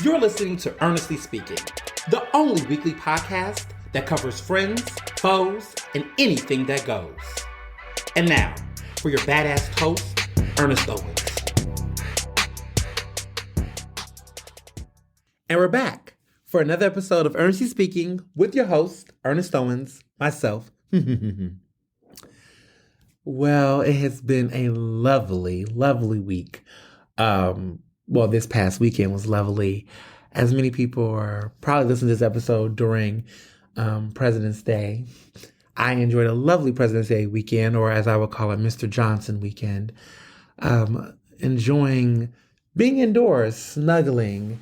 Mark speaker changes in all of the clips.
Speaker 1: You're listening to Ernestly Speaking, the only weekly podcast that covers friends, foes, and anything that goes. And now, for your badass host, Ernest Owens. And we're back for another episode of Ernestly Speaking with your host, Ernest Owens, myself. Well, it has been a lovely, lovely week. This past weekend was lovely. As many people are probably listening to this episode during President's Day. I enjoyed a lovely President's Day weekend, or as I would call it, Mr. Johnson weekend. Enjoying being indoors, snuggling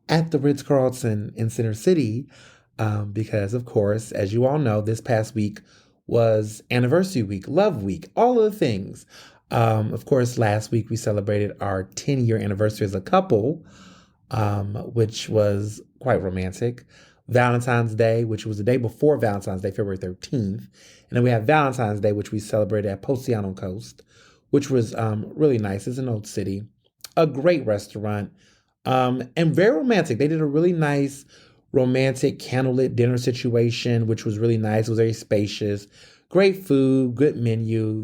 Speaker 1: at the Ritz-Carlton in Center City, because, of course, as you all know, this past week was anniversary week, love week, all of the things. Of course, last week we celebrated our 10-year anniversary as a couple, which was quite romantic. Valentine's Day, which was the day before Valentine's Day, February 13th. And then we have Valentine's Day, which we celebrated at Ponciano Coast, which was really nice. It's an old city, a great restaurant, and very romantic. They did a really nice romantic candlelit dinner situation, which was really nice. It was very spacious, great food, good menu,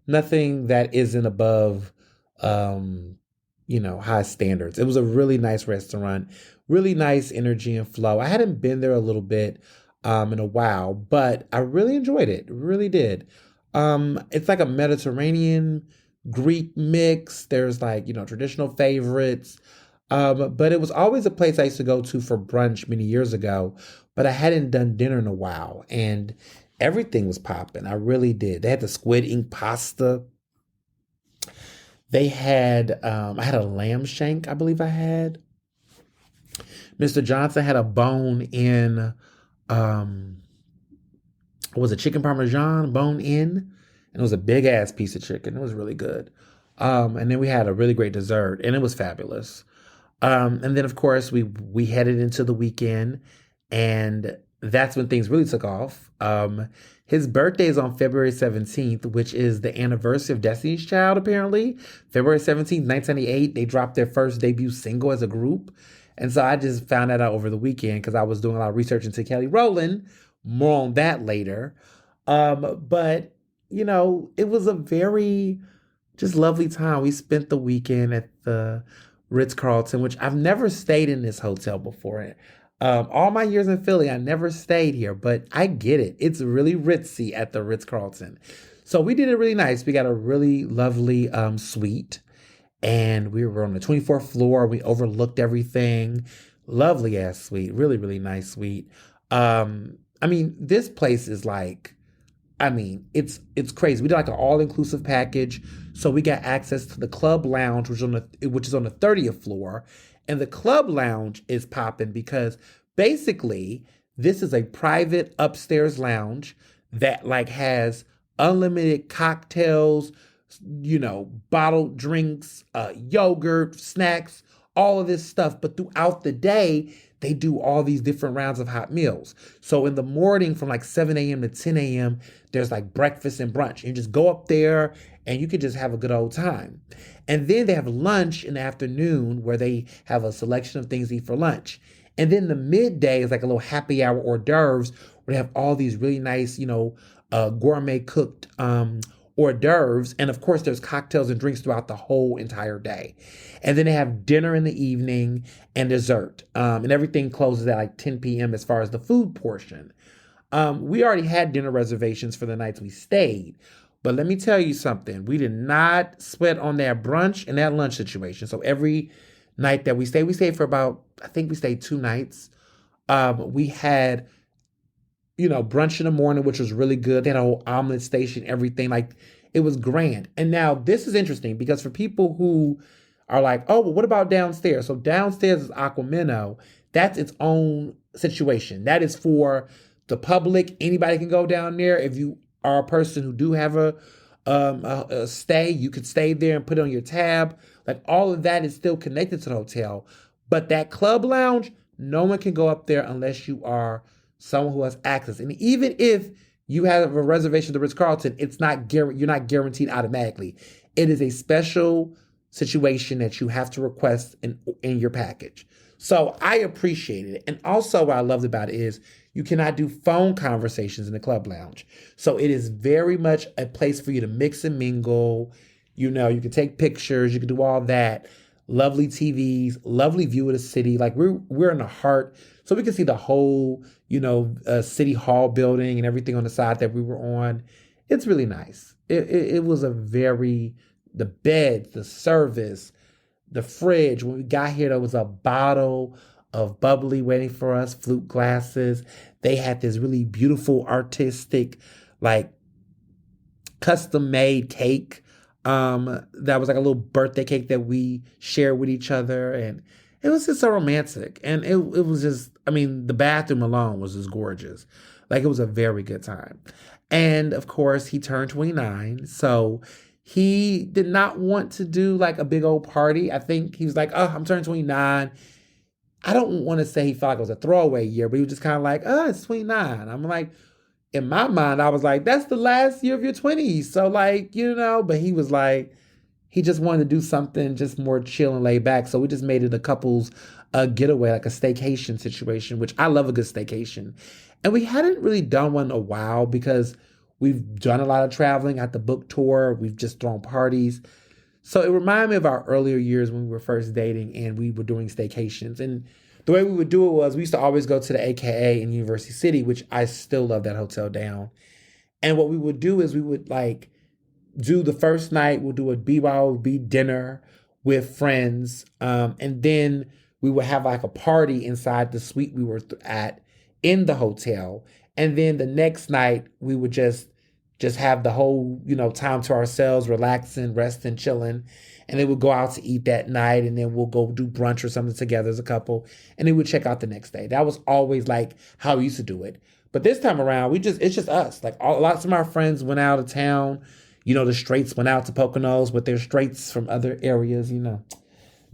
Speaker 1: nothing that isn't above, high standards. It was a really nice restaurant, really nice energy and flow. I hadn't been there a little bit in a while, but I really enjoyed it. Really did. It's like a Mediterranean Greek mix. There's traditional favorites. But it was always a place I used to go to for brunch many years ago, but I hadn't done dinner in a while, and everything was popping. I really did. They had the squid ink pasta. They had, I had a lamb shank, I believe I had. Mr. Johnson had a bone-in, chicken parmesan, bone-in, and it was a big-ass piece of chicken. It was really good. And then we had a really great dessert, and it was fabulous. And then, of course, we headed into the weekend, and that's when things really took off. His birthday is on February 17th, which is the anniversary of Destiny's Child, apparently. February 17th, 1998, they dropped their first debut single as a group. And so I just found that out over the weekend because I was doing a lot of research into Kelly Rowland. More on that later. But, it was a very just lovely time. We spent the weekend at the Ritz-Carlton, which I've never stayed in this hotel before. All my years in Philly, I never stayed here, but I get it. It's really ritzy at the Ritz-Carlton. So we did it really nice. We got a really lovely suite, and we were on the 24th floor. We overlooked everything. Lovely ass suite. Really, really nice suite. This place is it's crazy. We did an all-inclusive package. So we got access to the club lounge, which is on the 30th floor. And the club lounge is popping because basically this is a private upstairs lounge that has unlimited cocktails, bottled drinks, yogurt, snacks, all of this stuff. But throughout the day, they do all these different rounds of hot meals. So in the morning from 7 a.m. to 10 a.m., there's breakfast and brunch. You just go up there and you could just have a good old time. And then they have lunch in the afternoon where they have a selection of things to eat for lunch. And then the midday is a little happy hour hors d'oeuvres where they have all these really nice, gourmet cooked hors d'oeuvres. And of course, there's cocktails and drinks throughout the whole entire day. And then they have dinner in the evening and dessert. And everything closes at 10 p.m. as far as the food portion. We already had dinner reservations for the nights we stayed. But let me tell you something. We did not sweat on that brunch and that lunch situation. So every night that we stayed for about, I think we stayed 2 nights. We had, brunch in the morning, which was really good. They had a whole omelet station, everything. It was grand. And now this is interesting because for people who are what about downstairs? So downstairs is Aquamino. That's its own situation. That is for the public. Anybody can go down there. If you are a person who do have a stay, you could stay there and put it on your tab. All of that is still connected to the hotel. But that club lounge, no one can go up there unless you are someone who has access. And even if you have a reservation at the Ritz-Carlton, you're not guaranteed automatically. It is a special situation that you have to request in your package. So I appreciated it. And also what I loved about it is you cannot do phone conversations in the club lounge. So it is very much a place for you to mix and mingle. You know, you can take pictures, you can do all that. Lovely TVs, lovely view of the city. Like we're in the heart, so we can see the whole, city hall building and everything on the side that we were on. It's really nice. It was the bed, the service, the fridge. When we got here, there was a bottle of bubbly waiting for us, flute glasses. They had this really beautiful, artistic, like custom made cake. That was like a little birthday cake that we shared with each other. And it was just so romantic. And it was just, the bathroom alone was just gorgeous. Like it was a very good time. And of course, he turned 29. So he did not want to do like a big old party. I think he was like, oh, I'm turning 29. I don't want to say he felt like it was a throwaway year, but he was just kind of like, oh, it's 29. I'm like, in my mind, I was like, that's the last year of your 20s. So like, but he was like, he just wanted to do something just more chill and laid back. So we just made it a couple's getaway, like a staycation situation, which I love a good staycation. And we hadn't really done one in a while because we've done a lot of traveling at the book tour. We've just thrown parties. So it reminded me of our earlier years when we were first dating and we were doing staycations. And the way we would do it was we used to always go to the AKA in University City, which I still love that hotel down. And what we would do is we would like do the first night, we'll do a BYOB dinner with friends. And then we would have like a party inside the suite we were at in the hotel. And then the next night we would just have the whole, time to ourselves, relaxing, resting, chilling. And then we'll go out to eat that night, and then we'll go do brunch or something together as a couple. And then we'll check out the next day. That was always like how we used to do it. But this time around, it's just us. Like lots of my friends went out of town. The straights went out to Poconos with their straights from other areas,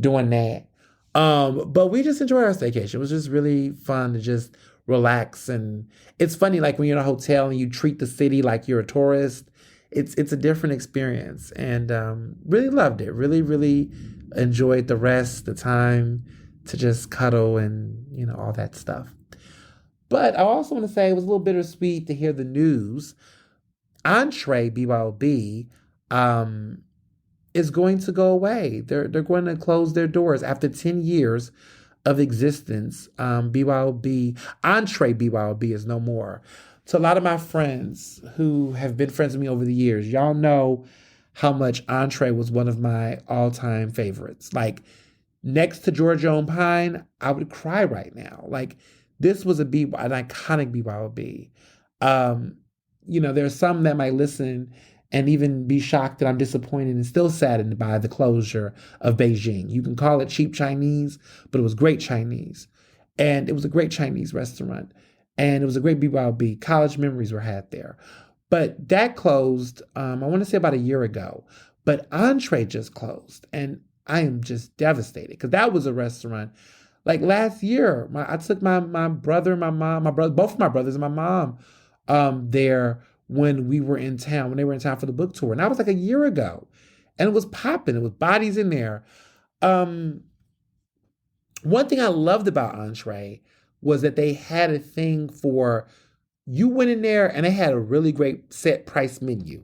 Speaker 1: doing that. But we just enjoyed our staycation. It was just really fun to just relax. And it's funny, like when you're in a hotel and you treat the city like you're a tourist, it's a different experience. And really loved it. Really, really enjoyed the time to just cuddle and, all that stuff. But I also want to say it was a little bittersweet to hear the news. Entree BYOB is going to go away. They're going to close their doors after 10 years of existence. Entree BYOB is no more. So a lot of my friends who have been friends with me over the years, y'all know how much Entree was one of my all-time favorites. Like next to Georgia on Pine, I would cry right now. Like this was an iconic BYOB. There's some that might listen and even be shocked that I'm disappointed and still saddened by the closure of Beijing. You can call it cheap Chinese, but it was great Chinese. And it was a great Chinese restaurant. And it was a great BYOB. College memories were had there. But that closed, I want to say about a year ago. But Entree just closed. And I am just devastated because that was a restaurant. Like last year, I took my brother, my mom, both of my brothers and my mom there when we were in town, when they were in town for the book tour. And that was like a year ago. And it was popping. It was bodies in there. One thing I loved about Entree was that they had a thing for, you went in there and they had a really great set price menu.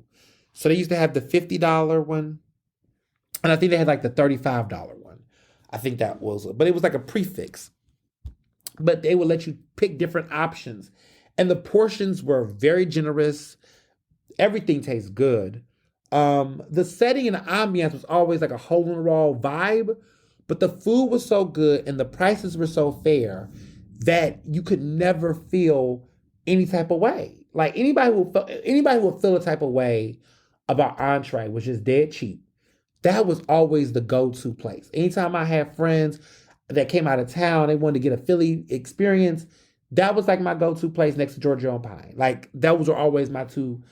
Speaker 1: So they used to have the $50 one. And I think they had like the $35 one. I think that was, but it was like a prefix. But they would let you pick different options. And the portions were very generous. Everything tastes good. The setting and the ambiance was always like a hole in the wall vibe, but the food was so good and the prices were so fair that you could never feel any type of way. Like anybody who would feel a type of way about Entree, which is dead cheap. That was always the go-to place. Anytime I had friends that came out of town, they wanted to get a Philly experience. That was like my go-to place next to Georgia on Pine. Like those were always my two,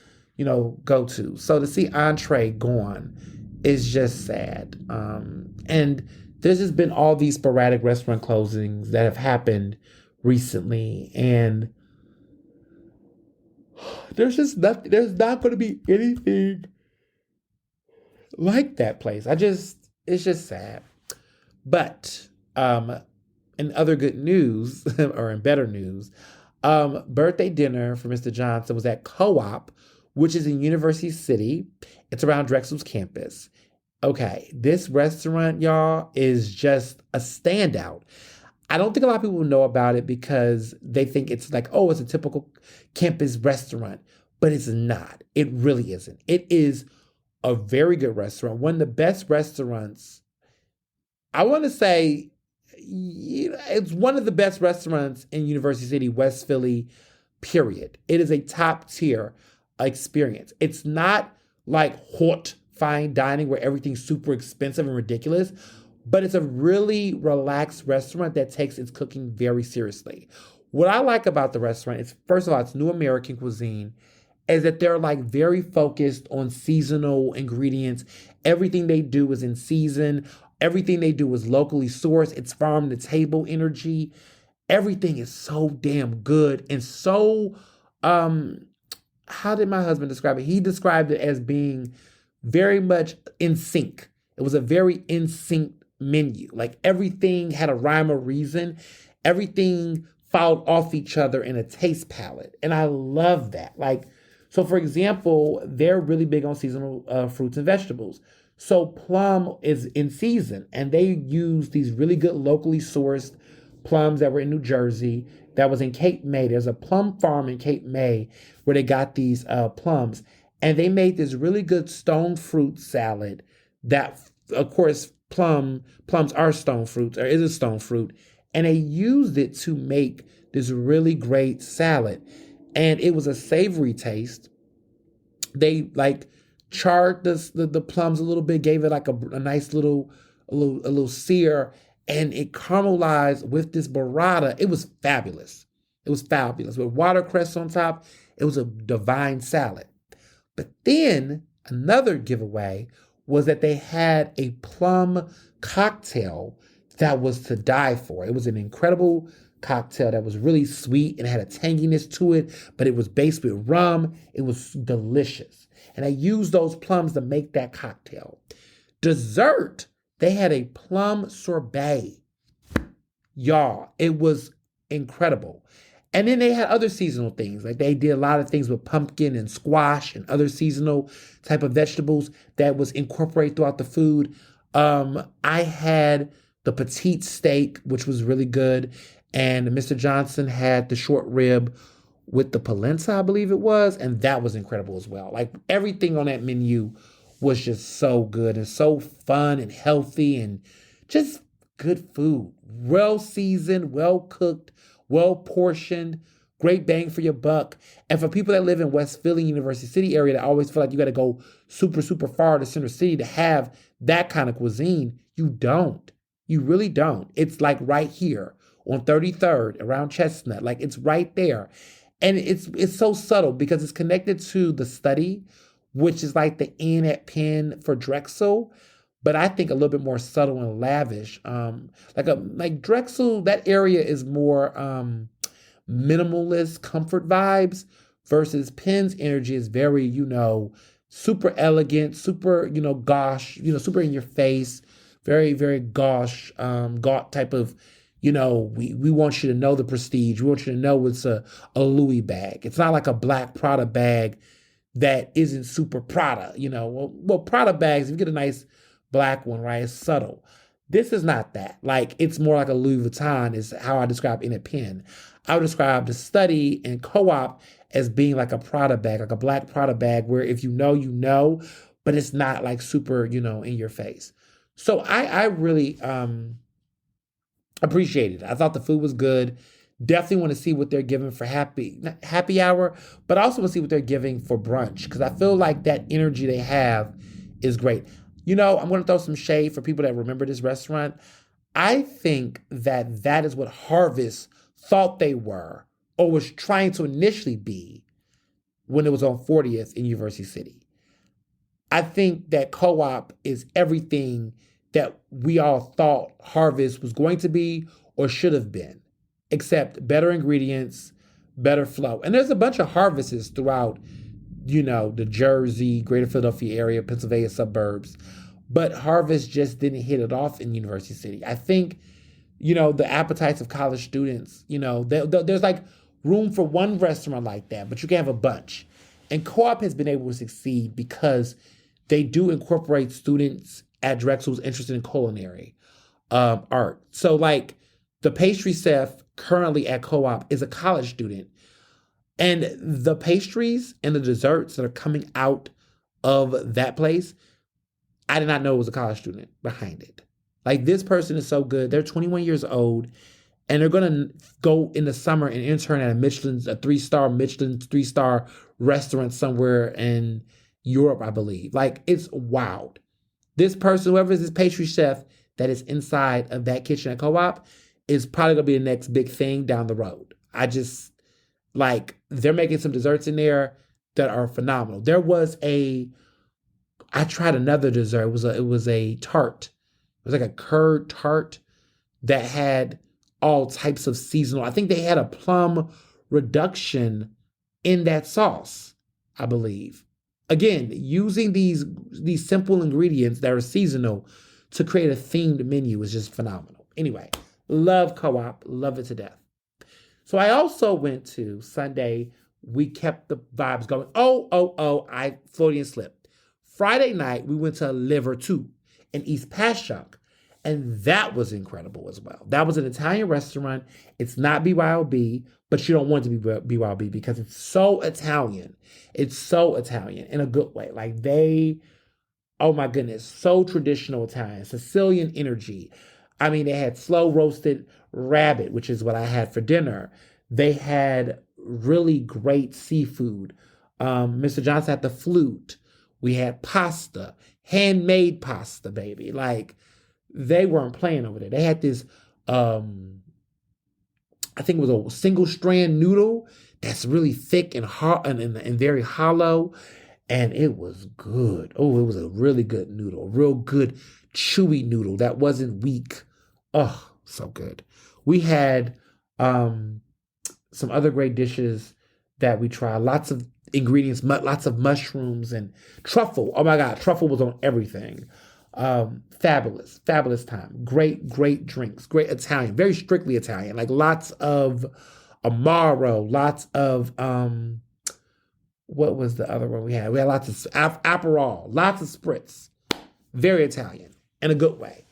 Speaker 1: go-to. So to see Entree gone is just sad. And there's just been all these sporadic restaurant closings that have happened recently. And there's not going to be anything like that place. It's just sad. But in other good news, or in better news, birthday dinner for Mr. Johnson was at Co-op, which is in University City. It's around Drexel's campus. Okay, this restaurant, y'all, is just a standout. I don't think a lot of people know about it because they think it's like, oh, it's a typical campus restaurant, but it's not. It really isn't. It is a very good restaurant, one of the best restaurants. I want to say it's one of the best restaurants in University City, West Philly, period. It is a top tier experience. It's not like hot fine dining where everything's super expensive and ridiculous, but it's a really relaxed restaurant that takes its cooking very seriously. What I like about the restaurant is, first of all, it's new American cuisine, is that they're like very focused on seasonal ingredients. Everything they do is in season. Everything they do is locally sourced. It's farm to table energy. Everything is so damn good and so how did my husband describe it? He described it as being very much in sync. It was a very in sync menu. Like everything had a rhyme or reason. Everything followed off each other in a taste palette. And I love that. Like, so for example, they're really big on seasonal fruits and vegetables. So plum is in season and they use these really good locally sourced plums that were in New Jersey, that was in Cape May. There's a plum farm in Cape May where they got these plums. And they made this really good stone fruit salad that, of course, plums are stone fruits, or is a stone fruit. And they used it to make this really great salad. And it was a savory taste. They like charred the plums a little bit, gave it like a nice little sear, and it caramelized with this burrata. It was fabulous. It was fabulous. With watercress on top, it was a divine salad. But then another giveaway was that they had a plum cocktail that was to die for. It was an incredible cocktail that was really sweet and had a tanginess to it, but it was based with rum. It was delicious. And I used those plums to make that cocktail. Dessert, they had a plum sorbet. Y'all, it was incredible. And then they had other seasonal things. Like they did a lot of things with pumpkin and squash and other seasonal type of vegetables that was incorporated throughout the food. I had the petite steak, which was really good. And Mr. Johnson had the short rib with the polenta, I believe it was. And that was incredible as well. Like everything on that menu was just so good and so fun and healthy and just good food. Well seasoned, well cooked, well portioned, great bang for your buck. And for people that live in West Philly, University City area that always feel like you got to go super, super far to Center City to have that kind of cuisine, you don't. You really don't. It's like right here on 33rd around Chestnut. Like it's right there. And it's so subtle because it's connected to the study, which is like the Inn at Penn for Drexel, but I think a little bit more subtle and lavish. Like Drexel, that area is more minimalist comfort vibes versus Penn's energy is very, super elegant, super, gauche, super in your face, very, very gauche, gaunt type of, we want you to know the prestige. We want you to know it's a Louis bag. It's not like a black Prada bag that isn't super Prada, Well, Prada bags, if you get a nice black one, right, it's subtle. This is not that. Like, it's more like a Louis Vuitton is how I describe in a pen. I would describe the study and co-op as being like a Prada bag, like a black Prada bag, where if you know, but it's not like super, in your face. So I really appreciated it. I thought the food was good. Definitely want to see what they're giving for happy hour, but I also want to see what they're giving for brunch because I feel like that energy they have is great. I'm going to throw some shade for people that remember this restaurant. I think that is what Harvest thought they were or was trying to initially be when it was on 40th in University City. I think that Co-op is everything that we all thought Harvest was going to be or should have been, except better ingredients, better flow. And there's a bunch of Harvests throughout, the Jersey, Greater Philadelphia area, Pennsylvania suburbs. but Harvest just didn't hit it off in University City. I think, the appetites of college students, there's like room for one restaurant like that, but you can have a bunch. And Co-op has been able to succeed because they do incorporate students at Drexel's interested in culinary art. So, like, the pastry chef currently at Co-op is a college student. And the pastries and the desserts that are coming out of that place, I did not know it was a college student behind it. Like, this person is so good. They're 21 years old, and they're going to go in the summer and intern at a three-star restaurant somewhere in Europe, I believe. Like, it's wild. This person, whoever is this pastry chef that is inside of that kitchen at Co-op, is probably going to be the next big thing down the road. They're making some desserts in there that are phenomenal. I tried another dessert. It was a tart. It was like a curd tart that had all types of seasonal. I think they had a plum reduction in that sauce, I believe. Again, using these simple ingredients that are seasonal to create a themed menu is just phenomenal. Anyway, love Co-op, love it to death. So I also went to Sunday. We kept the vibes going. I Freudian slipped. Friday night, we went to Liver 2 in East Passyunk, and that was incredible as well. That was an Italian restaurant. It's not BYOB, but you don't want it to be BYOB because it's so Italian. It's so Italian in a good way. Like, oh my goodness, so traditional Italian, Sicilian energy. I mean, they had slow roasted rabbit, which is what I had for dinner. They had really great seafood. Mr. Johnson had the flute. We had pasta, handmade pasta, baby. Like, they weren't playing over there. They had this, I think it was a single strand noodle that's really thick and hot and very hollow. And it was good. Oh, it was a really good noodle, a real good chewy noodle that wasn't weak. Oh, so good. We had some other great dishes that we tried. Lots of ingredients, lots of mushrooms and truffle. Oh my God, truffle was on everything. Fabulous time. Great drinks. Great Italian, very strictly Italian. Like, lots of Amaro, lots of what was the other one we had? We had lots of Aperol, lots of spritz. Very Italian in a good way.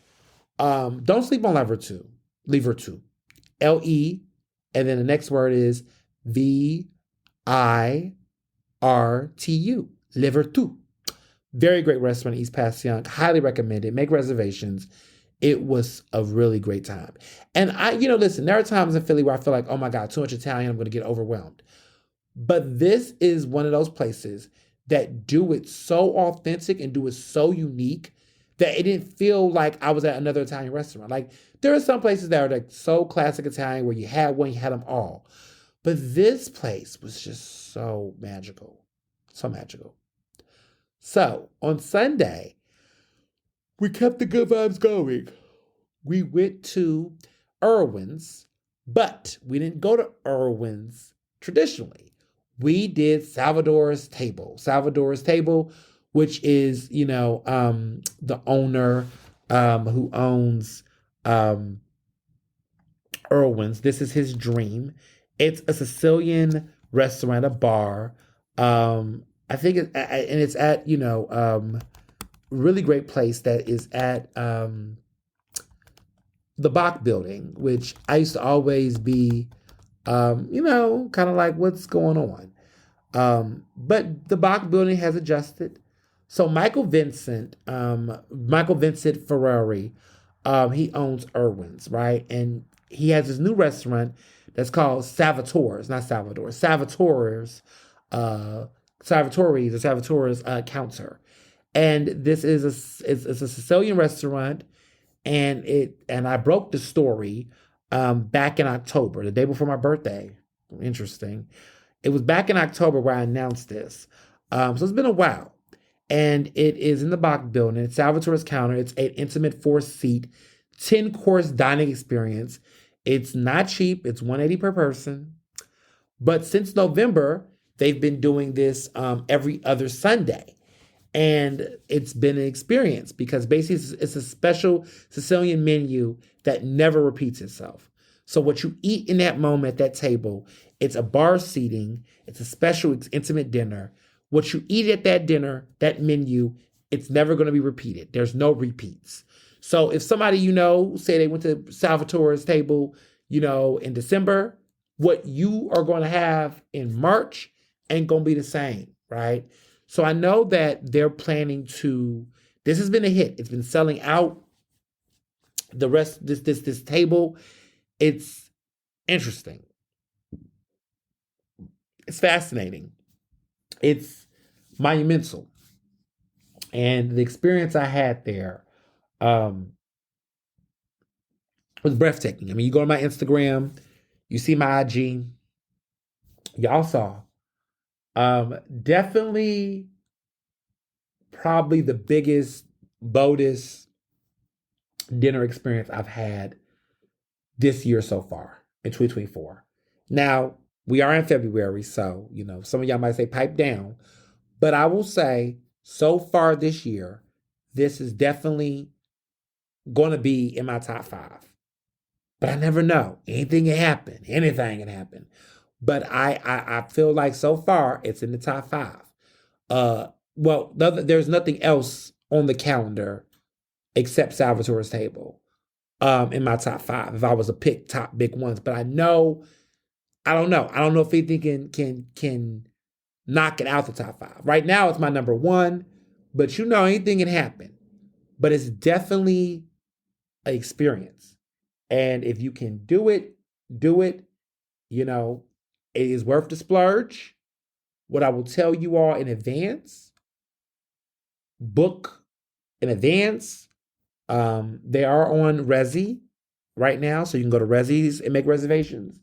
Speaker 1: Don't sleep on Lever 2. LE, and then the next word is VIRTU. Liver 2. Very great restaurant in East Passyunk. Highly recommend it. Make reservations. It was a really great time. And listen, there are times in Philly where I feel like, oh my God, too much Italian, I'm going to get overwhelmed. But this is one of those places that do it so authentic and do it so unique that it didn't feel like I was at another Italian restaurant. Like, there are some places that are like so classic Italian where you had one, you had them all. But this place was just so magical. So magical. So on Sunday, we kept the good vibes going. We went to Irwin's, but we didn't go to Irwin's traditionally. We did Salvador's Table. Salvador's Table, which is, the owner who owns Irwin's. This is his dream. It's a Sicilian restaurant, a bar. I think it's at, really great place that is at the Bach building, which I used to always be, kind of like, what's going on? But the Bach building has adjusted. So Michael Vincent Ferrari, he owns Irwin's, right? And he has this new restaurant that's called Salvatore's Counter. And this is it's a Sicilian restaurant, and I broke the story back in October, the day before my birthday. Interesting. It was back in October where I announced this. So it's been a while. And it is in the Bach building. It's Salvatore's Counter. It's an intimate 4-seat, 10-course dining experience. It's not cheap. It's $180 per person. But since November, they've been doing this every other Sunday. And it's been an experience because basically it's a special Sicilian menu that never repeats itself. So what you eat in that moment at that table, it's a bar seating, it's a special intimate dinner. What you eat at that dinner, that menu, it's never going to be repeated. There's no repeats. So if somebody say they went to Salvatore's table, in December, what you are going to have in March ain't going to be the same, right? So I know that they're planning to. This has been a hit. It's been selling out. The rest, this table, it's interesting. It's fascinating. It's monumental, and the experience I had there was breathtaking. I mean, you go to my Instagram, you see my IG, y'all saw. Definitely, probably the biggest, boldest dinner experience I've had this year so far in 2024. Now, we are in February, so, some of y'all might say pipe down, but I will say so far this year, this is definitely going to be in my top 5. But I never know. Anything can happen. Anything can happen. But I feel like so far it's in the top 5. Well, there's nothing else on the calendar except Salvatore's table in my top 5 if I was to pick top big ones. But I don't know. I don't know if anything can knock it out the top 5. Right now it's my number 1, but anything can happen. But it's definitely an experience. And if you can do it, do it. It is worth the splurge. What I will tell you all in advance, book in advance. They are on Resi right now, so you can go to Resi's and make reservations.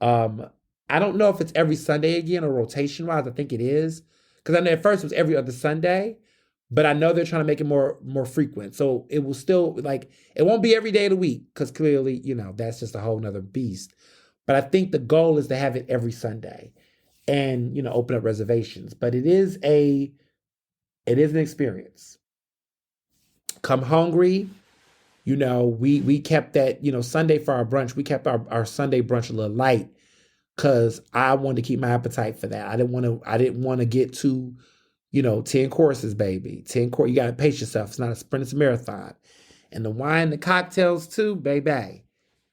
Speaker 1: I don't know if it's every Sunday again or rotation wise. I think it is, because I know at first it was every other Sunday, but I know they're trying to make it more frequent. So it will still it won't be every day of the week because clearly that's just a whole nother beast. But I think the goal is to have it every Sunday, and open up reservations. But it is an experience. Come hungry. We kept that, Sunday for our brunch. We kept our Sunday brunch a little light because I wanted to keep my appetite for that. I didn't want to get to, 10 courses, baby. 10 course. You got to pace yourself. It's not a sprint, it's a marathon. And the wine, the cocktails too, baby.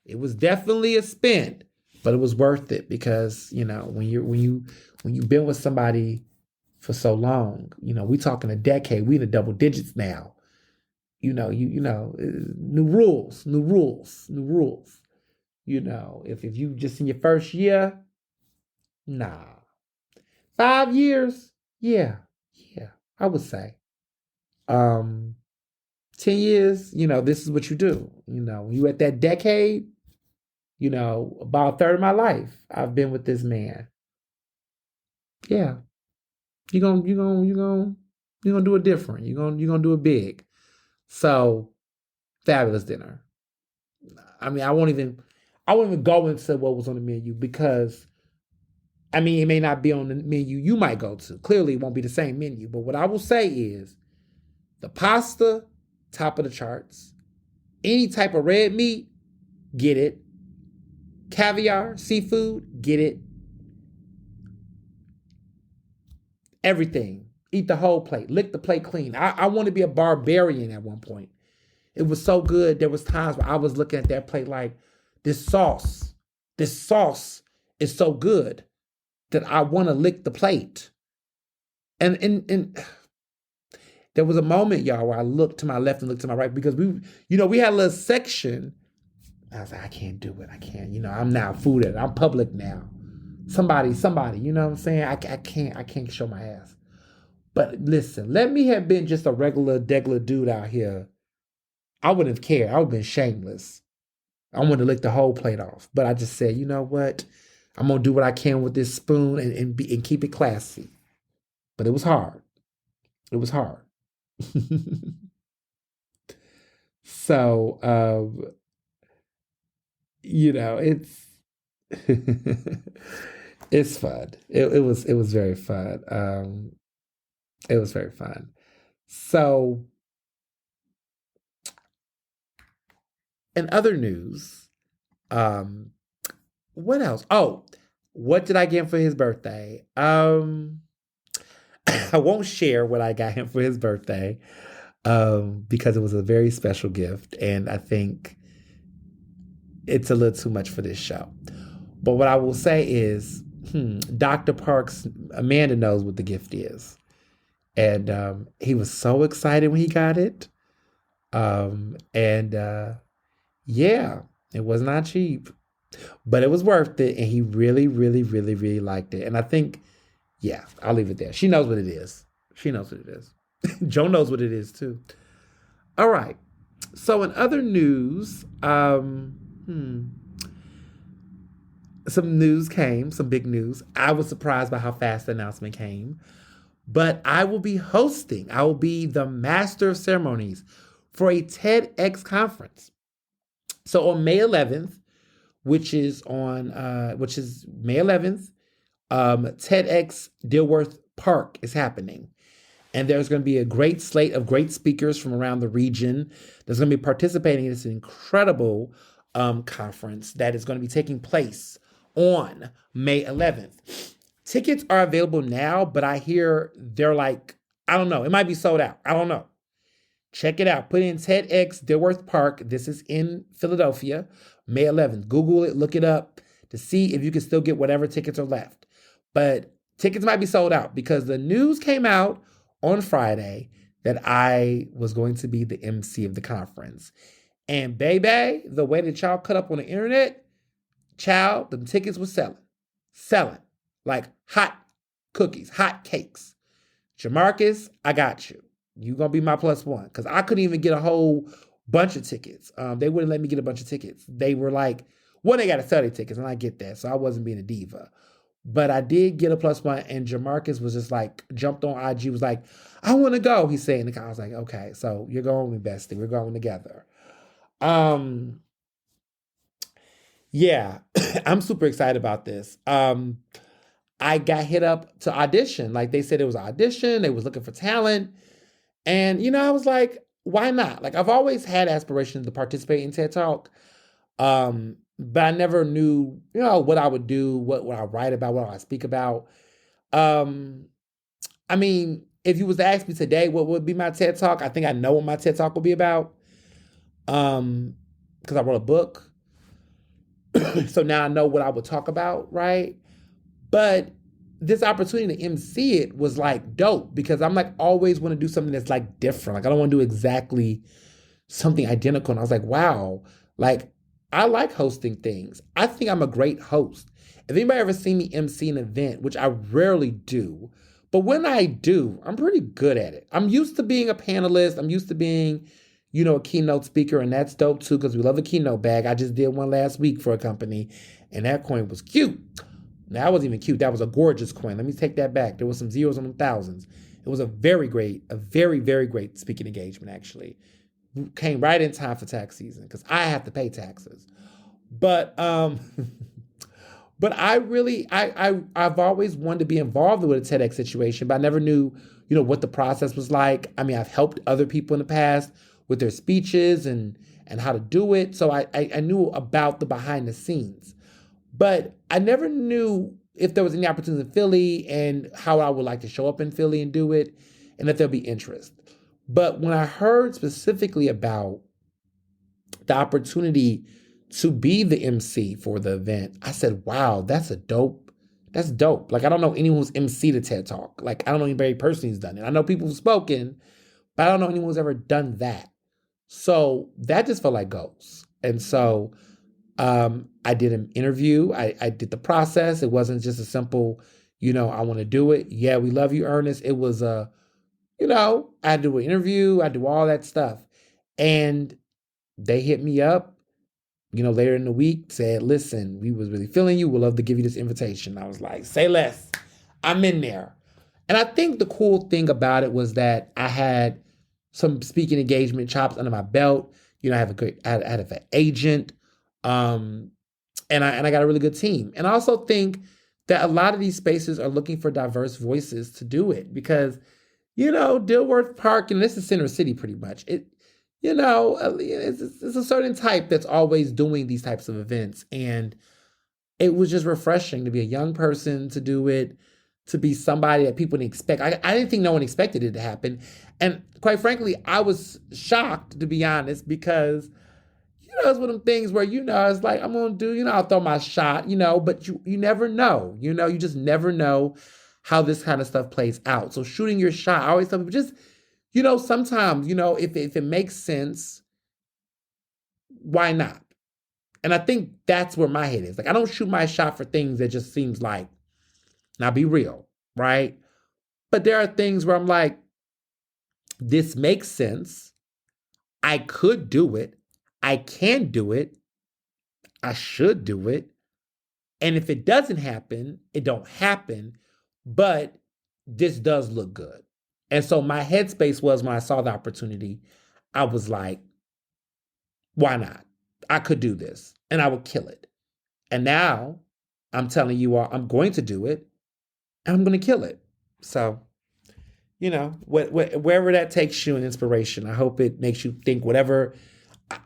Speaker 1: It was definitely a spend, but it was worth it because, when you've been with somebody for so long, we talking a decade, we in the double digits now. New rules. If you just in your first year, nah. 5 years, yeah, I would say. 10 years, this is what you do. You at that decade, about a third of my life, I've been with this man. Yeah, you're gonna do it different. You're gonna do it big. So, fabulous dinner. I mean, I won't even go into what was on the menu because, it may not be on the menu you might go to. Clearly, it won't be the same menu. But what I will say is the pasta, top of the charts. Any type of red meat, get it. Caviar, seafood, get it. Everything. Eat the whole plate. Lick the plate clean. I want to be a barbarian at one point. It was so good. There was times where I was looking at that plate like, this sauce is so good that I want to lick the plate. And there was a moment, y'all, where I looked to my left and looked to my right because we had a little section. I was like, I can't do it. I can't. I'm now food editor. I'm public now. Somebody, you know what I'm saying? I can't show my ass. But listen, let me have been just a regular dude out here. I wouldn't have cared. I would have been shameless. I wanted to lick the whole plate off. But I just said, you know what? I'm going to do what I can with this spoon and keep it classy. But it was hard. It was hard. So, it's it's fun. It was very fun. It was very fun. So, in other news, um, what else? Oh, what did I get him for his birthday? I won't share what I got him for his birthday, because it was a very special gift, and I think it's a little too much for this show. But what I will say is, Dr. Parks, Amanda knows what the gift is. And he was so excited when he got it. And yeah, it was not cheap, but it was worth it. And he really, really, really, really liked it. And I think, yeah, I'll leave it there. She knows what it is. She knows what it is. Joe knows what it is too. All right. So in other news, some news came, some big news. I was surprised by how fast the announcement came. But I will be hosting, I will be the master of ceremonies for a TEDx conference. So on May 11th, which is May 11th, TEDx Dilworth Park is happening. And there's going to be a great slate of great speakers from around the region that's going to be participating in this incredible conference that is going to be taking place on May 11th. Tickets are available now, but I hear they're like, I don't know, it might be sold out. I don't know. Check it out. Put in TEDx Dilworth Park. This is in Philadelphia, May 11th. Google it, look it up to see if you can still get whatever tickets are left. But tickets might be sold out because the news came out on Friday that I was going to be the MC of the conference. And baby, the way that y'all cut up on the internet, child, them tickets were selling like hot cookies, hot cakes. Jamarcus, I got you. You gonna be my plus one because I couldn't even get a whole bunch of tickets. They wouldn't let me get a bunch of tickets. They were like, well, they got to sell their tickets, and I get that, so I wasn't being a diva. But I did get a plus one, and Jamarcus was just like, jumped on IG, was like, I want to go. He said, and I was like, okay, so you're going with me, bestie. We're going together. Yeah, I'm super excited about this. I got hit up to audition. Like they said it was an audition. They was looking for talent. And, I was like, why not? Like I've always had aspirations to participate in TED Talk. But I never knew, what I would do, what I write about, what I speak about. I mean, if you was to ask me today, what would be my TED Talk? I think I know what my TED Talk will be about. Because I wrote a book. So now I know what I would talk about, right? But this opportunity to MC it was like dope because I'm like always want to do something that's like different. Like I don't want to do exactly something identical. And I was like, wow, like I like hosting things. I think I'm a great host. If anybody ever seen me MC an event, which I rarely do, but when I do, I'm pretty good at it. I'm used to being a panelist. I'm used to being, a keynote speaker, and that's dope too because we love a keynote bag. I just did one last week for a company, and that coin was cute. Now, that wasn't even cute. That was a gorgeous coin. Let me take that back. There was some zeros on them thousands. It was a very, very great speaking engagement, actually. Came right in time for tax season because I have to pay taxes. But but I've always wanted to be involved with a TEDx situation, but I never knew, what the process was like. I mean, I've helped other people in the past with their speeches and how to do it. So I knew about the behind the scenes. But I never knew if there was any opportunity in Philly and how I would like to show up in Philly and do it and if there'll be interest. But when I heard specifically about the opportunity to be the MC for the event, I said, wow, that's dope. Like, I don't know anyone who's MC the TED Talk. Like, I don't know anybody personally who's done it. I know people who've spoken, but I don't know anyone who's ever done that. So that just felt like goals. And so I did an interview. I did the process. It wasn't just a simple, I want to do it. Yeah, we love you, Ernest. It was I had to do an interview. I do all that stuff. And they hit me up, later in the week, said, listen, we was really feeling you. We'd love to give you this invitation. I was like, say less. I'm in there. And I think the cool thing about it was that I had some speaking engagement chops under my belt. I have I had an agent. And I got a really good team. And I also think that a lot of these spaces are looking for diverse voices to do it because, Dilworth Park, and this is Center City pretty much. It's a certain type that's always doing these types of events. And it was just refreshing to be a young person to do it, to be somebody that people didn't expect. I didn't think no one expected it to happen. And quite frankly, I was shocked, to be honest, because, it's one of them things where, it's like, I'm going to do, I'll throw my shot, but you never know, you just never know how this kind of stuff plays out. So shooting your shot, I always tell people just, sometimes, if it makes sense, why not? And I think that's where my head is. Like, I don't shoot my shot for things that just seems like, now be real, right? But there are things where I'm like, this makes sense. I could do it. I can do it. I should do it. And if it doesn't happen, it don't happen. But this does look good. And so my headspace was, when I saw the opportunity, I was like, why not? I could do this and I would kill it. And now I'm telling you all, I'm going to do it and I'm going to kill it. So, wherever that takes you in inspiration, I hope it makes you think whatever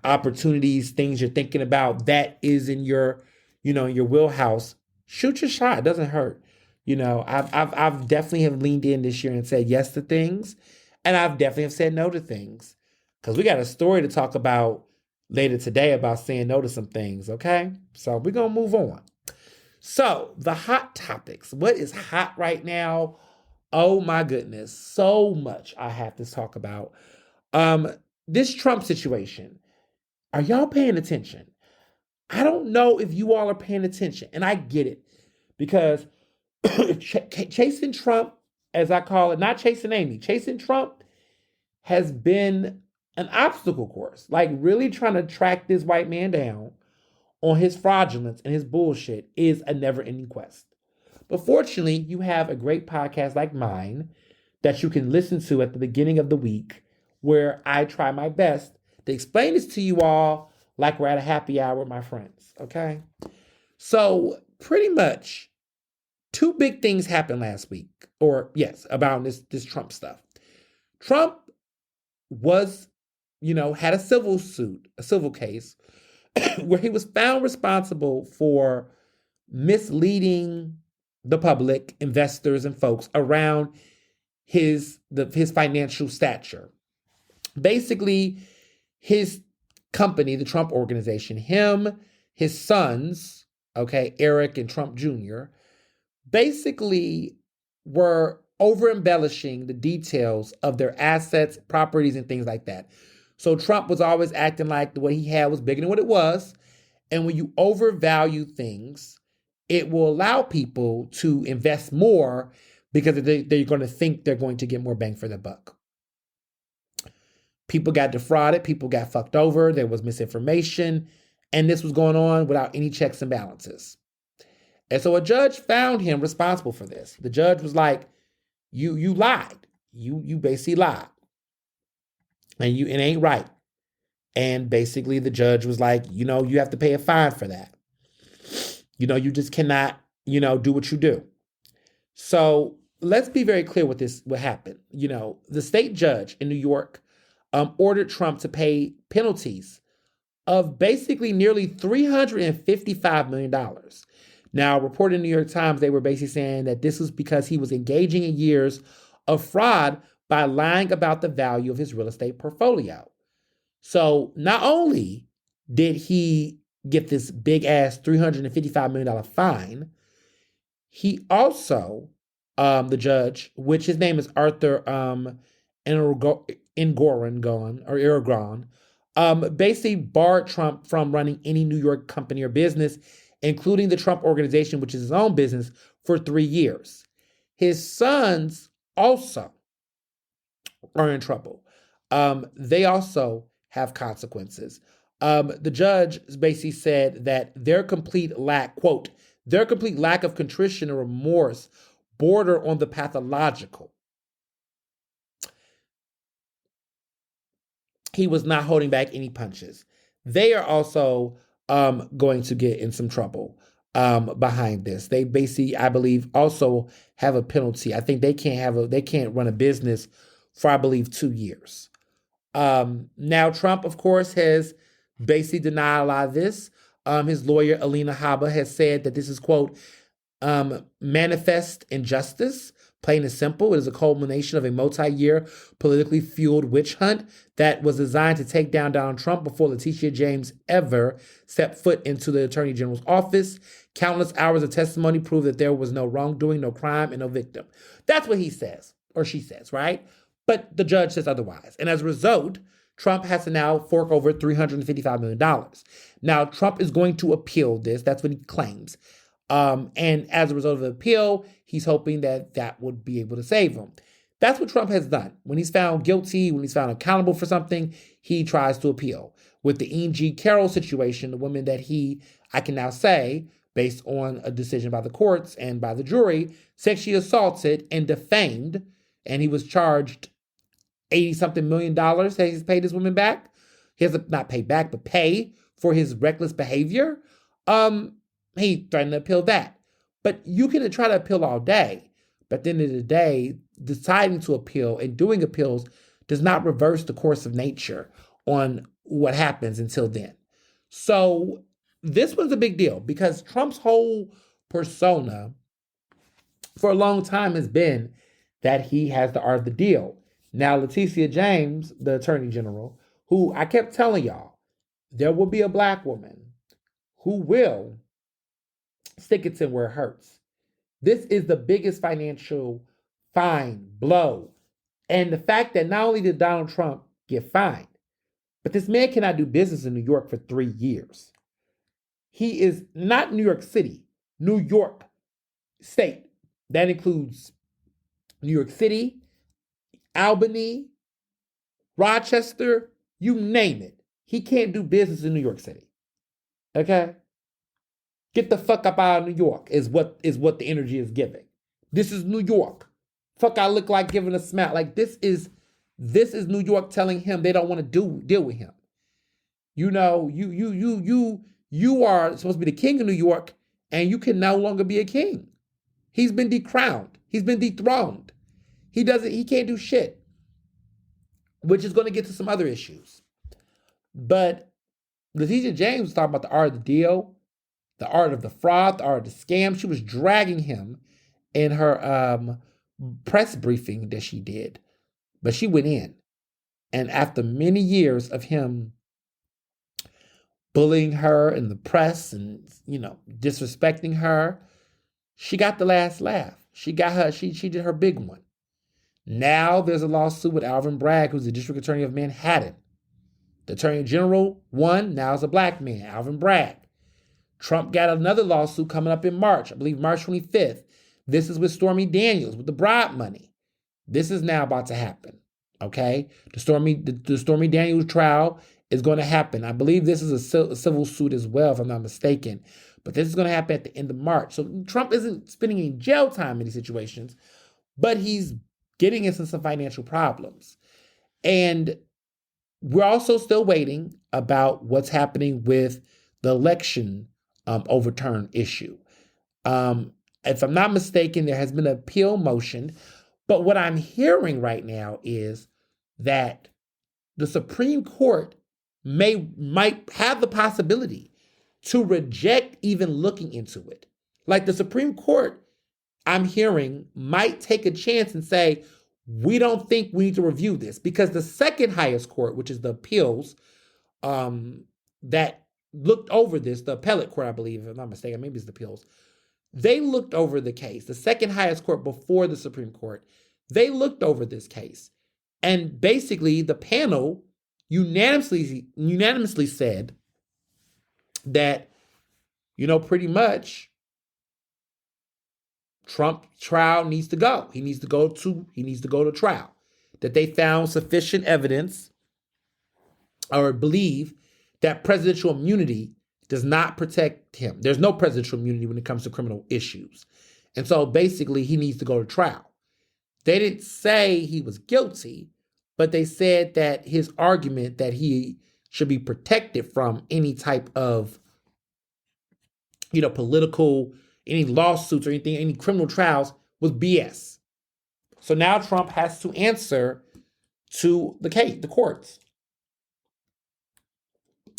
Speaker 1: opportunities, things you're thinking about that is in your, your wheelhouse. Shoot your shot. It doesn't hurt. I've definitely have leaned in this year and said yes to things, and I've definitely have said no to things, because we got a story to talk about later today about saying no to some things. Okay, so we're gonna move on. So the hot topics. What is hot right now? Oh my goodness, so much I have to talk about. This Trump situation. Are y'all paying attention? I don't know if you all are paying attention, and I get it, because chasing Trump, as I call it, not chasing Amy, chasing Trump has been an obstacle course. Like, really trying to track this white man down on his fraudulence and his bullshit is a never-ending quest. But fortunately, you have a great podcast like mine that you can listen to at the beginning of the week, where I try my best to explain this to you all like we're at a happy hour with my friends, okay? So pretty much, two big things happened last week, about this Trump stuff. Trump was, had a civil case, where he was found responsible for misleading the public, investors, and folks around his financial stature. Basically, his company, the Trump Organization, him, his sons, Eric and Trump Jr., basically were over embellishing the details of their assets, properties, and things like that. So Trump was always acting like what he had was bigger than what it was. And when you overvalue things, it will allow people to invest more, because they're going to think they're going to get more bang for their buck. People got defrauded. People got fucked over. There was misinformation. And this was going on without any checks and balances. And so a judge found him responsible for this. The judge was like, you lied. You basically lied. And it ain't right. And basically the judge was like, you have to pay a fine for that. You just cannot, do what you do. So let's be very clear what happened. The state judge in New York ordered Trump to pay penalties of basically nearly $355 million. Now, reported in the New York Times, they were basically saying that this was because he was engaging in years of fraud by lying about the value of his real estate portfolio. So not only did he get this big ass $355 million fine, he also, the judge, which his name is Arthur Iragon, basically barred Trump from running any New York company or business, including the Trump Organization, which is his own business, for 3 years. His sons also are in trouble. They also have consequences. The judge basically said that their complete lack of contrition or remorse border on the pathological. He was not holding back any punches. They are also going to get in some trouble behind this. They basically, I believe, also have a penalty. I think they can't run a business for, I believe, 2 years. Now, Trump, of course, has basically denied a lot of this. His lawyer, Alina Habba, has said that this is, quote, manifest injustice. Plain and simple, it is a culmination of a multi-year politically fueled witch hunt that was designed to take down Donald Trump before Letitia James ever stepped foot into the Attorney General's office. Countless hours of testimony prove that there was no wrongdoing, no crime, and no victim. That's what he says, or she says, right? But the judge says otherwise. And as a result, Trump has to now fork over $355 million. Now, Trump is going to appeal this. That's what he claims. And as a result of the appeal, he's hoping that that would be able to save him. That's what Trump has done. When he's found guilty, when he's found accountable for something, he tries to appeal. With the Ian G. Carroll situation, the woman that I can now say, based on a decision by the courts and by the jury, sexually assaulted and defamed, and he was charged $80-something million that he's paid this woman back. He has to not pay back, but pay for his reckless behavior. He threatened to appeal that. But you can try to appeal all day. But at the end of the day, deciding to appeal and doing appeals does not reverse the course of nature on what happens until then. So this was a big deal because Trump's whole persona for a long time has been that he has the art of the deal. Now, Letitia James, the Attorney General, who I kept telling y'all, there will be a black woman who will stick it in where it hurts. This is the biggest financial fine blow. And the fact that not only did Donald Trump get fined, but this man cannot do business in New York for 3 years. He is not New York City, New York State. That includes New York City, Albany, Rochester, you name it. He can't do business in New York City. Okay? Get the fuck up out of New York is what the energy is giving. This is New York. Fuck, I look like giving a smack. Like this is New York telling him they don't want to deal with him. You know, you are supposed to be the king of New York, and you can no longer be a king. He's been decrowned. He's been dethroned. He can't do shit. Which is going to get to some other issues. But Letitia James was talking about the art of the deal, the art of the fraud, the art of the scam. She was dragging him in her press briefing that she did. But she went in. And after many years of him bullying her in the press and, disrespecting her, she got the last laugh. She did her big one. Now there's a lawsuit with Alvin Bragg, who's the district attorney of Manhattan. The attorney general won. Now it's a black man, Alvin Bragg. Trump got another lawsuit coming up in March, I believe March 25th. This is with Stormy Daniels with the bribe money. This is now about to happen. Okay? The Stormy Daniels trial is going to happen. I believe this is a civil suit as well, if I'm not mistaken. But this is going to happen at the end of March. So Trump isn't spending any jail time in these situations, but he's getting into some financial problems. And we're also still waiting about what's happening with the election overturn issue. If I'm not mistaken, there has been an appeal motion. But what I'm hearing right now is that the Supreme Court might have the possibility to reject even looking into it. Like the Supreme Court, I'm hearing, might take a chance and say, we don't think we need to review this, because the second highest court, which is the appeals, that looked over this, the appellate court, I believe, if I'm not mistaken, maybe it's the appeals, they looked over the case. The second highest court before the Supreme Court, they looked over this case. And basically the panel unanimously said that, pretty much Trump trial needs to go. He needs to go to trial. That they found sufficient evidence or believe that presidential immunity does not protect him. There's no presidential immunity when it comes to criminal issues. And so basically he needs to go to trial. They didn't say he was guilty, but they said that his argument that he should be protected from any type of, political, any lawsuits or anything, any criminal trials was BS. So now Trump has to answer to the courts.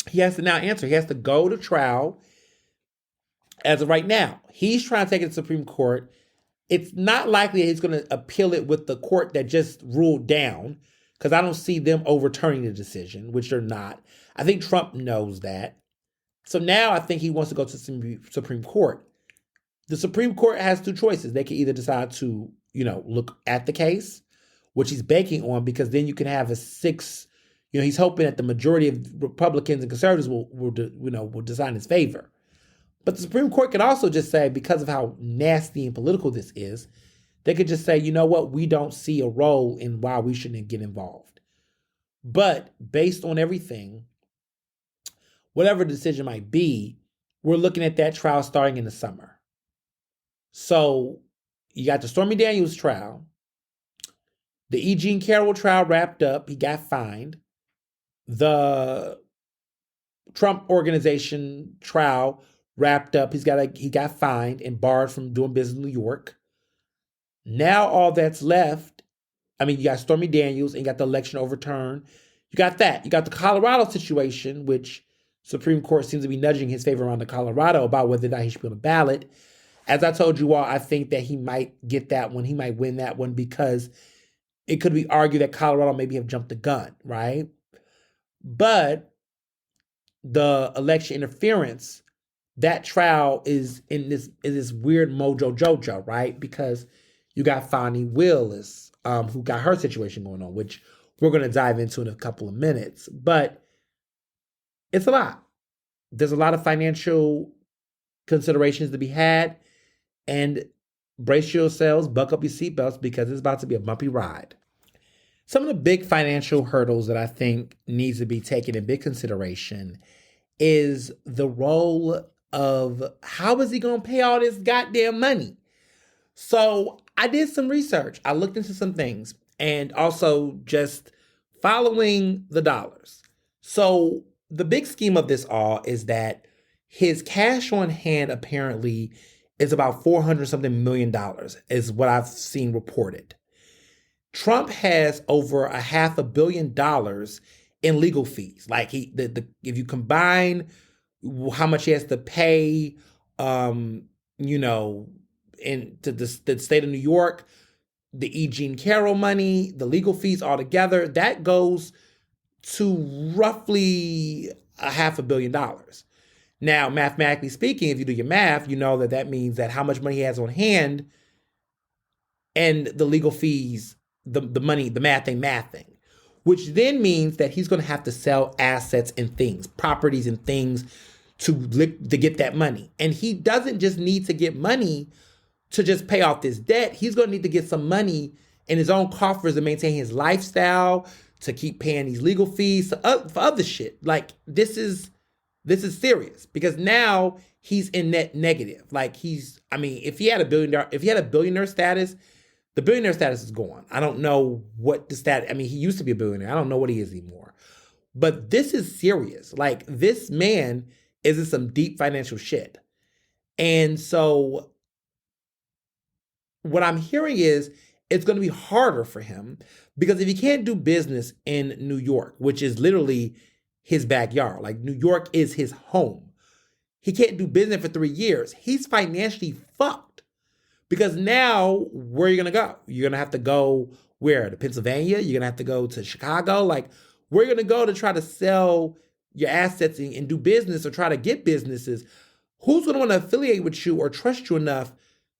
Speaker 1: He has to now answer. He has to go to trial. As of right now, he's trying to take it to the Supreme Court. It's not likely that he's going to appeal it with the court that just ruled down, because I don't see them overturning the decision, which they're not. I think Trump knows that. So now I think he wants to go to the Supreme Court. The Supreme Court has two choices. They can either decide to, look at the case, which he's banking on, because then you can have a six. He's hoping that the majority of Republicans and conservatives will decide in his favor. But the Supreme Court could also just say, because of how nasty and political this is, they could just say, you know what, we don't see a role in why we shouldn't get involved. But based on everything, whatever the decision might be, we're looking at that trial starting in the summer. So you got the Stormy Daniels trial. The E. Jean Carroll trial wrapped up. He got fined. The Trump Organization trial wrapped up. He got fined and barred from doing business in New York. Now all that's left, you got Stormy Daniels and you got the election overturned. You got that. You got the Colorado situation, which Supreme Court seems to be nudging his favor around the Colorado about whether or not he should be on the ballot. As I told you all, I think that he might get that one. He might win that one because it could be argued that Colorado maybe have jumped the gun, right? But the election interference, that trial is in this weird mojo jojo, right? Because you got Fani Willis, who got her situation going on, which we're going to dive into in a couple of minutes. But it's a lot. There's a lot of financial considerations to be had. And brace yourselves, buckle up your seatbelts, because it's about to be a bumpy ride. Some of the big financial hurdles that I think needs to be taken in big consideration is the role of how is he going to pay all this goddamn money? So I did some research. I looked into some things and also just following the dollars. So the big scheme of this all is that his cash on hand apparently is about $400 something million is what I've seen reported. Trump has over $500 million in legal fees. Like if you combine how much he has to pay, to the state of New York, the E. Jean Carroll money, the legal fees altogether, that goes to roughly $500 million. Now, mathematically speaking, if you do your math, you know that means that how much money he has on hand and the legal fees, the money, the math ain't mathing, which then means that he's going to have to sell assets and things, properties and things to get that money. And he doesn't just need to get money to just pay off this debt. He's going to need to get some money in his own coffers to maintain his lifestyle, to keep paying these legal fees for other shit. Like this is serious, because now he's in net negative. Like if he had a billionaire status, the billionaire status is gone. I don't know what the status, he used to be a billionaire. I don't know what he is anymore. But this is serious. Like this man is in some deep financial shit. And so what I'm hearing is it's going to be harder for him, because if he can't do business in New York, which is literally his backyard, like New York is his home, he can't do business for 3 years. He's financially fucked, because now where are you going to go? You're going to have to go where? To Pennsylvania? You're going to have to go to Chicago? Like where are you going to go to try to sell your assets and do business or try to get businesses? Who's going to want to affiliate with you or trust you enough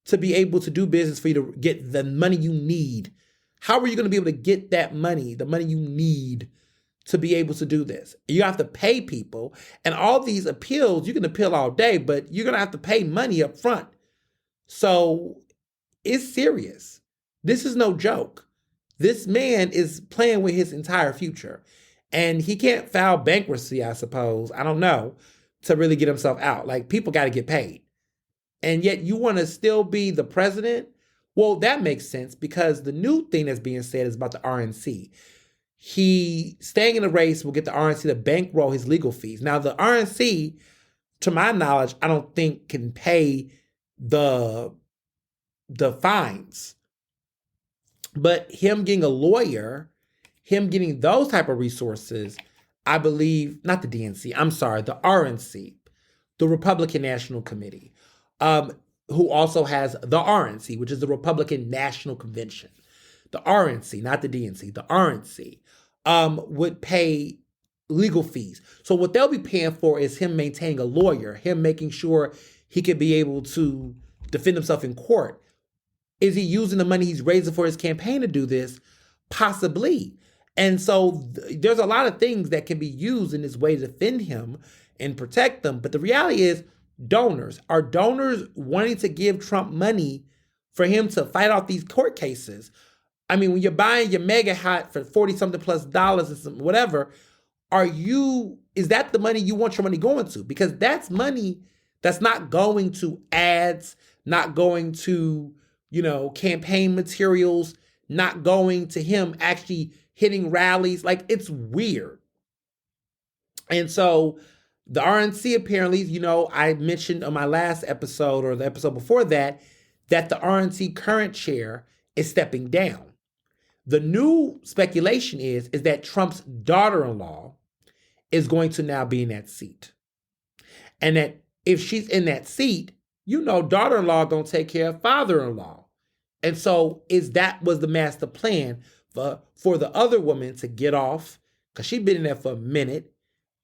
Speaker 1: to be able to do business for you to get the money you need? How are you going to be able to get that money, the money you need to be able to do this? You have to pay people. And all these appeals, you can appeal all day, but you're going to have to pay money up front. So it's serious. This is no joke. This man is playing with his entire future. And he can't file bankruptcy, I suppose, I don't know, to really get himself out. Like people got to get paid. And yet you want to still be the president? Well, that makes sense, because the new thing that's being said is about the RNC. He staying in the race will get the RNC to bankroll his legal fees. Now, the RNC, to my knowledge, I don't think can pay the fines. But him getting a lawyer, him getting those type of resources, I believe, not the DNC, I'm sorry, the RNC, the Republican National Committee, who also has the RNC, which is the Republican National Convention. The RNC, not the DNC, the RNC, would pay legal fees. So what they'll be paying for is him maintaining a lawyer, him making sure he could be able to defend himself in court. Is he using the money he's raising for his campaign to do this? Possibly. And so there's a lot of things that can be used in this way to defend him and protect them. But the reality is, donors are donors wanting to give Trump money for him to fight off these court cases. I mean, when you're buying your mega yacht for 40 something plus dollars or something, whatever, is that the money you want your money going to? Because that's money that's not going to ads, not going to, campaign materials, not going to him actually hitting rallies. Like, it's weird. And so the RNC apparently, I mentioned on my last episode or the episode before that the RNC current chair is stepping down. The new speculation is that Trump's daughter-in-law is going to now be in that seat. And that if she's in that seat, daughter-in-law don't take care of father-in-law. And so was the master plan for the other woman to get off, because she'd been in there for a minute,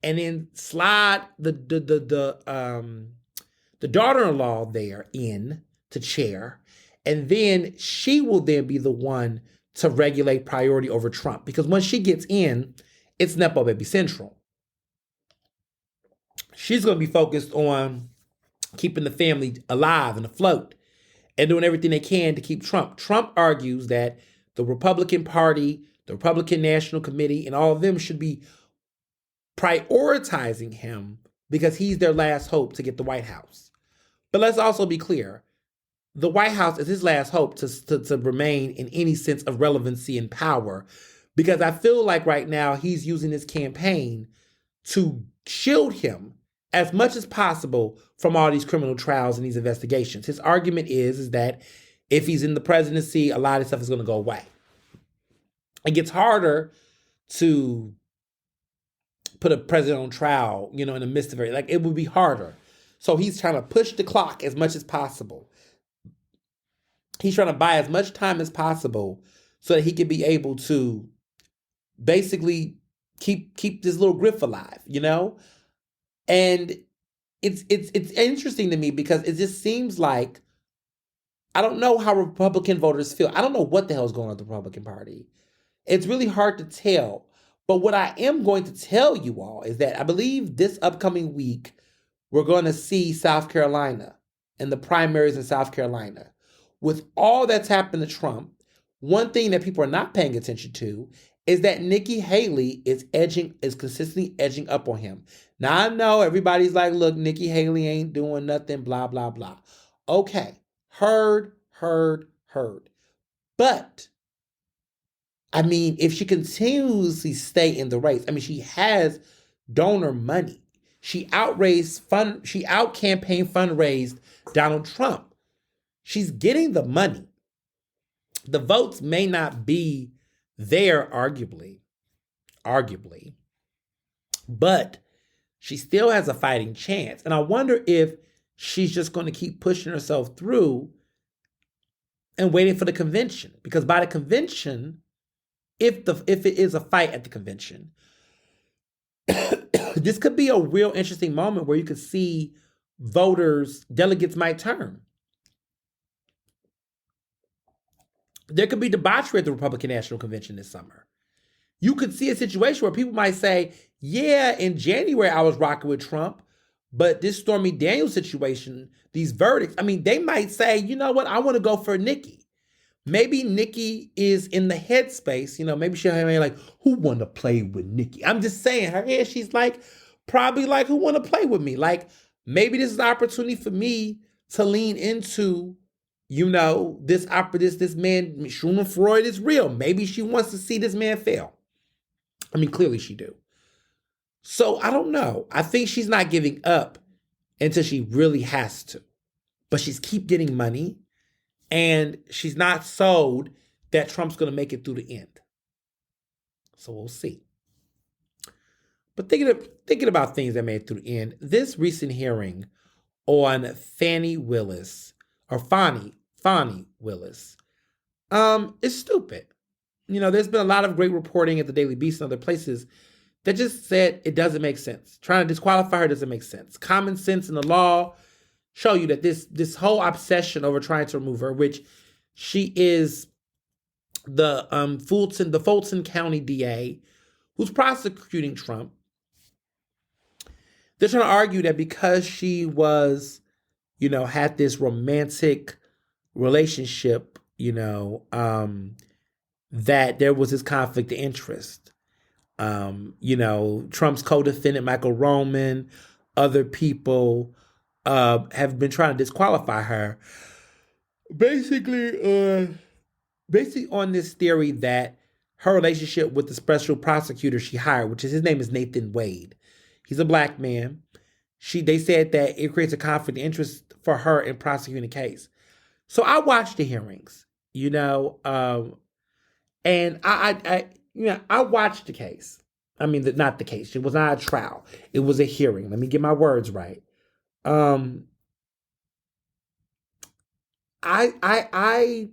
Speaker 1: and then slide the daughter-in-law there in to chair, and then she will then be the one to regulate priority over Trump. Because once she gets in, it's Nepo Baby Central. She's going to be focused on keeping the family alive and afloat and doing everything they can to keep Trump. Trump argues that the Republican Party, the Republican National Committee, and all of them should be prioritizing him because he's their last hope to get the White House. But let's also be clear. The White House is his last hope to remain in any sense of relevancy and power, because I feel like right now he's using his campaign to shield him as much as possible from all these criminal trials and these investigations. His argument is that if he's in the presidency, a lot of stuff is going to go away. It gets harder to put a president on trial, in the midst of it. Like, it would be harder. So he's trying to push the clock as much as possible. He's trying to buy as much time as possible so that he can be able to basically keep this little grift alive, And it's interesting to me because it just seems like, I don't know how Republican voters feel. I don't know what the hell is going on with the Republican Party. It's really hard to tell. But what I am going to tell you all is that I believe this upcoming week, we're going to see South Carolina and the primaries in South Carolina. With all that's happened to Trump, one thing that people are not paying attention to is that Nikki Haley is consistently edging up on him. Now, I know everybody's like, look, Nikki Haley ain't doing nothing, blah, blah, blah. Okay, heard. But, I mean, if she continuously stay in the race, I mean, she has donor money. She out-campaign fundraised Donald Trump. She's getting the money. The votes may not be there, arguably, but she still has a fighting chance. And I wonder if she's just going to keep pushing herself through and waiting for the convention. Because by the convention, if it is a fight at the convention, this could be a real interesting moment where you could see delegates might turn. There could be debauchery at the Republican National Convention this summer. You could see a situation where people might say, yeah, in January I was rocking with Trump, but this Stormy Daniels situation, these verdicts, I mean, they might say, you know what, I want to go for Nikki. Maybe Nikki is in the headspace, maybe she'll have like, who want to play with Nikki? I'm just saying, her head, she's like, probably like, who want to play with me? Like, maybe this is an opportunity for me to lean into this man, Schumann Freud, is real. Maybe she wants to see this man fail. I mean, clearly she do. So I don't know. I think she's not giving up until she really has to. But she's keep getting money, and she's not sold that Trump's going to make it through the end. So we'll see. But thinking about things that made it through the end, this recent hearing on Fani Willis or Fani Willis, is stupid. There's been a lot of great reporting at the Daily Beast and other places that just said it doesn't make sense. Trying to disqualify her doesn't make sense. Common sense and the law show you that this whole obsession over trying to remove her, which she is the Fulton County DA who's prosecuting Trump. They're trying to argue that because she was, had this romantic relationship, that there was this conflict of interest. Trump's co-defendant, Michael Roman, other people have been trying to disqualify her. Basically on this theory that her relationship with the special prosecutor she hired, which is his name is Nathan Wade. He's a black man. They said that it creates a conflict of interest for her in prosecuting the case. So I watched the hearings, and I watched the case. I mean, not the case. It was not a trial. It was a hearing. Let me get my words right. I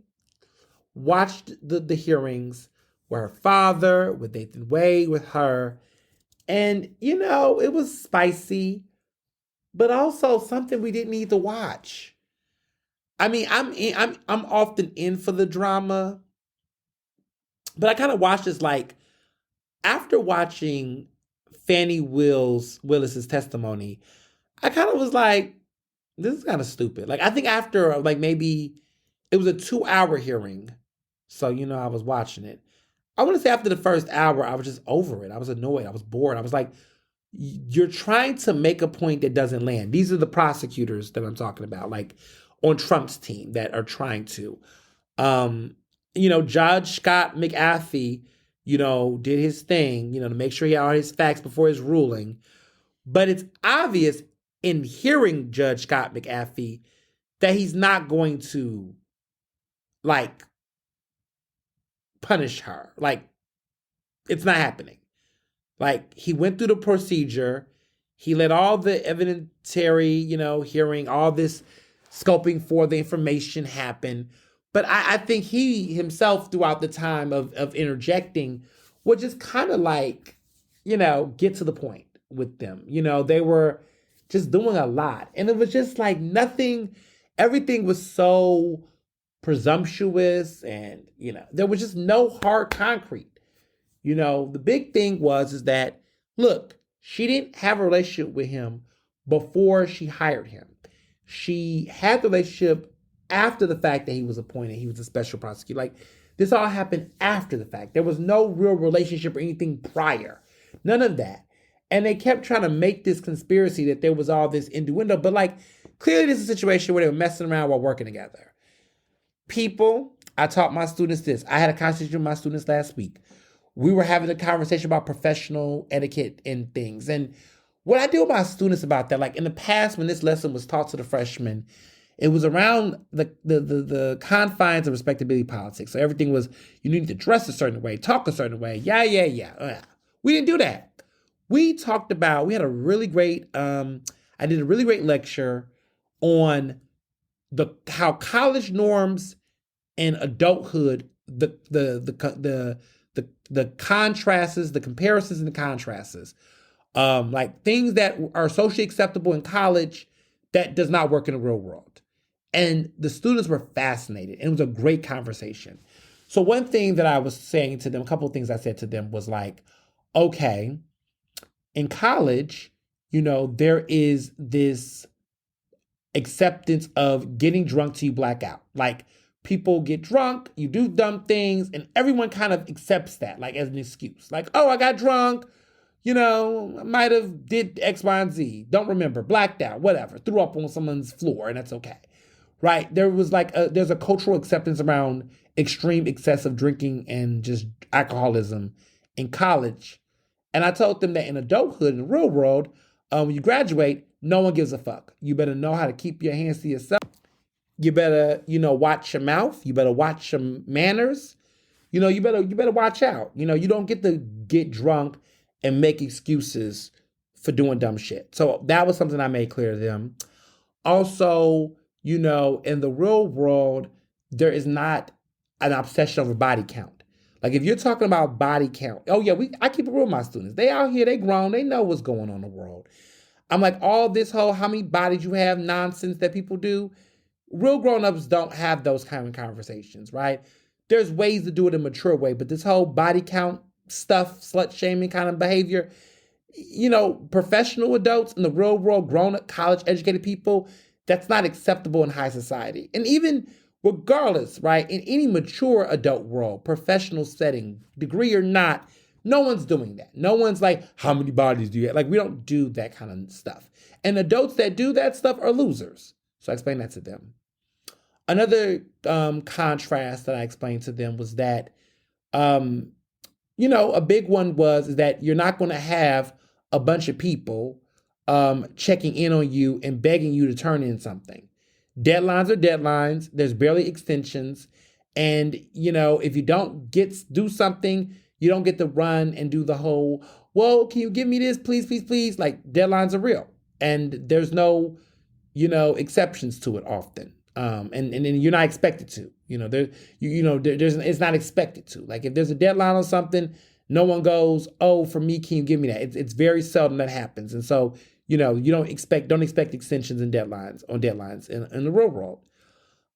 Speaker 1: watched the hearings with her father, with Nathan Wade, with her, and it was spicy, but also something we didn't need to watch. I mean, I'm often in for the drama, but I kind of watched this like after watching Fani Willis's testimony, I kind of was like, this is kind of stupid. Like, I think after like maybe it was a 2-hour hearing, so I was watching it. I want to say after the first hour, I was just over it. I was annoyed. I was bored. I was like, you're trying to make a point that doesn't land. These are the prosecutors that I'm talking about, like on Trump's team that are trying to. Judge Scott McAfee, did his thing, to make sure he had all his facts before his ruling. But it's obvious in hearing Judge Scott McAfee that he's not going to, like, punish her. Like, it's not happening. Like, he went through the procedure. He let all the evidentiary, hearing, all this scoping for the information happen. But I think he himself, throughout the time of interjecting, would just kind of like, get to the point with them. They were just doing a lot. And it was just like everything was so presumptuous and, there was just no hard concrete. The big thing is that, look, she didn't have a relationship with him before she hired him. She had the relationship after the fact that he was appointed. He was a special prosecutor. Like, this all happened after the fact. There was no real relationship or anything prior. None of that. And they kept trying to make this conspiracy that there was all this innuendo. But, like, clearly this is a situation where they were messing around while working together. People, I taught my students this. I had a conversation with my students last week. We were having a conversation about professional etiquette and things. And what I do with my students about that, like in the past when this lesson was taught to the freshmen, it was around the confines of respectability politics. So everything was, you need to dress a certain way, talk a certain way. Yeah. We didn't do that. We had a really great, I did a really great lecture on how college norms and adulthood, the contrasts, the comparisons and the contrasts, like things that are socially acceptable in college that does not work in the real world. And the students were fascinated. It was a great conversation. So one thing that I was saying to them, a couple of things I said to them was like, okay, in college, there is this acceptance of getting drunk till you black out. Like, people get drunk, you do dumb things, and everyone kind of accepts that, like, as an excuse. Like, oh, I got drunk, I might have did X, Y, and Z. Don't remember, blacked out, whatever. Threw up on someone's floor, and that's okay. Right? There was there's a cultural acceptance around extreme excessive drinking and just alcoholism in college. And I told them that in adulthood, in the real world, when you graduate, no one gives a fuck. You better know how to keep your hands to yourself. You better, watch your mouth. You better watch your manners. you better watch out. You don't get to get drunk and make excuses for doing dumb shit. So that was something I made clear to them. Also, in the real world, there is not an obsession over body count. Like if you're talking about body count, oh yeah, I keep it real with my students. They out here, they grown, they know what's going on in the world. I'm like, all this whole how many bodies you have nonsense that people do, real grown-ups don't have those kind of conversations, right? There's ways to do it in a mature way, but this whole body count stuff, slut shaming kind of behavior, professional adults in the real world, grown-up, college educated people, that's not acceptable in high society. And even regardless, right, in any mature adult world, professional setting, degree or not, no one's doing that. No one's like, how many bodies do you have? Like, we don't do that kind of stuff. And adults that do that stuff are losers. So I explained that to them. Another contrast that I explained to them was that, a big one is that you're not going to have a bunch of people checking in on you and begging you to turn in something. Deadlines are deadlines. There's barely extensions. And, if you don't do something, you don't get to run and do the whole, well, can you give me this, please, please, please? Like, deadlines are real. And there's no, exceptions to it often. And you're not expected to, it's not expected to. Like if there's a deadline on something, no one goes, oh, for me, can you give me that? It's very seldom that happens. And so, you don't expect extensions and deadlines in the real world.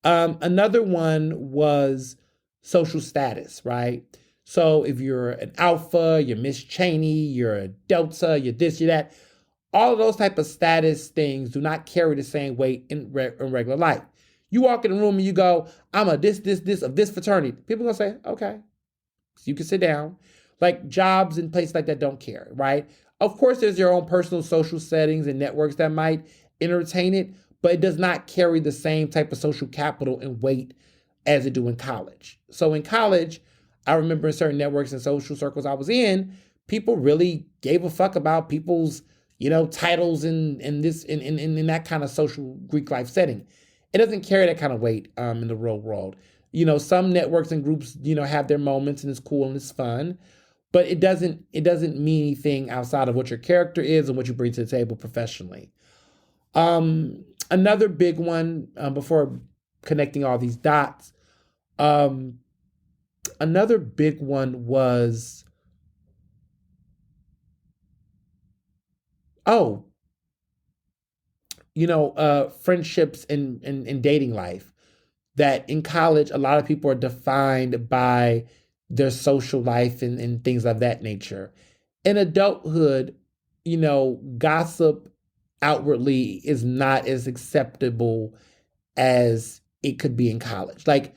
Speaker 1: Another one was social status, right? So if you're an alpha, you're Miss Cheney, you're a delta, you're this, you're that, all of those type of status things do not carry the same weight in regular life. You walk in the room and you go, I'm a this of this fraternity. People are going to say, okay, so you can sit down. Like jobs and places like that don't care, right? Of course, there's your own personal social settings and networks that might entertain it, but it does not carry the same type of social capital and weight as it do in college. So in college, I remember in certain networks and social circles I was in, people really gave a fuck about people's, titles and this in that kind of social Greek life setting. It doesn't carry that kind of weight in the real world. Some networks and groups, have their moments and it's cool and it's fun, but it doesn't mean anything outside of what your character is and what you bring to the table professionally. Another big one before connecting all these dots, another big one was, friendships and dating life. That in college, a lot of people are defined by their social life and things of that nature. In adulthood, gossip outwardly is not as acceptable as it could be in college. Like,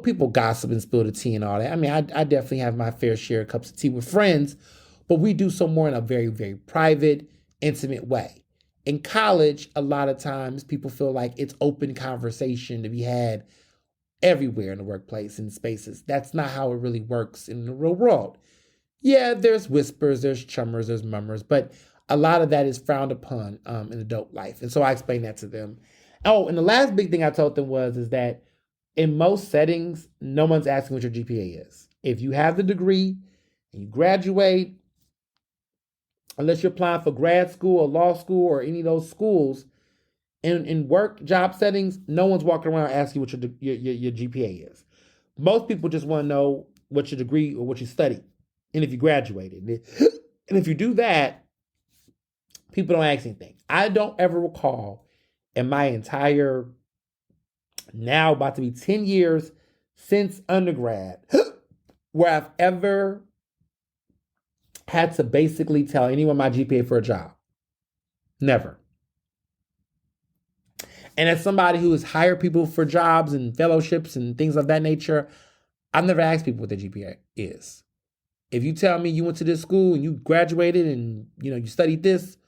Speaker 1: people gossip and spill the tea and all that. I mean, I definitely have my fair share of cups of tea with friends, but we do so more in a very, very private, intimate way. In college, a lot of times people feel like it's open conversation to be had everywhere in the workplace and spaces. That's not how it really works in the real world. Yeah, there's whispers, there's chummers, there's mummers, but a lot of that is frowned upon in adult life. And so I explained that to them. Oh, and the last big thing I told them is that in most settings, no one's asking what your GPA is. If you have the degree and you graduate, unless you're applying for grad school or law school or any of those schools, in work job settings, no one's walking around asking what your GPA is. Most people just want to know what your degree or what you studied, and if you graduated. And if you do that, people don't ask anything. I don't ever recall in my entire, now about to be 10 years since undergrad, where I've ever had to basically tell anyone my GPA for a job. Never. And as somebody who has hired people for jobs and fellowships and things of that nature, I've never asked people what their GPA is. If you tell me you went to this school and you graduated and you studied this,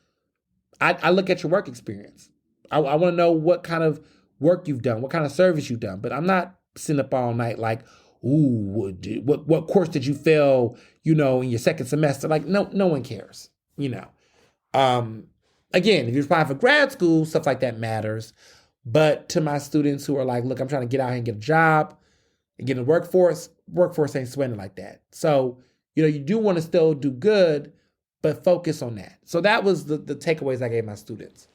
Speaker 1: I look at your work experience. I want to know what kind of work you've done, what kind of service you've done. But I'm not sitting up all night like, ooh, what course did you fail, in your second semester? Like, no one cares, Again, if you're applying for grad school, stuff like that matters. But to my students who are like, look, I'm trying to get out here and get a job and get in the workforce, workforce ain't sweating like that. So, you do want to still do good, but focus on that. So that was the takeaways I gave my students.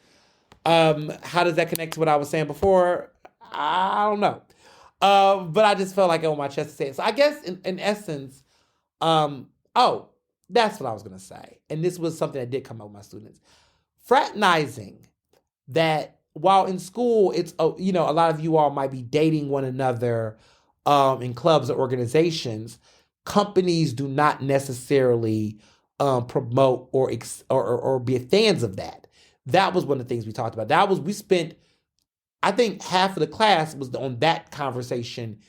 Speaker 1: How does that connect to what I was saying before? I don't know. But I just felt like it on my chest to say it. So I guess in essence, that's what I was going to say. And this was something that did come up with my students. Fraternizing, that while in school, it's, a lot of you all might be dating one another in clubs or organizations, companies do not necessarily promote or be fans of that. That was one of the things we talked about. We spent, I think, half of the class was on that conversation,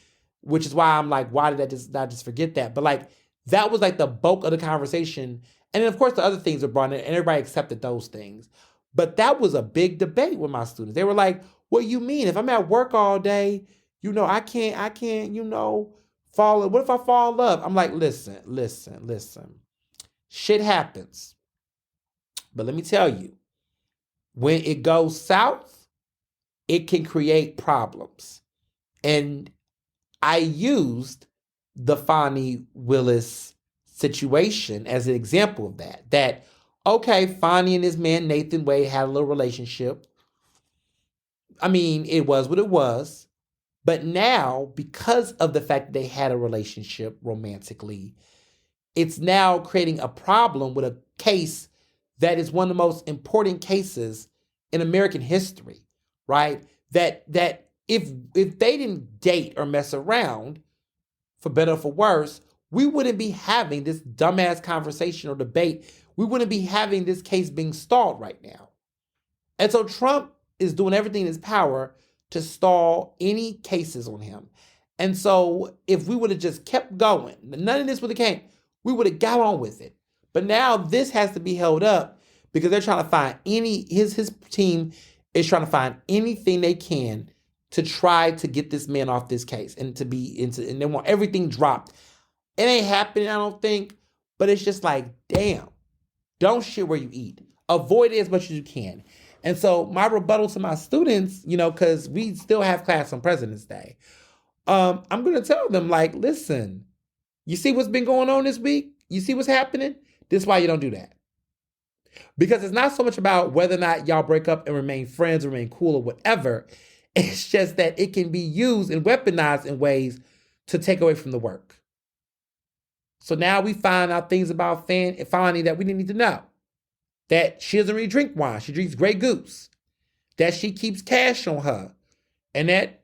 Speaker 1: which is why I'm like, why did I just forget that? But like, that was like the bulk of the conversation. And then of course the other things were brought in and everybody accepted those things. But that was a big debate with my students. They were like, what do you mean? If I'm at work all day, I can't, fall. What if I fall up? I'm like, listen. Shit happens. But let me tell you, when it goes south, it can create problems. And I used the Fani Willis situation as an example of that. That, okay, Fani and his man Nathan Wade had a little relationship. I mean, it was what it was. But now, because of the fact that they had a relationship romantically, it's now creating a problem with a case that is one of the most important cases in American history, right? That if they didn't date or mess around, for better or for worse, we wouldn't be having this dumbass conversation or debate. We wouldn't be having this case being stalled right now. And so Trump is doing everything in his power to stall any cases on him. And so if we would have just kept going, none of this would have came, we would have got on with it. But now this has to be held up because they're trying to find his team is trying to find anything they can to try to get this man off this case and and they want everything dropped. It ain't happening, I don't think, but it's just like, damn, don't shit where you eat. Avoid it as much as you can. And so my rebuttal to my students, because we still have class on President's Day, I'm going to tell them, like, listen, you see what's been going on this week? You see what's happening? This is why you don't do that. Because it's not so much about whether or not y'all break up and remain friends, remain cool or whatever. It's just that it can be used and weaponized in ways to take away from the work. So now we find out things about Fani that we didn't need to know. That she doesn't really drink wine. She drinks Grey Goose. That she keeps cash on her. And that,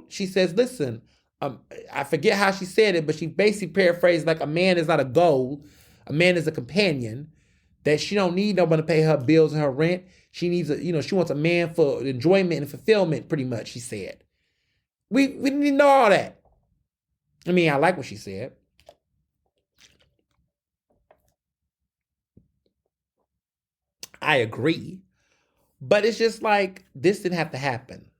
Speaker 1: she says, listen, I forget how she said it, but she basically paraphrased like a man is not a goal. A man is a companion. That she don't need no one to pay her bills and her rent. She needs she wants a man for enjoyment and fulfillment, pretty much, she said. We didn't know all that. I mean, I like what she said. I agree. But it's just like, this didn't have to happen.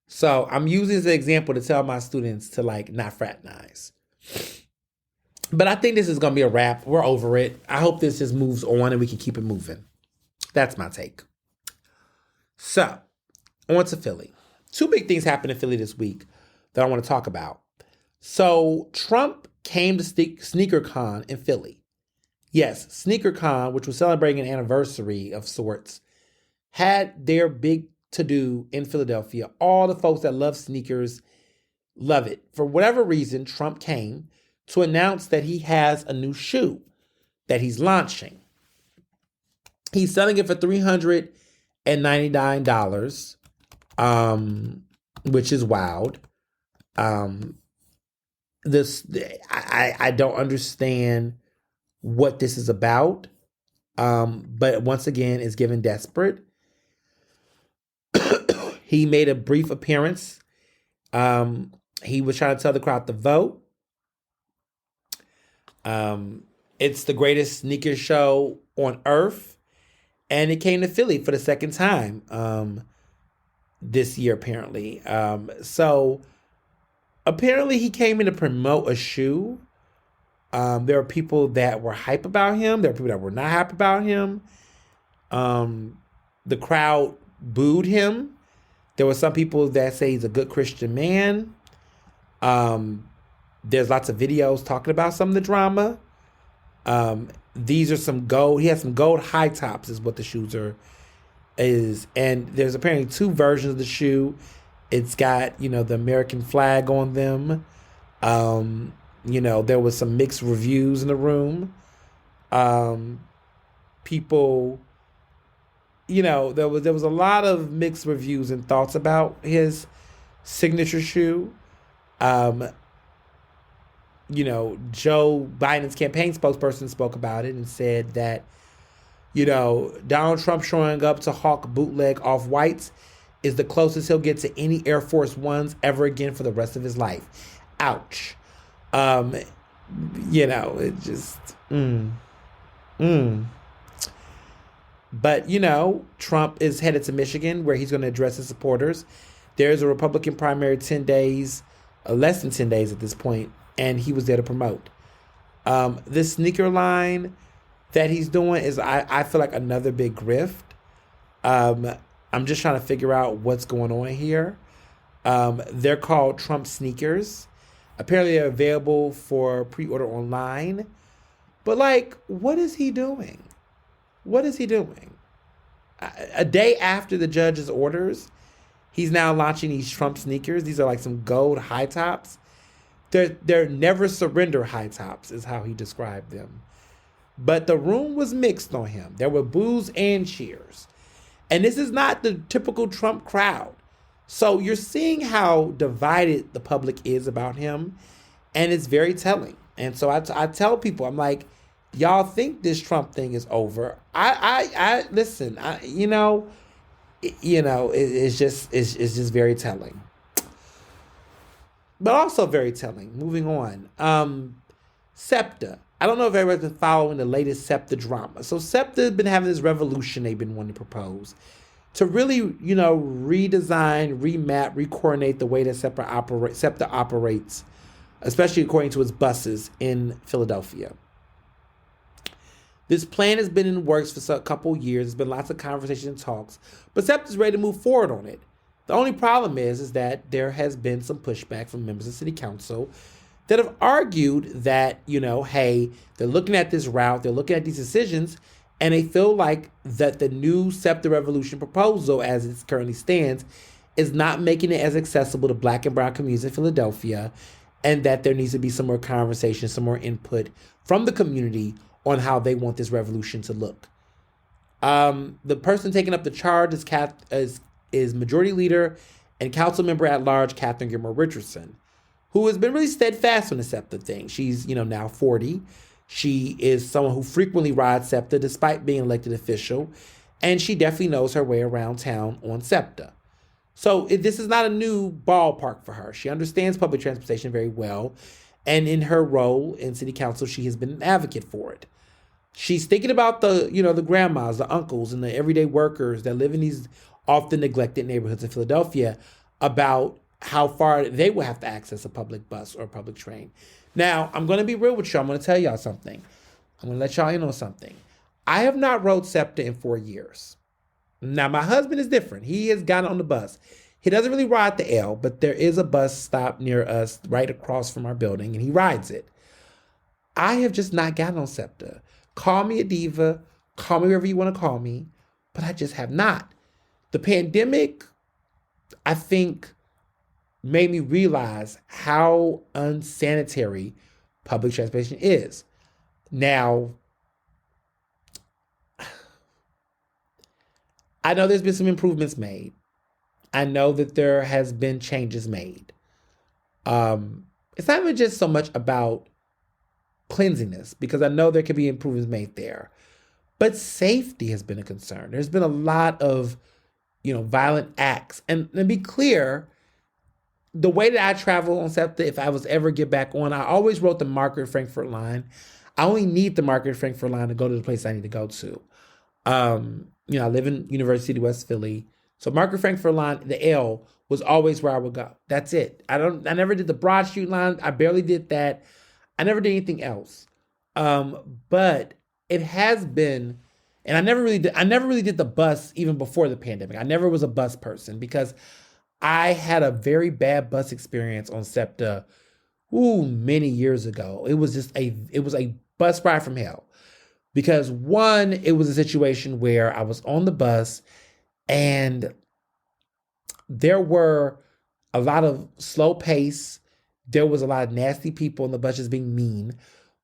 Speaker 1: So I'm using this as an example to tell my students to not fraternize. But I think this is going to be a wrap. We're over it. I hope this just moves on and we can keep it moving. That's my take. So, on to Philly. Two big things happened in Philly this week that I want to talk about. So, Trump came to SneakerCon in Philly. Yes, SneakerCon, which was celebrating an anniversary of sorts, had their big to-do in Philadelphia. All the folks that love sneakers love it. For whatever reason, Trump came to announce that he has a new shoe that he's launching. He's selling it for $399, which is wild. I don't understand what this is about, but once again, it's given desperate. He made a brief appearance. He was trying to tell the crowd to vote. It's the greatest sneaker show on earth, and it came to Philly for the second time this year, apparently. So apparently he came in to promote a shoe. There were people that were hype about him. There were people that were not hype about him. The crowd booed him. There were some people that say he's a good Christian man. Um, there's lots of videos talking about some of the drama. These are some gold. He has some gold high tops, is what the shoes are. And there's apparently two versions of the shoe. It's got the American flag on them. There was some mixed reviews in the room. People, there was a lot of mixed reviews and thoughts about his signature shoe. Joe Biden's campaign spokesperson spoke about it and said that, Donald Trump showing up to hawk bootleg off-whites is the closest he'll get to any Air Force Ones ever again for the rest of his life. Ouch. It just, But, Trump is headed to Michigan where he's going to address his supporters. There's a Republican primary 10 days, less than 10 days at this point, and he was there to promote. This sneaker line that he's doing is, I feel like, another big grift. I'm just trying to figure out what's going on here. They're called Trump sneakers. Apparently they're available for pre-order online. But, what is he doing? What is he doing? A day after the judge's orders, he's now launching these Trump sneakers. These are some gold high tops. They're never surrender high tops, is how he described them. But the room was mixed on him. There were boos and cheers. And this is not the typical Trump crowd. So you're seeing how divided the public is about him. And it's very telling. And so I tell people, I'm like, y'all think this Trump thing is over. I listen, it's just very telling. But also very telling. Moving on. SEPTA. I don't know if everybody's been following the latest SEPTA drama. So SEPTA has been having this revolution they've been wanting to propose to really, redesign, remap, recoordinate the way that SEPTA operates, especially according to its buses in Philadelphia. This plan has been in the works for a couple years. There's been lots of conversations and talks, but SEPTA's ready to move forward on it. The only problem is that there has been some pushback from members of City Council that have argued that, hey, they're looking at this route, they're looking at these decisions, and they feel like that the new SEPTA Revolution proposal, as it currently stands, is not making it as accessible to Black and brown communities in Philadelphia, and that there needs to be some more conversation, some more input from the community on how they want this revolution to look. The person taking up the charge is Majority Leader and Council Member at Large Catherine Gilmore Richardson, who has been really steadfast on the SEPTA thing. She's, now 40. She is someone who frequently rides SEPTA despite being elected official, and she definitely knows her way around town on SEPTA. So this is not a new ballpark for her. She understands public transportation very well, and in her role in City Council, she has been an advocate for it. She's thinking about the grandmas, the uncles, and the everyday workers that live in these often neglected neighborhoods of Philadelphia about how far they will have to access a public bus or a public train. Now, I'm going to be real with y'all. I'm going to tell y'all something. I'm going to let y'all in on something. I have not rode SEPTA in 4 years. Now, my husband is different. He has gotten on the bus. He doesn't really ride the L, but there is a bus stop near us right across from our building, and he rides it. I have just not gotten on SEPTA. Call me a diva. Call me whatever you want to call me, but I just have not. The pandemic, I think, made me realize how unsanitary public transportation is. Now, I know there's been some improvements made. I know that there has been changes made. It's not even just so much about cleanliness, because I know there could be improvements made there. But safety has been a concern. There's been a lot of, violent acts. And to be clear, the way that I travel on SEPTA, if I was ever get back on, I always rode the Margaret Frankfurt line. I only need the Margaret Frankfurt line to go to the place I need to go to. I live in University of West Philly. So Margaret Frankfurt line, the L, was always where I would go. That's it. I never did the Broad Street line. I barely did that. I never did anything else. But it has been, and I never really did the bus even before the pandemic. I never was a bus person because I had a very bad bus experience on SEPTA, many years ago. It was a bus ride from hell. Because one, it was a situation where I was on the bus and there were a lot of slow pace. There was a lot of nasty people on the bus just being mean.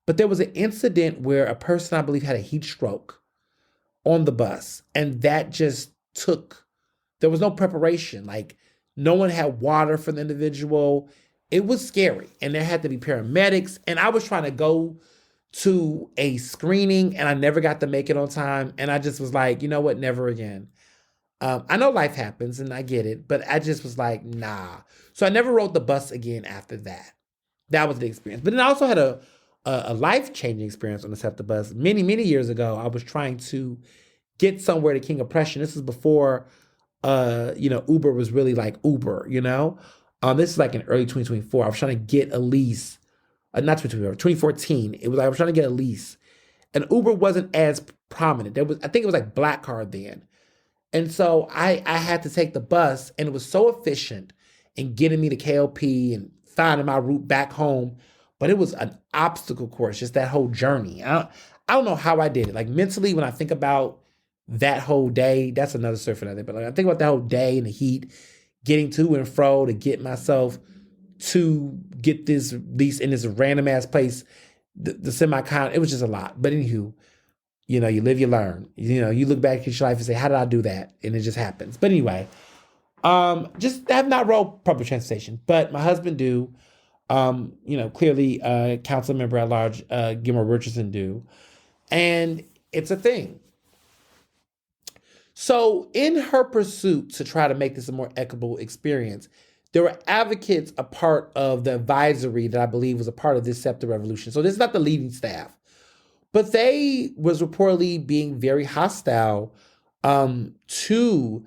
Speaker 1: But there was an incident where a person, I believe, had a heat stroke on the bus. And that just there was no preparation. Like, no one had water for the individual. It was scary. And there had to be paramedics. And I was trying to go to a screening and I never got to make it on time. And I just was like, you know what? Never again. I know life happens and I get it, but I just was like, nah. So I never rode the bus again after that. That was the experience. But then I also had a life-changing experience on the SEPTA bus. Many, many years ago, I was trying to get somewhere to King of Prussia. This was before, Uber was really like Uber, This is like in early 2024. I was trying to get a lease. Not 2024, 2014. I was trying to get a lease. And Uber wasn't as prominent. I think it was like Black Card then. And so I had to take the bus, and it was so efficient in getting me to KLP and finding my route back home. But it was an obstacle course, just that whole journey. I don't know how I did it. Like, mentally, when I think about that whole day, that's another story for another day. But like, I think about that whole day in the heat, getting to and fro to get myself to get this lease in this random ass place, the semi-con, it was just a lot. But anywho, you live, you learn. You look back at your life and say, how did I do that? And it just happens. But anyway, just have not rode public transportation, but my husband do. Clearly, council member at large, Gilmore Richardson do. And it's a thing. So in her pursuit to try to make this a more equitable experience, there were advocates a part of the advisory that I believe was a part of this SEPTA revolution. So this is not the leading staff, but they was reportedly being very hostile to,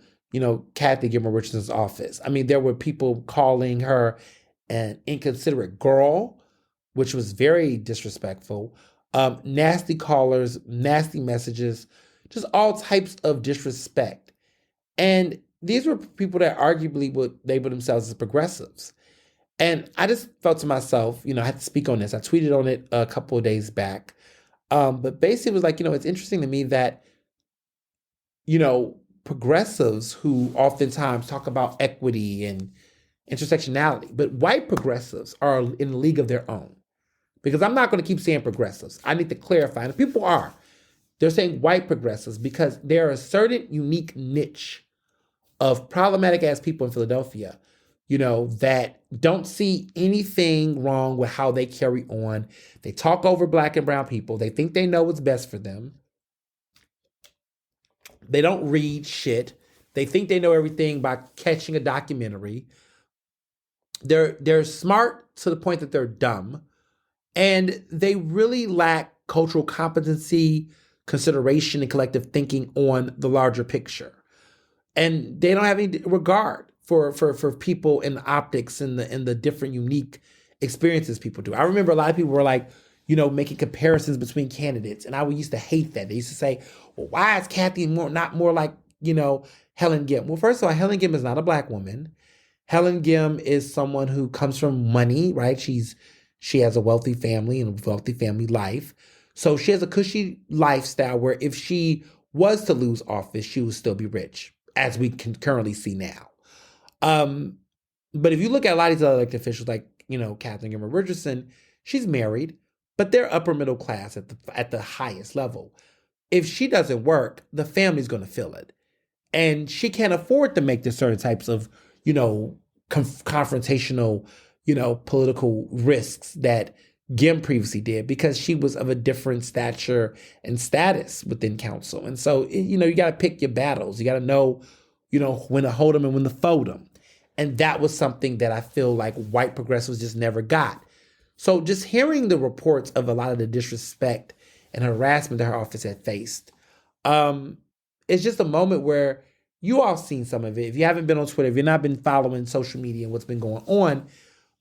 Speaker 1: Kathy Gilmore Richardson's office. I mean, there were people calling her an inconsiderate girl, which was very disrespectful. Nasty callers, nasty messages, just all types of disrespect. And these were people that arguably would label themselves as progressives. And I just felt to myself, I had to speak on this. I tweeted on it a couple of days back. But basically it was like, it's interesting to me that, progressives who oftentimes talk about equity and intersectionality, but white progressives are in a league of their own. Because I'm not going to keep saying progressives. I need to clarify. And people are. They're saying white progressives because they're a certain unique niche of problematic ass people in Philadelphia, that don't see anything wrong with how they carry on. They talk over Black and brown people. They think they know what's best for them. They don't read shit. They think they know everything by catching a documentary. They're smart to the point that they're dumb. And they really lack cultural competency, consideration, and collective thinking on the larger picture. And they don't have any regard for people and the optics and the different unique experiences people do. I remember a lot of people were like, making comparisons between candidates. And I used to hate that. They used to say, well, why is Kathy not more like, Helen Gim? Well, first of all, Helen Gim is not a Black woman. Helen Gim is someone who comes from money, right? She has a wealthy family and a wealthy family life. So she has a cushy lifestyle where if she was to lose office, she would still be rich, as we can currently see now. But if you look at a lot of these other elected officials, like, Catherine Gilmore Richardson, she's married, but they're upper middle class at the highest level. If she doesn't work, the family's going to feel it. And she can't afford to make the certain types of, confrontational, political risks that Gim previously did because she was of a different stature and status within council. And so, you got to pick your battles. You got to know, when to hold them and when to fold them. And that was something that I feel like white progressives just never got. So just hearing the reports of a lot of the disrespect and harassment that her office had faced, it's just a moment where you all seen some of it. If you haven't been on Twitter, if you've not been following social media and what's been going on,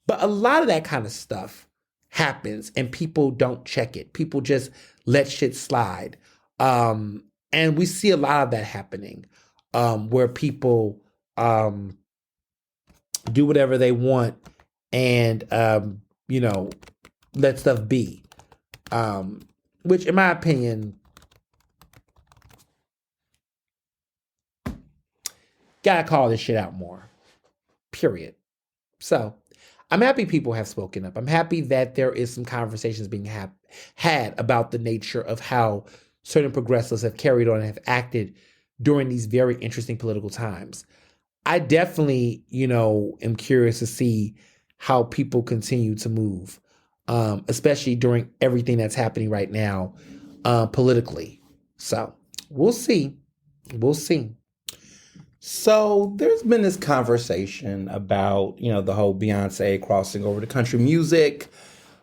Speaker 1: but a lot of that kind of stuff happens and people don't check it. People just let shit slide. And we see a lot of that happening, where people do whatever they want, and you know, let stuff be. Which, in my opinion, gotta call this shit out more. Period. So, I'm happy people have spoken up. I'm happy that there is some conversations being had about the nature of how certain progressives have carried on and have acted during these very interesting political times. I definitely, am curious to see how people continue to move, especially during everything that's happening right now politically. So we'll see. We'll see.
Speaker 2: So there's been this conversation about, the whole Beyonce crossing over to country music.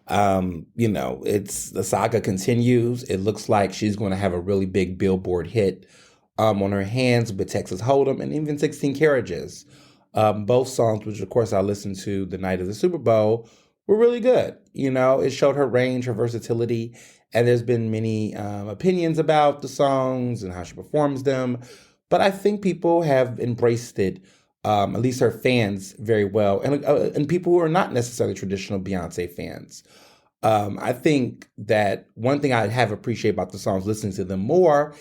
Speaker 2: It's the saga continues. It looks like she's going to have a really big Billboard hit on her hands with Texas Hold'em and even 16 Carriages. Both songs, which of course I listened to the night of the Super Bowl, were really good. It showed her range, her versatility, and there's been many opinions about the songs and how she performs them. But I think people have embraced it, at least her fans, very well, and people who are not necessarily traditional Beyonce fans. I think that one thing I have appreciated about the songs, listening to them more,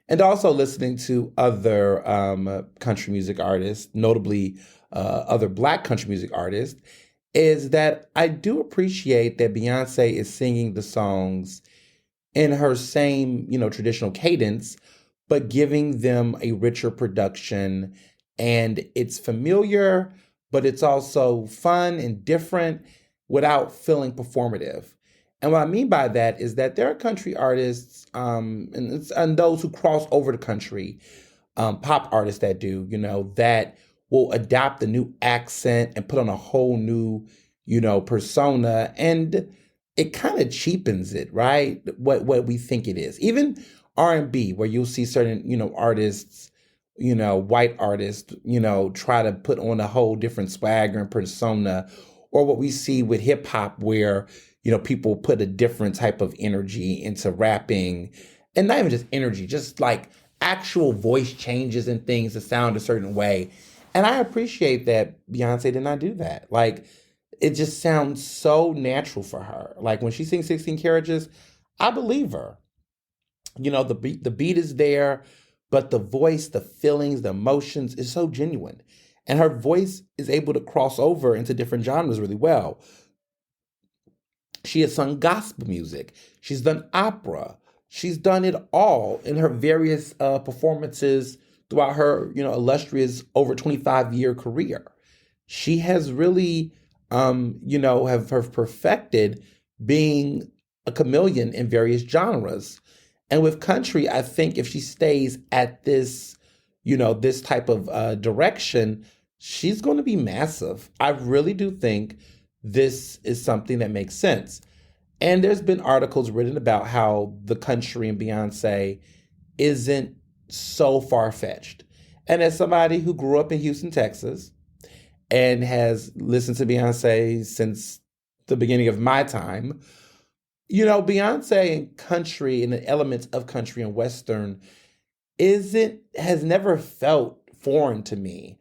Speaker 2: and also listening to other country music artists, notably other Black country music artists, is that I do appreciate that Beyonce is singing the songs in her same, traditional cadence, but giving them a richer production. And it's familiar, but it's also fun and different without feeling performative. And what I mean by that is that there are country artists and those who cross over the country, pop artists that do, that will adopt a new accent and put on a whole new, persona. And it kind of cheapens it, right? What we think it is. Even R&B, where you'll see certain, artists, white artists, try to put on a whole different swagger and persona, or what we see with hip hop where, people put a different type of energy into rapping, and not even just energy, just like actual voice changes and things that sound a certain way. And I appreciate that Beyonce did not do that. Like, it just sounds so natural for her. Like when she sings 16 Carriages, I believe her. The beat is there, but the voice, the feelings, the emotions is so genuine. And her voice is able to cross over into different genres really well. She has sung gospel music. She's done opera. She's done it all in her various performances throughout her, illustrious over 25-year career. She has really, have perfected being a chameleon in various genres. And with country, I think if she stays at this, this type of direction, she's going to be massive. I really do think this is something that makes sense. And there's been articles written about how the country and Beyonce isn't so far-fetched. And as somebody who grew up in Houston, Texas, and has listened to Beyonce since the beginning of my time, Beyonce and country and the elements of country and Western has never felt foreign to me.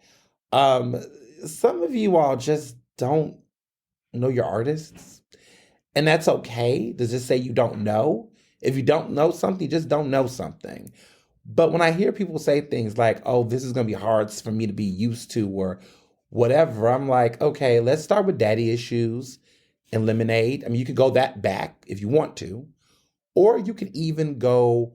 Speaker 2: Some of you all just don't know your artists, and that's okay to just say you don't know. If you don't know something, you just don't know something. But when I hear people say things like, oh, this is going to be hard for me to be used to or whatever, I'm like, okay, let's start with Daddy Issues and Lemonade. I mean, you could go that back if you want to, or you could even go,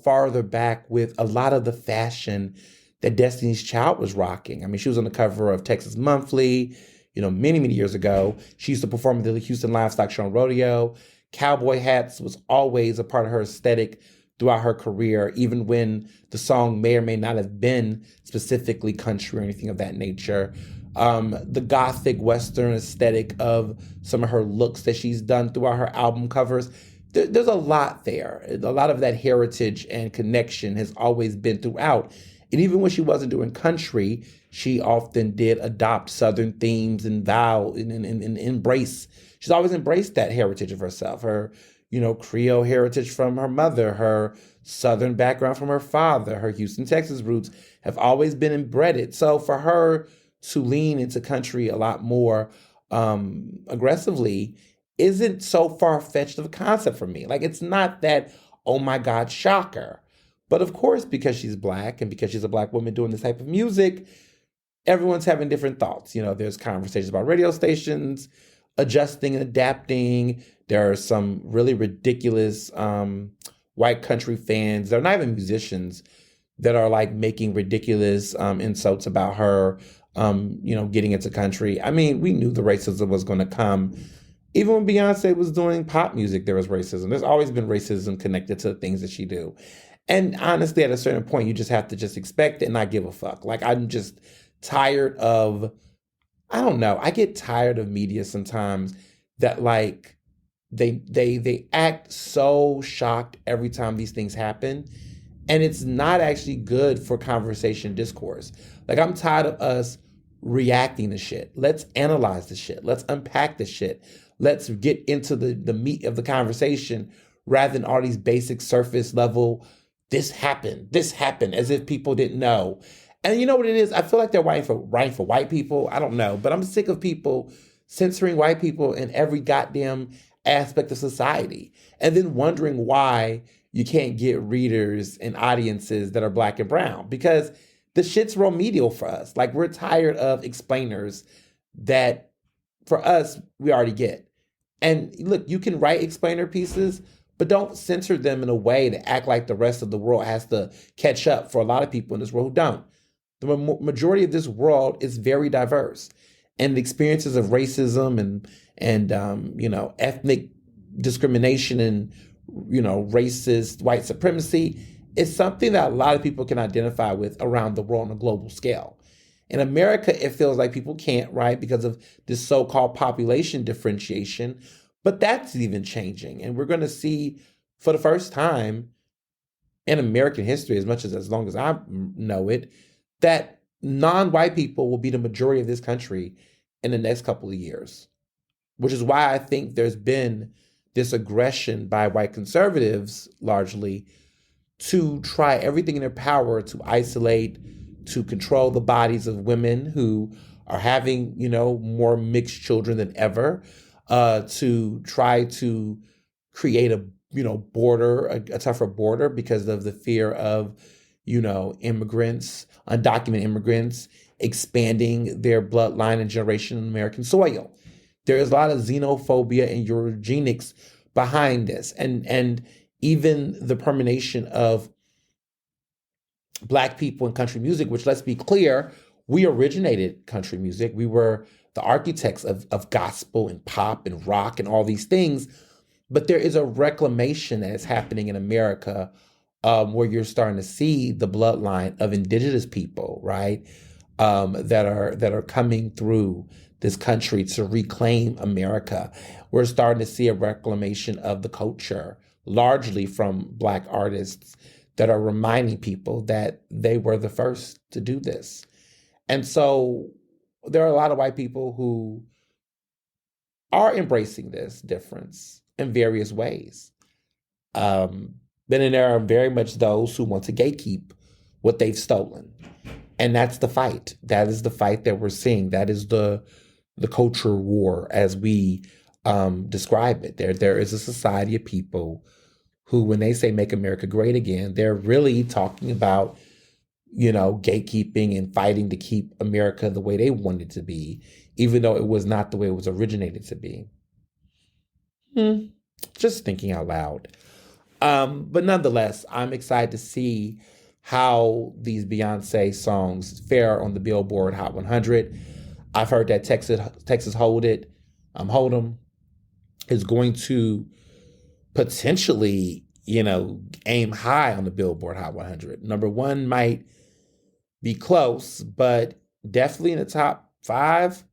Speaker 2: farther back with a lot of the fashion that Destiny's Child was rocking. I mean, she was on the cover of Texas Monthly, many, many years ago. She used to perform at the Houston Livestock Show and Rodeo. Cowboy hats was always a part of her aesthetic throughout her career, even when the song may or may not have been specifically country or anything of that nature. The gothic Western aesthetic of some of her looks that she's done throughout her album covers. There's a lot there. A lot of that heritage and connection has always been throughout. And even when she wasn't doing country, she often did adopt Southern themes and and embrace. She's always embraced that heritage of herself. Her, Creole heritage from her mother, her Southern background from her father, her Houston, Texas roots have always been embedded. So for her to lean into country a lot more aggressively isn't so far-fetched of a concept for me. Like, it's not that, oh my God, shocker. But of course, because she's Black and because she's a Black woman doing this type of music, everyone's having different thoughts. There's conversations about radio stations adjusting and adapting. There are some really ridiculous white country fans. They're not even musicians that are like making ridiculous insults about her, getting into country. I mean, we knew the racism was going to come. Even when Beyonce was doing pop music, there was racism. There's always been racism connected to the things that she do. And honestly, at a certain point, you just have to just expect it and not give a fuck. Like, I'm just tired of, I don't know, I get tired of media sometimes that like they act so shocked every time these things happen. And it's not actually good for conversation discourse. Like, I'm tired of us reacting to shit. Let's analyze the shit. Let's unpack the shit. Let's get into the meat of the conversation rather than all these basic surface level, this happened, as if people didn't know. And you know what it is? I feel like they're writing for white people. I don't know. But I'm sick of people censoring white people in every goddamn aspect of society. And then wondering why you can't get readers and audiences that are Black and brown. Because the shit's remedial for us. Like, we're tired of explainers that, for us, we already get. And look, you can write explainer pieces, but don't censor them in a way to act like the rest of the world has to catch up for a lot of people in this world who don't. The majority of this world is very diverse, and the experiences of racism and ethnic discrimination and racist white supremacy is something that a lot of people can identify with around the world on a global scale. In America, it feels like people can't, right, because of this so-called population differentiation, but that's even changing. And we're going to see, for the first time in American history, as long as I know it, that non-white people will be the majority of this country in the next couple of years, which is why I think there's been this aggression by white conservatives, largely, to try everything in their power to isolate, to control the bodies of women who are having, more mixed children than ever, to try to create a border, a tougher border because of the fear of, immigrants, undocumented immigrants, expanding their bloodline and generation on American soil. There is a lot of xenophobia and eugenics behind this. And even the permeation of Black people in country music, which, let's be clear, we originated country music. We were the architects of gospel and pop and rock and all these things. But there is a reclamation that is happening in America where you're starting to see the bloodline of indigenous people, right, that are coming through this country to reclaim America. We're starting to see a reclamation of the culture, largely from Black artists that are reminding people that they were the first to do this. And so there are a lot of white people who are embracing this difference in various ways. But then there are very much those who want to gatekeep what they've stolen. And that's the fight. That is the fight that we're seeing. That is the culture war as we describe it. There is a society of people who, when they say make America great again, they're really talking about, gatekeeping and fighting to keep America the way they want it to be, even though it was not the way it was originated to be. Just thinking out loud. But nonetheless, I'm excited to see how these Beyonce songs fare on the Billboard Hot 100. I've heard that Texas Hold'em is going to potentially, aim high on the Billboard Hot 100. Number one might be close, but definitely in the top 5,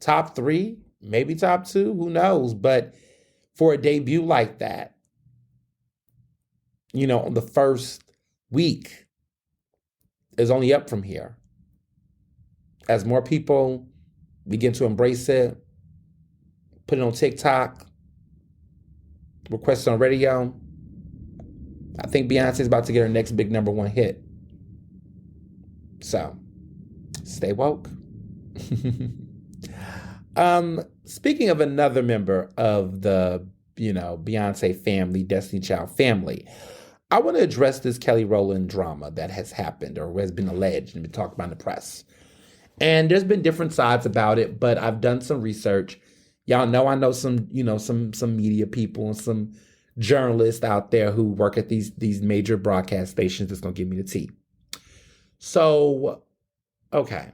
Speaker 2: top 3, maybe top 2, who knows? But for a debut like that, on the first week, is only up from here. As more people begin to embrace it, put it on TikTok, request it on radio, I think Beyonce's about to get her next big number 1 hit. So, stay woke. Speaking of another member of the, Beyonce family, Destiny Child family, I want to address this Kelly Rowland drama that has happened or has been alleged and been talked about in the press. And there's been different sides about it, but I've done some research. Y'all know I know some, some media people and some journalists out there who work at these major broadcast stations that's gonna give me the tea. So, okay.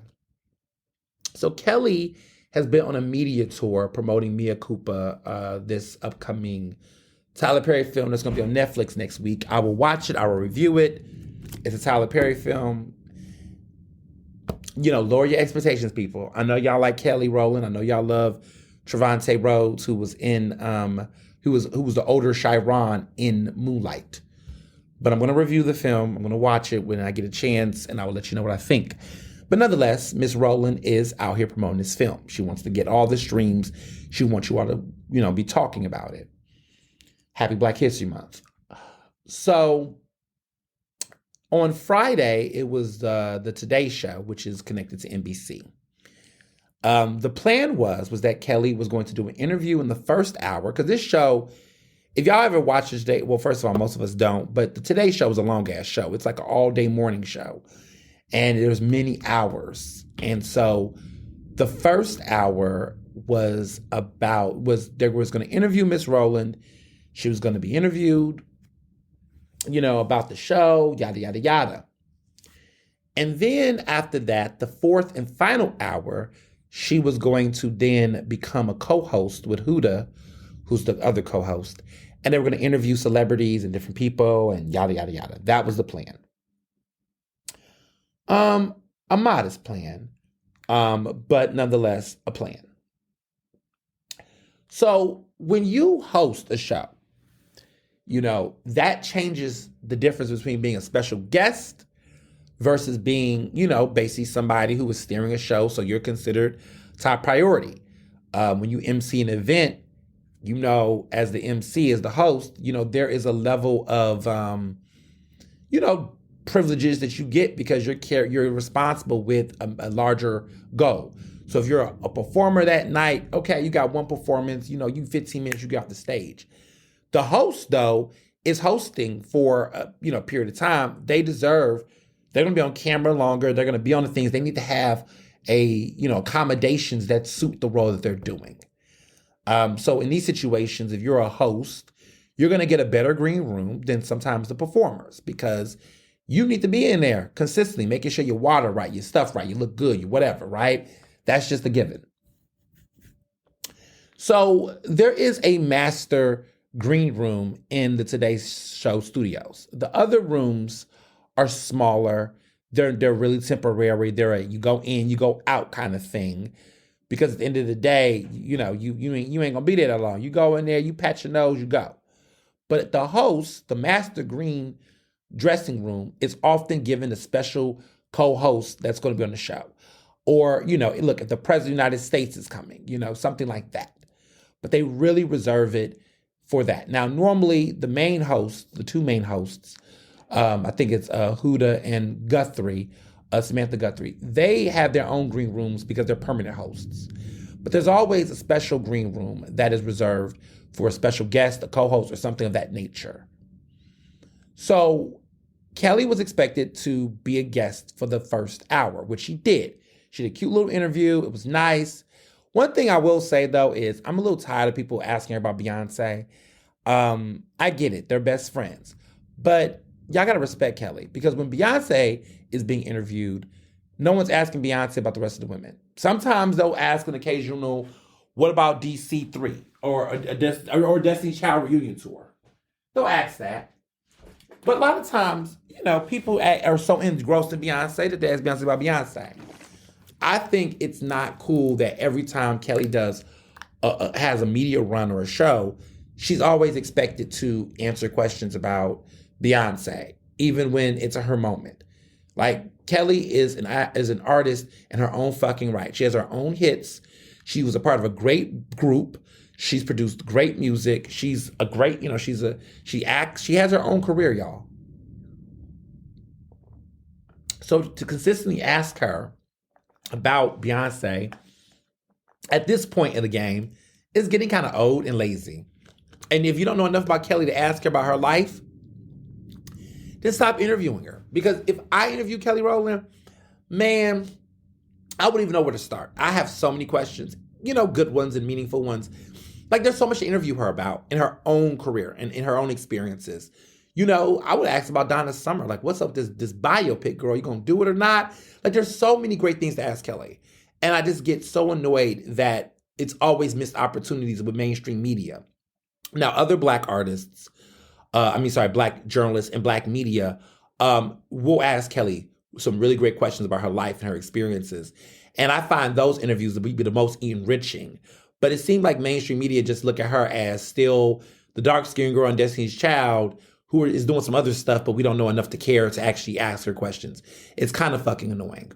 Speaker 2: So Kelly has been on a media tour promoting Mia Coupa, this upcoming Tyler Perry film that's going to be on Netflix next week. I will watch it. I will review it. It's a Tyler Perry film. Lower your expectations, people. I know y'all like Kelly Rowland. I know y'all love Trevante Rhodes, who was in who was the older Chiron in Moonlight. But I'm going to review the film. I'm going to watch it when I get a chance, and I will let you know what I think. But nonetheless, Miss Rowland is out here promoting this film. She wants to get all the streams. She wants you all to, be talking about it. Happy Black History Month. So on Friday, it was the Today Show, which is connected to NBC. The plan was that Kelly was going to do an interview in the first hour, because this show, if y'all ever watch this day, well, first of all, most of us don't, but the Today Show is a long-ass show. It's like an all-day morning show, and there's many hours. And so the first hour was they was going to interview Miss Rowland. She was going to be interviewed, about the show, yada, yada, yada. And then after that, the fourth and final hour, she was going to then become a co-host with Huda, who's the other co-host. And they were going to interview celebrities and different people and yada, yada, yada. That was the plan. A modest plan, but nonetheless, a plan. So when you host a show, that changes the difference between being a special guest versus being, basically somebody who is steering a show, so you're considered top priority. When you MC an event, as the MC, as the host, there is a level of, privileges that you get because you're responsible with a larger goal. So if you're a performer that night, okay, you got one performance, you 15 minutes, you get off the stage. The host, though, is hosting for a period of time. They're going to be on camera longer. They're going to be on the things. They need to have accommodations that suit the role that they're doing. So in these situations, if you're a host, you're going to get a better green room than sometimes the performers, because you need to be in there consistently, making sure your water right, your stuff right, you look good, you whatever, right? That's just a given. So there is a master green room in the Today Show studios. The other rooms are smaller. They're really temporary. They're you go in, you go out kind of thing. Because at the end of the day, you ain't gonna be there that long. You go in there, you pat your nose, you go. But the host, the master green dressing room, is often given a special co-host that's going to be on the show. Or, look, if the President of the United States is coming, something like that. But they really reserve it for that. Now, normally the main hosts, the two main hosts, I think it's Huda and Guthrie, Samantha Guthrie, they have their own green rooms because they're permanent hosts. But there's always a special green room that is reserved for a special guest, a co-host, or something of that nature. So Kelly was expected to be a guest for the first hour, which she did. She did a cute little interview. It was nice. One thing I will say, though, is I'm a little tired of people asking her about Beyonce. I get it. They're best friends. But y'all got to respect Kelly, because when Beyonce is being interviewed, no one's asking Beyonce about the rest of the women. Sometimes they'll ask an occasional, what about DC3 or or Destiny Child reunion tour? They'll ask that. But a lot of times, people are so engrossed in Beyonce that they ask Beyonce about Beyonce. I think it's not cool that every time Kelly has a media run or a show, she's always expected to answer questions about Beyonce, even when it's her moment. Like, Kelly is an artist in her own fucking right. She has her own hits. She was a part of a great group. She's produced great music. She's a great, she acts, she has her own career, y'all. So to consistently ask her
Speaker 1: about Beyonce at this point in the game is getting kind of old and lazy. And if you don't know enough about Kelly to ask her about her life, then stop interviewing her. Because if I interview Kelly Rowland, man, I wouldn't even know where to start. I have so many questions, good ones and meaningful ones. Like, there's so much to interview her about in her own career and in her own experiences. I would ask about Donna Summer. Like, what's up with this biopic, girl? You gonna do it or not? Like, there's so many great things to ask Kelly. And I just get so annoyed that it's always missed opportunities with mainstream media. Now, other Black artists, Black journalists and Black media will ask Kelly some really great questions about her life and her experiences. And I find those interviews to be the most enriching. But it seemed like mainstream media just look at her as still the dark-skinned girl and Destiny's Child who is doing some other stuff, but we don't know enough to care to actually ask her questions. It's kind of fucking annoying.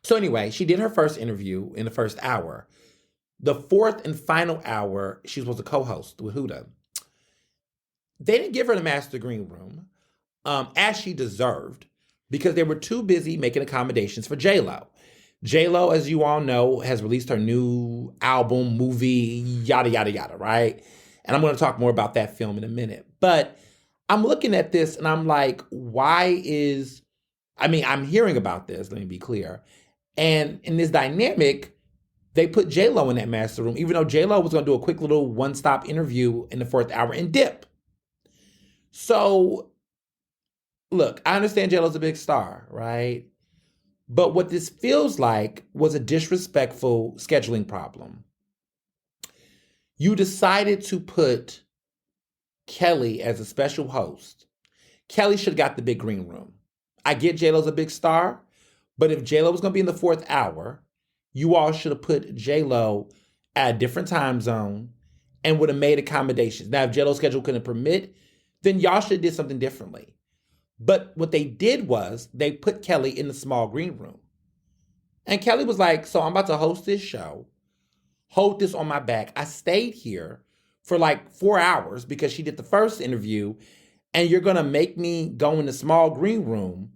Speaker 1: So anyway, she did her first interview in the first hour. The fourth and final hour, she was supposed to co-host with Huda. They didn't give her the master green room, as she deserved, because they were too busy making accommodations for J-Lo. J-Lo, as you all know, has released her new album, movie, yada, yada, yada, right? And I'm going to talk more about that film in a minute. But I'm looking at this and I'm like, I'm hearing about this, let me be clear. And in this dynamic, they put J-Lo in that master room, even though J-Lo was going to do a quick little one-stop interview in the fourth hour and dip. So, look, I understand J-Lo's a big star, right? But what this feels like was a disrespectful scheduling problem. You decided to put Kelly as a special host. Kelly should have got the big green room. I get J-Lo's a big star, but if J-Lo was going to be in the fourth hour, you all should have put J-Lo at a different time zone and would have made accommodations. Now, if J-Lo's schedule couldn't permit, then y'all should have did something differently. But what they did was they put Kelly in the small green room. And Kelly was like, so I'm about to host this show. Hold this on my back. I stayed here for like 4 hours because she did the first interview, and you're going to make me go in the small green room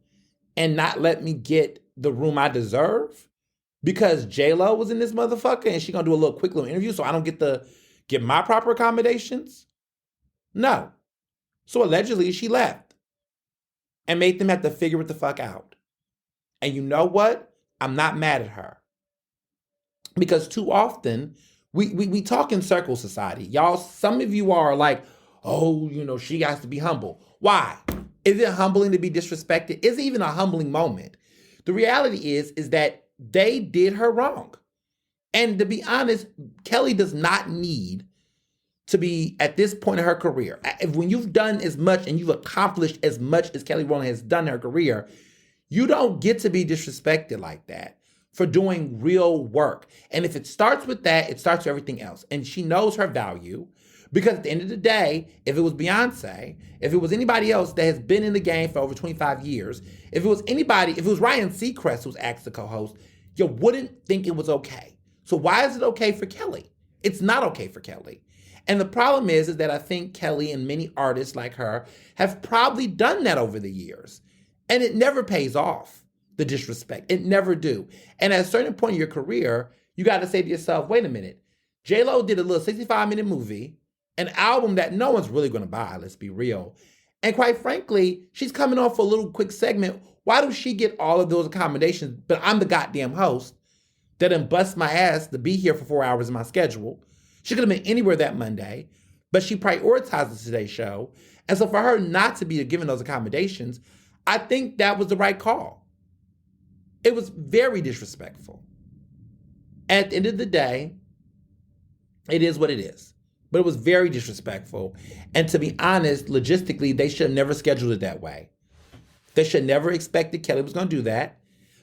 Speaker 1: and not let me get the room I deserve because J-Lo was in this motherfucker and she's going to do a quick little interview so I don't get my proper accommodations? No. So allegedly she left and made them have to figure it the fuck out. And you know what? I'm not mad at her. Because too often, we talk in circle society. Y'all, some of you are like, oh, she has to be humble. Why? Is it humbling to be disrespected? Is it even a humbling moment? The reality is that they did her wrong. And to be honest, Kelly does not need to be at this point in her career. When you've done as much and you've accomplished as much as Kelly Rowland has done in her career, you don't get to be disrespected like that for doing real work. And if it starts with that, it starts with everything else. And she knows her value because at the end of the day, if it was Beyonce, if it was anybody else that has been in the game for over 25 years, if it was Ryan Seacrest who was asked to co-host, you wouldn't think it was okay. So why is it okay for Kelly? It's not okay for Kelly. And the problem is that I think Kelly and many artists like her have probably done that over the years. And it never pays off. The disrespect. It never do. And at a certain point in your career, you got to say to yourself, wait a minute. J-Lo did a little 65-minute movie, an album that no one's really going to buy, let's be real. And quite frankly, she's coming on for a little quick segment. Why does she get all of those accommodations, but I'm the goddamn host that done bust my ass to be here for 4 hours in my schedule? She could have been anywhere that Monday, but she prioritizes today's show. And so for her not to be given those accommodations, I think that was the right call. It was very disrespectful. At the end of the day, it is what it is. But it was very disrespectful. And to be honest, logistically, they should have never scheduled it that way. They should never expected Kelly was going to do that.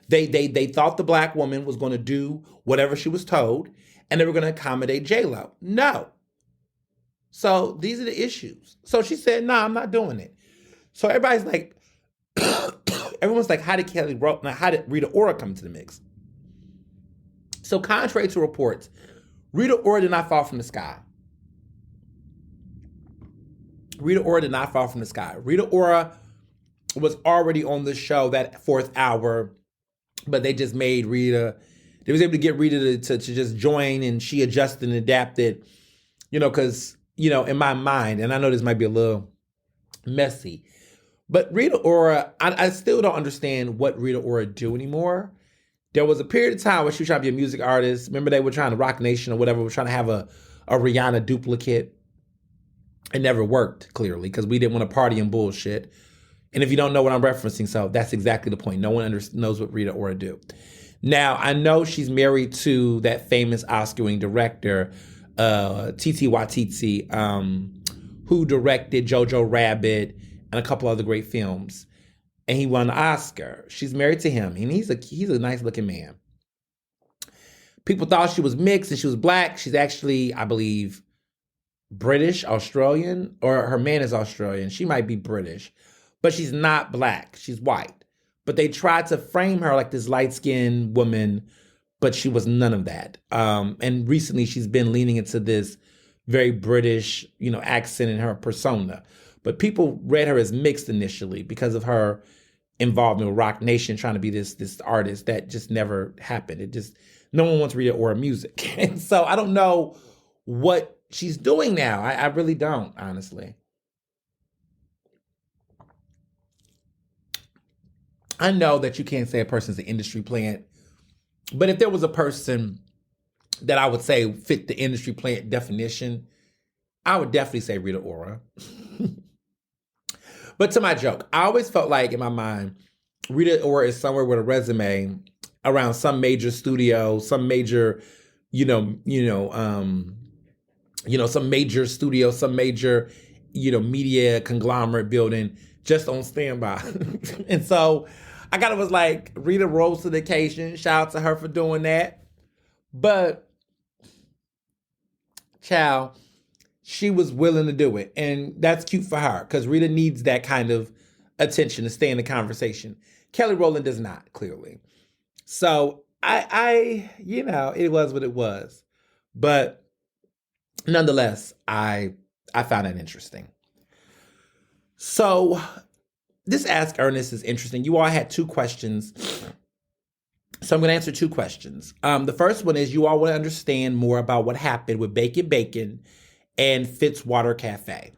Speaker 1: They thought the Black woman was going to do whatever she was told, and they were going to accommodate J-Lo. No. So these are the issues. So she said, no, I'm not doing it. So everybody's like, everyone's like, how did Rita Ora come into the mix? So contrary to reports, Rita Ora did not fall from the sky. Rita Ora did not fall from the sky. Rita Ora was already on the show that fourth hour
Speaker 2: but they just made Rita. They was able to get Rita to just join, and she adjusted and adapted. Because in my mind, and I know this might be a little messy, but Rita Ora, I still don't understand what Rita Ora do anymore. There was a period of time where she was trying to be a music artist. Remember, they were trying to Rock Nation or whatever, were trying to have a Rihanna duplicate. It never worked, clearly, because we didn't want to party and bullshit. And if you don't know what I'm referencing, so that's exactly the point. No one knows what Rita Ora do. Now, I know she's married to that famous Oscar-winning director, Titi Watiti, who directed Jojo Rabbit and a couple other great films. And he won the Oscar. She's married to him, and he's a nice-looking man. People thought she was mixed and she was black. She's actually, I believe, British, Australian, or her man is Australian. She might be British, but she's not black. She's white. But they tried to frame her like this light-skinned woman, but she was none of that. And recently she's been leaning into this very British, accent in her persona. But people read her as mixed initially because of her involvement with Rock Nation, trying to be this artist that just never happened. No one wants Rita Ora music. And so I don't know what she's doing now. I really don't, honestly. I know that you can't say a person's an industry plant, but if there was a person that I would say fit the industry plant definition, I would definitely say Rita Ora. But to my joke, I always felt like in my mind, Rita Ora is somewhere with a resume around some major studio, some major, some major studio, some major, media conglomerate building just on standby. And so I kind of was like, Rita rose to the occasion. Shout out to her for doing that. But, child, she was willing to do it. And that's cute for her because Rita needs that kind of attention to stay in the conversation. Kelly Rowland does not, clearly. So it was what it was. But nonetheless, I found it interesting. So this Ask Ernest is interesting. You all had 2 questions. So I'm going to answer 2 questions. The first one is you all want to understand more about what happened with Bacon Bacon and Fitzwater Cafe.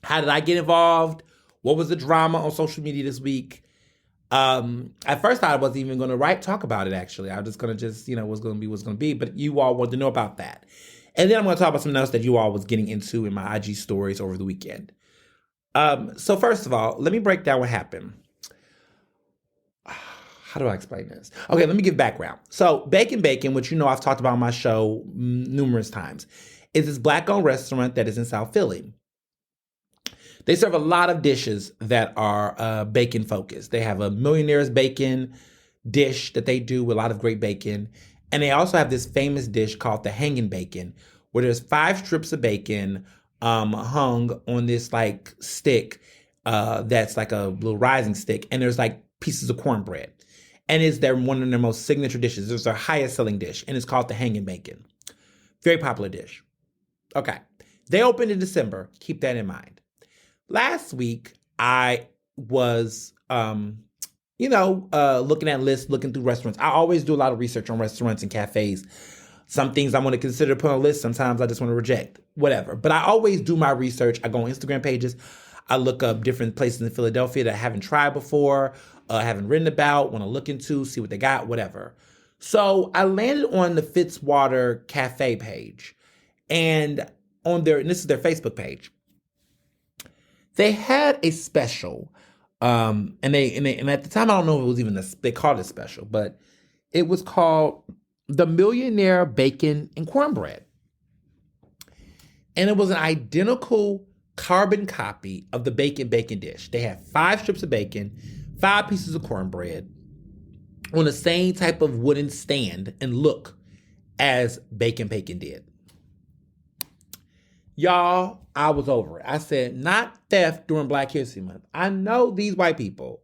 Speaker 2: How did I get involved? What was the drama on social media this week? At first I wasn't even going to talk about it, actually. I was just going to what's going to be. But you all want to know about that. And then I'm going to talk about something else that you all was getting into in my IG stories over the weekend. So first of all, let me break down what happened. How do I explain this? Okay, let me give background. So Bacon Bacon, which I've talked about on my show numerous times, is this Black-owned restaurant that is in South Philly. They serve a lot of dishes that are bacon-focused. They have a Millionaire's Bacon dish that they do with a lot of great bacon. And they also have this famous dish called the Hanging Bacon, where there's 5 strips of bacon hung on this like stick that's like a little rising stick. And there's like pieces of cornbread. And it's one of their most signature dishes. It's their highest selling dish. And it's called the Hanging Bacon. Very popular dish. Okay. They opened in December. Keep that in mind. Last week, I was, looking at lists, looking through restaurants. I always do a lot of research on restaurants and cafes. Some things I want to consider put on a list. Sometimes I just want to reject, whatever. But I always do my research. I go on Instagram pages. I look up different places in Philadelphia that I haven't tried before, haven't written about, want to look into, see what they got, whatever. So I landed on the Fitzwater Cafe page. And and this is their Facebook page. They had a special, and at the time I don't know if it was even they called it special, but it was called the Millionaire Bacon and Cornbread, and it was an identical carbon copy of the Bacon Bacon dish. They had 5 strips of bacon, 5 pieces of cornbread on the same type of wooden stand and look as Bacon Bacon did. Y'all, I was over it. I said, not theft during Black History Month. I know these white people,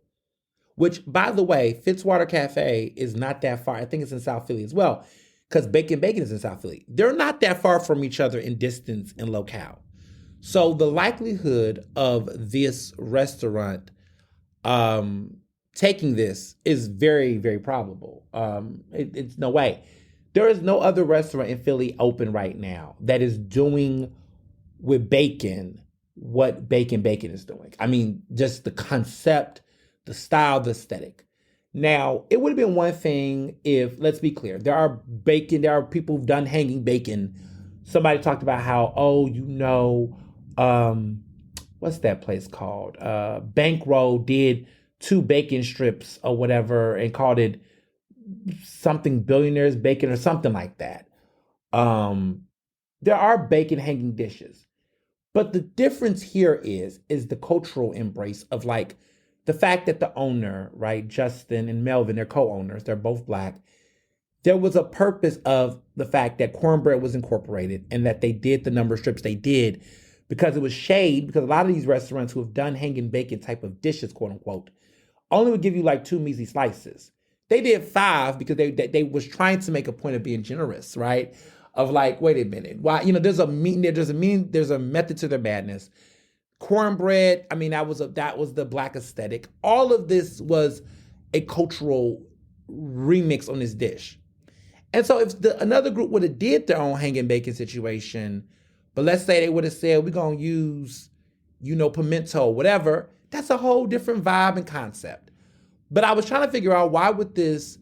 Speaker 2: which, by the way, Fitzwater Cafe is not that far. I think it's in South Philly as well, because Bacon Bacon is in South Philly. They're not that far from each other in distance and locale. So the likelihood of this restaurant
Speaker 1: taking this is very, very probable. It's no way. There is no other restaurant in Philly open right now that is doing with bacon what Bacon is doing. I mean, just the concept, the style, the aesthetic. Now, it would have been one thing if, let's be clear, there are people who've done hanging bacon. Somebody talked about how, what's that place called? Bankroll did 2 bacon strips or whatever and called it something billionaires bacon or something like that. There are bacon hanging dishes. But the difference here is the cultural embrace of like the fact that the owner, right, Justin and Melvin, they're co-owners, they're both Black. There was a purpose of the fact that cornbread was incorporated and that they did the number of strips they did because it was shade, because a lot of these restaurants who have done hanging bacon type of dishes, quote unquote, only would give you like 2 measly slices. They did 5 because they was trying to make a point of being generous, right? Of like, wait a minute, why? There's a method to their madness. Cornbread, I mean, that was the Black aesthetic. All of this was a cultural remix on this dish. And so if another group would have did their own hanging bacon situation, but let's say they would have said, we're going to use, pimento, whatever, that's a whole different vibe and concept. But I was trying to figure out why would this,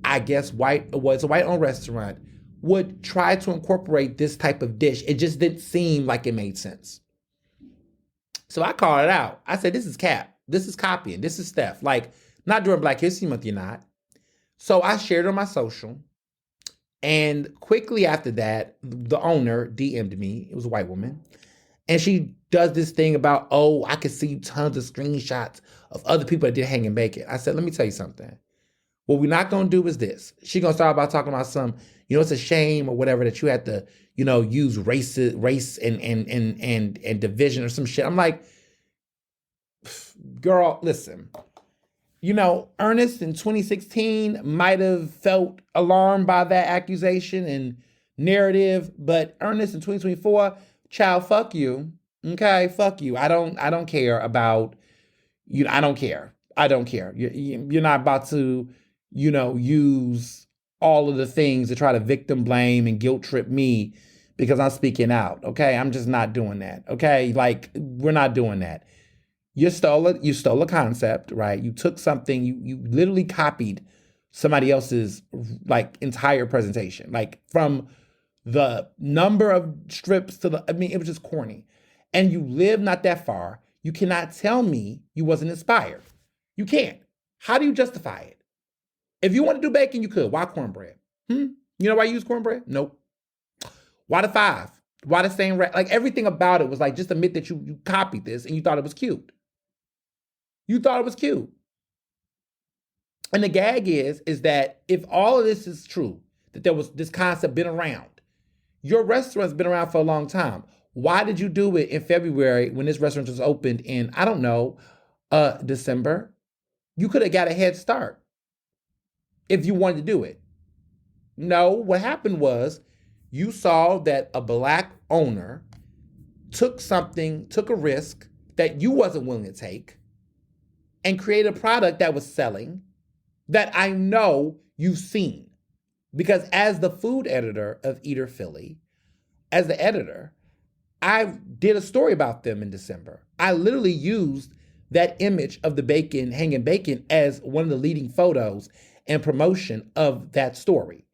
Speaker 1: I guess, it's a white-owned restaurant, would try to incorporate this type of dish. It just didn't seem like it made sense. So I called it out. I said, this is cap. This is copying. This is theft. Like, not during Black History Month, you're not. So I shared it on my social. And quickly after that, the owner DM'd me. It was a white woman. And she does this thing about, I could see tons of screenshots of other people that did hanging bacon. I said, let me tell you something. What we're not going to do is this. She's going to start about talking about some, it's a shame or whatever that you had to, use race and division or some shit. I'm like, girl, listen. Ernest in 2016 might have felt alarmed by that accusation and narrative, but Ernest in 2024, child, fuck you. Okay, fuck you. I don't care about you. I don't care. You're not about to, use all of the things to try to victim blame and guilt trip me because I'm speaking out. Okay, I'm just not doing that. Okay, like we're not doing that. You stole a concept, right? You took something, you literally copied somebody else's like entire presentation, like from the number of strips to it was just corny. And you live not that far. You cannot tell me you wasn't inspired. You can't. How do you justify it? If you want to do bacon, you could. Why cornbread? You know why you use cornbread? Nope. Why the 5? Why the same? Like everything about it was like, just admit that you copied this and you thought it was cute. You thought it was cute. And the gag is that if all of this is true, that there was this concept been around, your restaurant's been around for a long time. Why did you do it in February when this restaurant was opened in, I don't know, December? You could have got a head start if you wanted to do it. No, what happened was you saw that a Black owner took a risk that you wasn't willing to take and created a product that was selling that I know you've seen. Because as the food editor of Eater Philly, as the editor, I did a story about them in December. I literally used that image of the bacon, hanging bacon, as one of the leading photos and promotion of that story.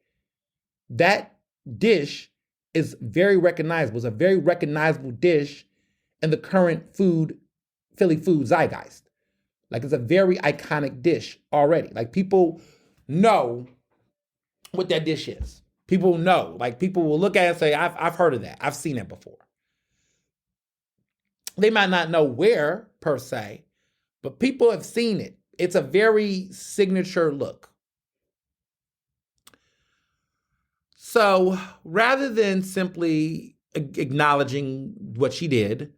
Speaker 1: That dish is very recognizable. It's a very recognizable dish in the current Philly food zeitgeist. Like it's a very iconic dish already. Like people know what that dish is. People know. Like people will look at it and say, I've heard of that. I've seen it before. They might not know where per se, but people have seen it. It's a very signature look. So rather than simply acknowledging what she did,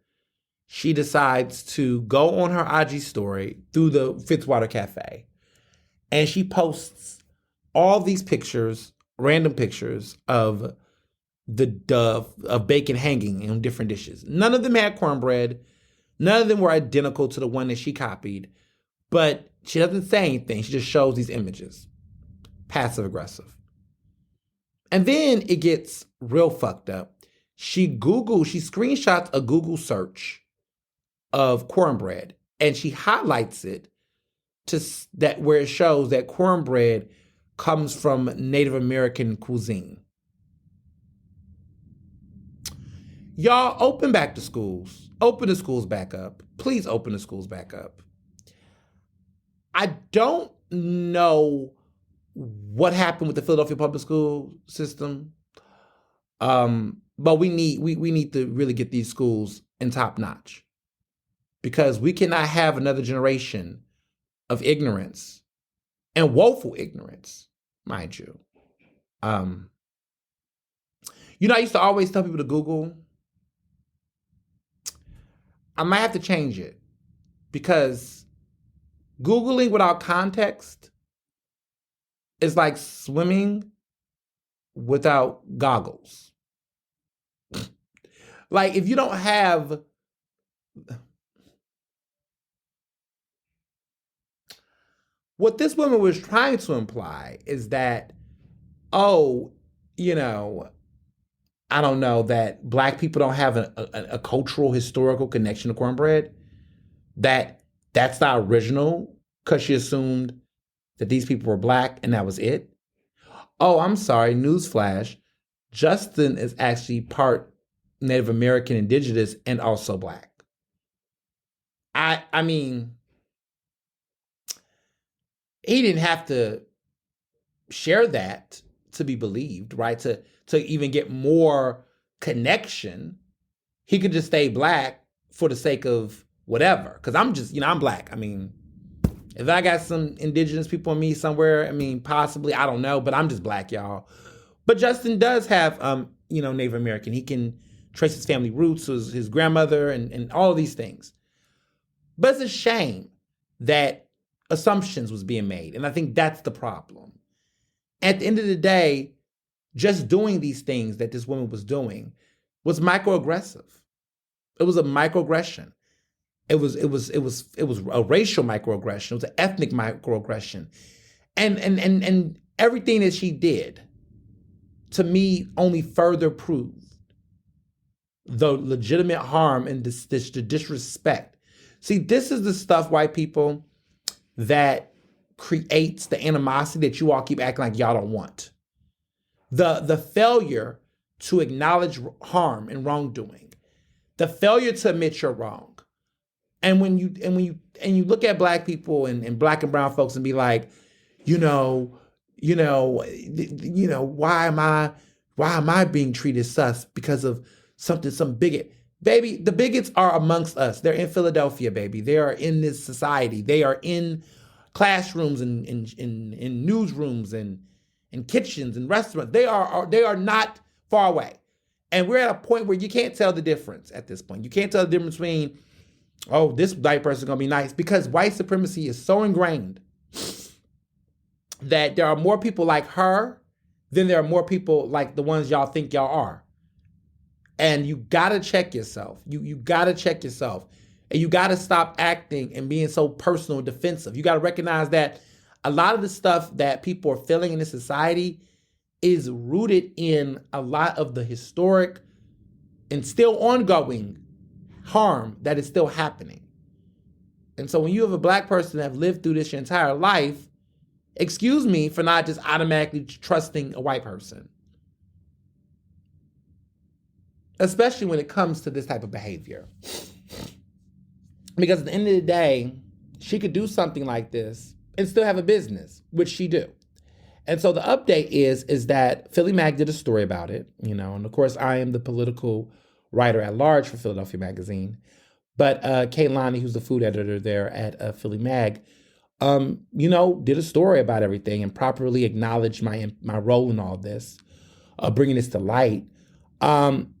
Speaker 1: she decides to go on her IG story through the Fitzwater Cafe. And she posts all these pictures, random pictures of of bacon hanging in different dishes. None of them had cornbread. None of them were identical to the one that she copied. But She doesn't say anything. She just shows these images. Passive aggressive. And then it gets real fucked up. She screenshots a Google search of cornbread and she highlights it to that where it shows that cornbread comes from Native American cuisine. Y'all, open back to schools. Open the schools back up. Please open the schools back up. I don't know what happened with the Philadelphia public school system, but we need to really get these schools in top notch, because we cannot have another generation of ignorance and woeful ignorance, mind you. I used to always tell people to Google. I might have to change it, because Googling without context is like swimming without goggles. Like, if you don't have... What this woman was trying to imply is that, I don't know, that Black people don't have a cultural, historical connection to cornbread. That's not original, because she assumed that these people were Black and that was it. Oh, I'm sorry, newsflash. Justin is actually part Native American, Indigenous, and also Black. I mean, he didn't have to share that to be believed, right? To even get more connection. He could just stay Black for the sake of whatever. Because I'm just, I'm Black. I mean, if I got some Indigenous people in me somewhere, I mean, possibly, I don't know, but I'm just Black, y'all. But Justin does have, Native American. He can trace his family roots, his grandmother, and all of these things. But it's a shame that assumptions was being made. And I think that's the problem. At the end of the day, just doing these things that this woman was doing was microaggressive. It was a microaggression. It was a racial microaggression. It was an ethnic microaggression. And everything that she did, to me, only further proved the legitimate harm and the disrespect. See, this is the stuff, white people, that creates the animosity that you all keep acting like y'all don't want. The failure to acknowledge harm and wrongdoing. The failure to admit you're wrong. And when you look at Black people and Black and brown folks and be like, why am I being treated sus because of some bigot? Baby, the bigots are amongst us. They're in Philadelphia, baby. They are in this society. They are in classrooms and in newsrooms and in kitchens and restaurants. They are not far away. And we're at a point where you can't tell the difference at this point. You can't tell the difference between, oh, this white person is going to be nice, because white supremacy is so ingrained that there are more people like her than there are more people like the ones y'all think y'all are. And you got to check yourself. You got to check yourself. And you got to stop acting and being so personal and defensive. You got to recognize that a lot of the stuff that people are feeling in this society is rooted in a lot of the historic and still ongoing harm that is still happening. And so when you have a Black person that have lived through this your entire life, excuse me for not just automatically trusting a white person. Especially when it comes to this type of behavior. Because at the end of the day, she could do something like this and still have a business, which she do. And so the update is that Philly Mag did a story about it, and of course I am the political writer at large for Philadelphia Magazine. But Kaylani, who's the food editor there at Philly Mag, did a story about everything and properly acknowledged my role in all this, bringing this to light.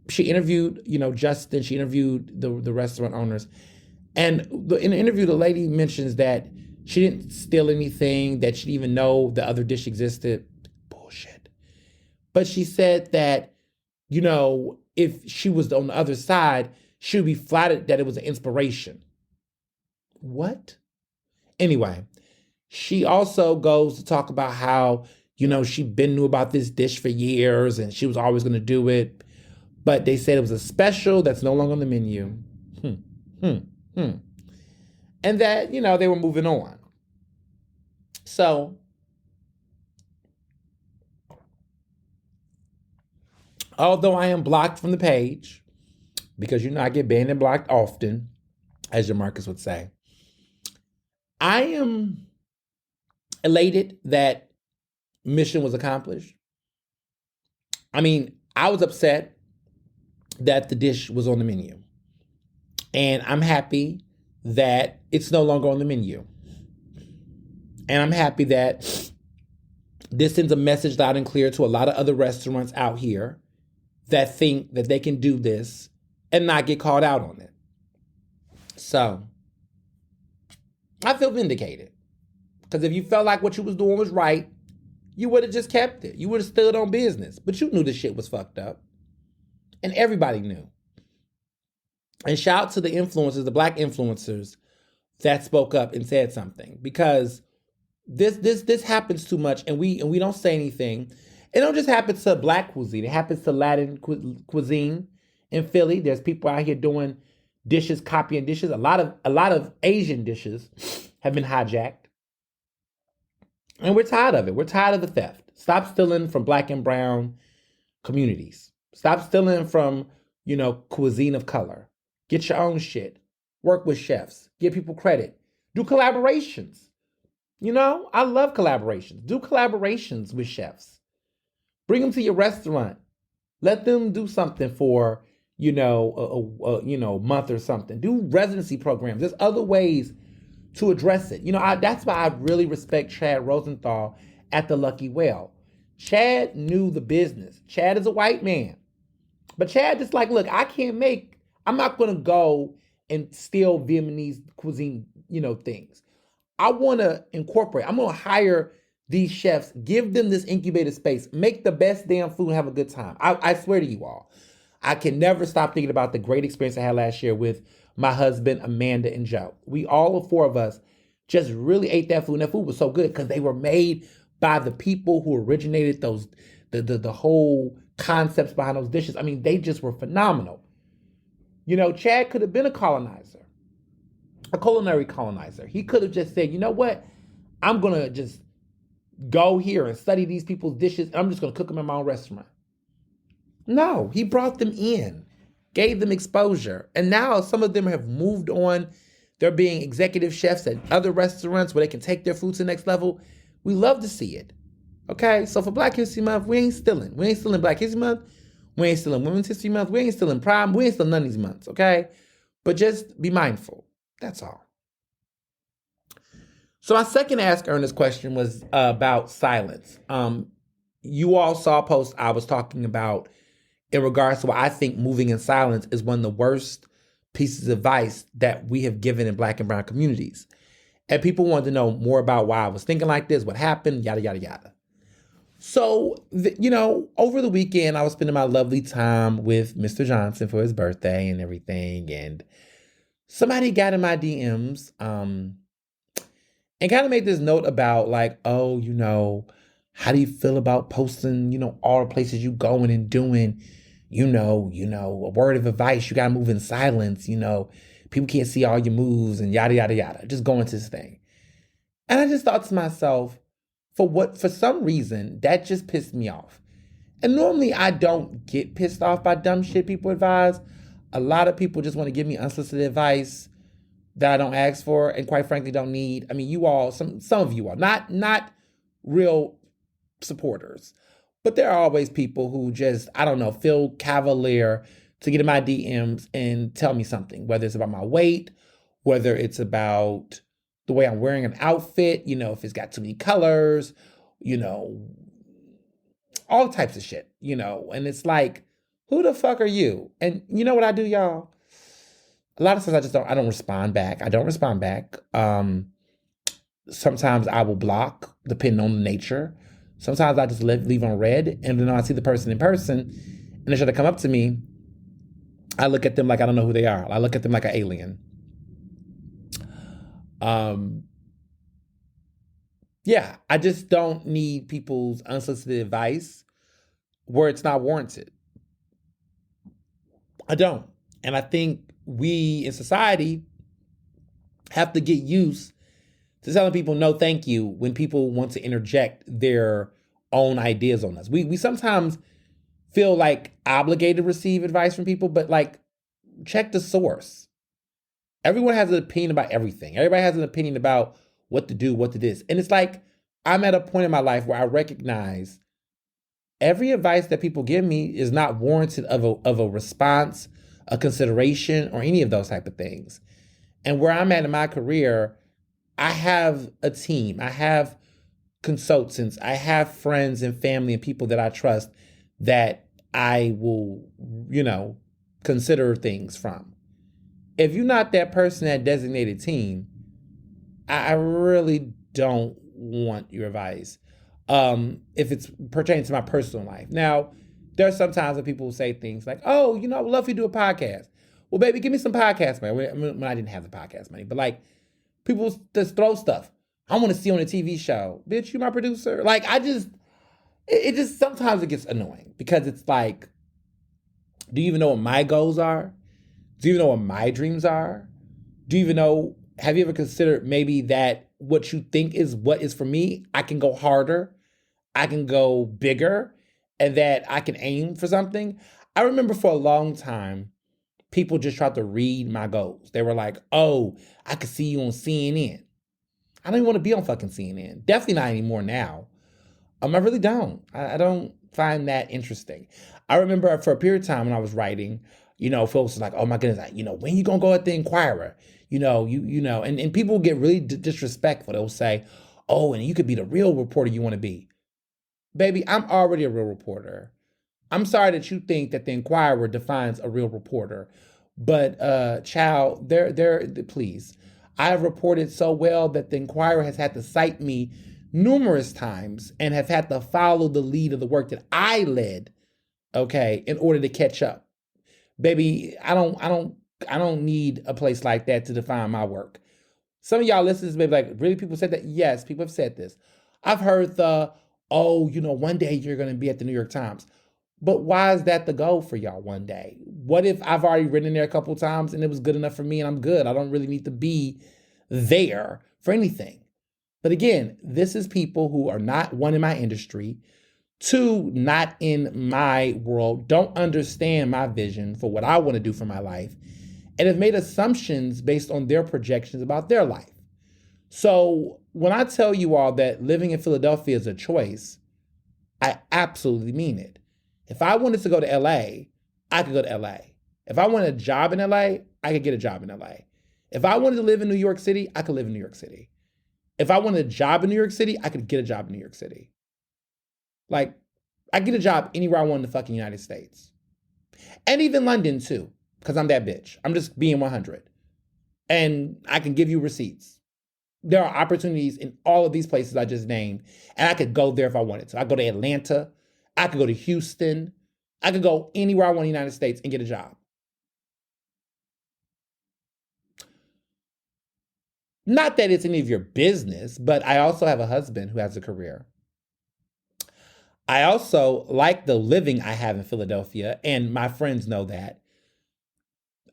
Speaker 1: She interviewed, Justin. She interviewed the restaurant owners, and in the interview, the lady mentions that she didn't steal anything, that she didn't even know the other dish existed. Bullshit. But she said that, if she was on the other side, she would be flattered that it was an inspiration. What? Anyway, She also goes to talk about how, she been knew about this dish for years and she was always going to do it. But they said it was a special that's no longer on the menu. Hmm, hmm, hmm. And that, they were moving on. So, although I am blocked from the page, because I get banned and blocked often, as your Marcus would say, I am elated that mission was accomplished. I mean, I was upset that the dish was on the menu. And I'm happy that it's no longer on the menu. And I'm happy that this sends a message loud and clear to a lot of other restaurants out here that think that they can do this and not get called out on it. So, I feel vindicated. Because if you felt like what you was doing was right, you would have just kept it. You would have stood on business. But you knew the shit was fucked up. And everybody knew. And shout out to the influencers, the black influencers that spoke up and said something. Because this happens too much and we don't say anything. It don't just happen to black cuisine. It happens to Latin cuisine in Philly. There's people out here doing dishes, copying dishes. A lot of Asian dishes have been hijacked. And we're tired of it. We're tired of the theft. Stop stealing from black and brown communities. Stop stealing from, cuisine of color. Get your own shit. Work with chefs. Give people credit. Do collaborations. I love collaborations. Do collaborations with chefs. Bring them to your restaurant. Let them do something for, a month or something. Do residency programs. There's other ways to address it. That's why I really respect Chad Rosenthal at the Lucky Whale. Chad knew the business. Chad is a white man. But Chad just like, look, I'm not going to go and steal Vietnamese cuisine, things. I want to incorporate. I'm going to hire these chefs, give them this incubator space, make the best damn food and have a good time. I swear to you all, I can never stop thinking about the great experience I had last year with my husband, Amanda, and Joe. All four of us just really ate that food. And that food was so good because they were made by the people who originated those, the whole concepts behind those dishes. I mean, they just were phenomenal. Chad could have been a colonizer, a culinary colonizer. He could have just said, you know what? I'm going to just go here and study these people's dishes. And I'm just going to cook them in my own restaurant. No, he brought them in, gave them exposure. And now some of them have moved on. They're being executive chefs at other restaurants where they can take their food to the next level. We love to see it. Okay, so for Black History Month, we ain't stealing. We ain't stealing Black History Month. We ain't stealing Women's History Month. We ain't stealing Prime. We ain't stealing none of these months, okay? But just be mindful. That's all. So my second Ask Ernest question was about silence. You all saw a post I was talking about in regards to why I think moving in silence is one of the worst pieces of advice that we have given in Black and brown communities. And people wanted to know more about why I was thinking like this, what happened, yada, yada, yada. So, over the weekend, I was spending my lovely time with Mr. Johnson for his birthday and everything. And somebody got in my DMs and kind of made this note about like, oh, how do you feel about posting, all the places you going and doing, a word of advice, you got to move in silence, people can't see all your moves and yada, yada, yada, just going to this thing. And I just thought to myself, for some reason, that just pissed me off. And normally I don't get pissed off by dumb shit people advise. A lot of people just want to give me unsolicited advice that I don't ask for and quite frankly don't need. I mean, you all, some of you all, not real supporters, but there are always people who just, I don't know, feel cavalier to get in my DMs and tell me something, whether it's about my weight, whether it's about the way I'm wearing an outfit, if it's got too many colors, all types of shit, and it's like, who the fuck are you? And you know what I do, y'all? A lot of times I don't respond back. I don't respond back. Sometimes I will block, depending on the nature. Sometimes I just leave on red, and then I see the person in person, and they try to come up to me. I look at them like I don't know who they are. I look at them like an alien. Yeah, I just don't need people's unsolicited advice where it's not warranted. I don't. And I think we in society have to get used to telling people no thank you when people want to interject their own ideas on us. We sometimes feel like obligated to receive advice from people, but like check the source. Everyone has an opinion about everything. Everybody has an opinion about what to do, what to this. And it's like I'm at a point in my life where I recognize every advice that people give me is not warranted of a response, a consideration, or any of those type of things. And where I'm at in my career, I have a team. I have consultants. I have friends and family and people that I trust that I will, consider things from. If you're not that person, that designated team, I really don't want your advice. If it's pertaining to my personal life. Now, there are some times when people say things like, oh, I would love for you to do a podcast. Well, baby, give me some podcast money. When I didn't have the podcast money, but like people just throw stuff. I want to see you on a TV show. Bitch, you my producer. Like, it just sometimes it gets annoying because it's like, do you even know what my goals are? Do you even know what my dreams are? Do you even know, have you ever considered maybe that what you think is what is for me, I can go harder, I can go bigger, and that I can aim for something? I remember for a long time, people just tried to read my goals. They were like, oh, I could see you on CNN. I don't even want to be on fucking CNN. Definitely not anymore now. I really don't. I don't find that interesting. I remember for a period of time when I was writing, folks were like, oh my goodness, when you gonna go at the Inquirer? And people get really disrespectful. They'll say, oh, and you could be the real reporter you want to be. Baby, I'm already a real reporter. I'm sorry that you think that the Inquirer defines a real reporter, but child, please. I have reported so well that the Inquirer has had to cite me numerous times and have had to follow the lead of the work that I led, okay, in order to catch up. Baby, I don't need a place like that to define my work. Some of y'all listeners may be like, really, people said that? Yes, people have said this. I've heard one day you're going to be at the New York Times. But why is that the goal for y'all one day? What if I've already written in there a couple times and it was good enough for me and I'm good? I don't really need to be there for anything. But again, this is people who are not, one, in my industry, two, not in my world, don't understand my vision for what I want to do for my life, and have made assumptions based on their projections about their life. So when I tell you all that living in Philadelphia is a choice, I absolutely mean it. If I wanted to go to LA, I could go to LA. If I wanted a job in LA, I could get a job in LA. If I wanted to live in New York City, I could live in New York City. If I wanted a job in New York City, I could get a job in New York City. Like, I get a job anywhere I want in the fucking United States. And even London too, because I'm that bitch. I'm just being 100. And I can give you receipts. There are opportunities in all of these places I just named, and I could go there if I wanted to. I could go to Atlanta. I could go to Houston. I could go anywhere I want in the United States and get a job. Not that it's any of your business, but I also have a husband who has a career. I also like the living I have in Philadelphia, and my friends know that.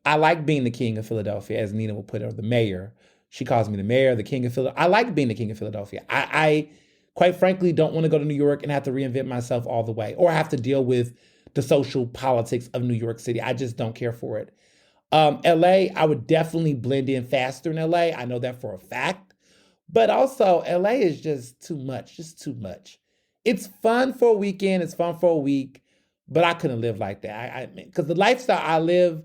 Speaker 1: I like being the king of Philadelphia, as Nina will put it, or the mayor. She calls me the mayor, the king of Philadelphia. I like being the king of Philadelphia. I quite frankly don't want to go to New York and have to reinvent myself all the way, or have to deal with the social politics of New York City. I just don't care for it. LA, I would definitely blend in faster in LA. I know that for a fact. But also, LA is just too much, It's fun for a weekend, it's fun for a week, but I couldn't live like that. Because the lifestyle I live,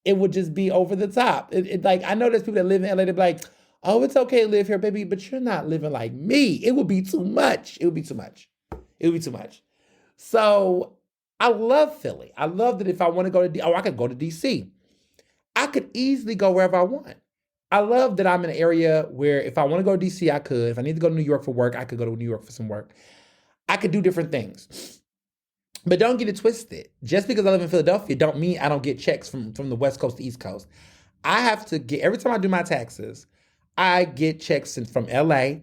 Speaker 1: it would just be over the top. Like, I know there's people that live in LA, they're like, oh, it's okay to live here, baby, but you're not living like me. It would be too much. It would be too much. So I love Philly. I love that if I want to go to, I could go to DC. I could easily go wherever I want. I love that I'm in an area where if I want to go to DC, I could. If I need to go to New York for work, I could go to New York for some work. I could do different things. But don't get it twisted. Just because I live in Philadelphia don't mean I don't get checks from the West Coast to East Coast. I have to get, every time I do my taxes, I get checks from LA,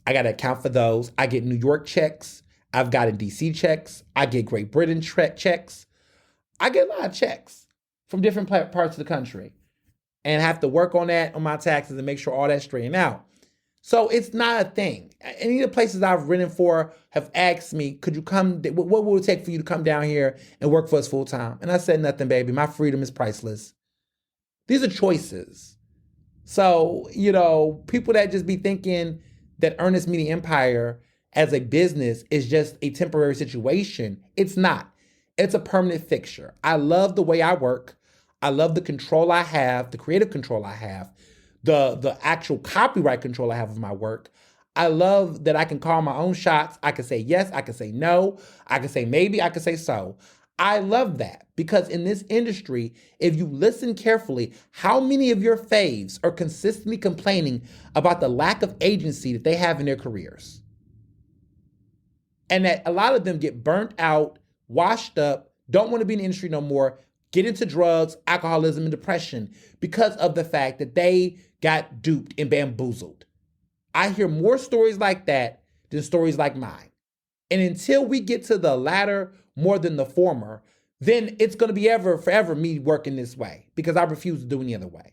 Speaker 1: I I got to account for those. I get New York checks. I've gotten DC checks. I get Great Britain checks. I get a lot of checks from different parts of the country and have to work on that on my taxes and make sure all that's straightened out. So it's not a thing. Any of the places I've written for have asked me, could you come, what would it take for you to come down here and work for us full time? And I said, nothing, baby. My freedom is priceless. These are choices. So, people that just be thinking that Ernest Media Empire as a business is just a temporary situation. It's not. It's a permanent fixture. I love the way I work. I love the control I have, the creative control I have, the actual copyright control I have of my work. I love that I can call my own shots. I can say yes, I can say no, I can say maybe, I can say so. I love that because in this industry, if you listen carefully, how many of your faves are consistently complaining about the lack of agency that they have in their careers? And that a lot of them get burnt out, washed up, don't want to be in the industry no more, get into drugs, alcoholism, and depression because of the fact that they got duped and bamboozled. I hear more stories like that than stories like mine. And until we get to the latter more than the former, then it's going to be forever me working this way because I refuse to do any other way.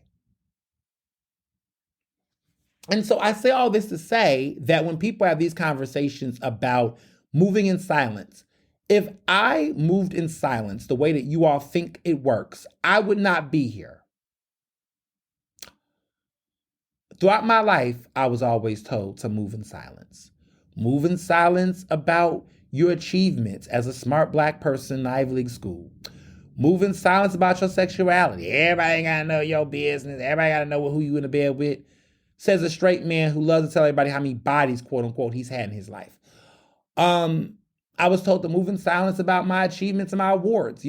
Speaker 1: And so I say all this to say that when people have these conversations about moving in silence, if I moved in silence the way that you all think it works, I would not be here. Throughout my life, I was always told to move in silence. Move in silence about your achievements as a smart Black person in Ivy League school. Move in silence about your sexuality. Everybody gotta know your business. Everybody gotta know who you in the bed with. Says a straight man who loves to tell everybody how many bodies, quote unquote, he's had in his life. I was told to move in silence about my achievements and my awards,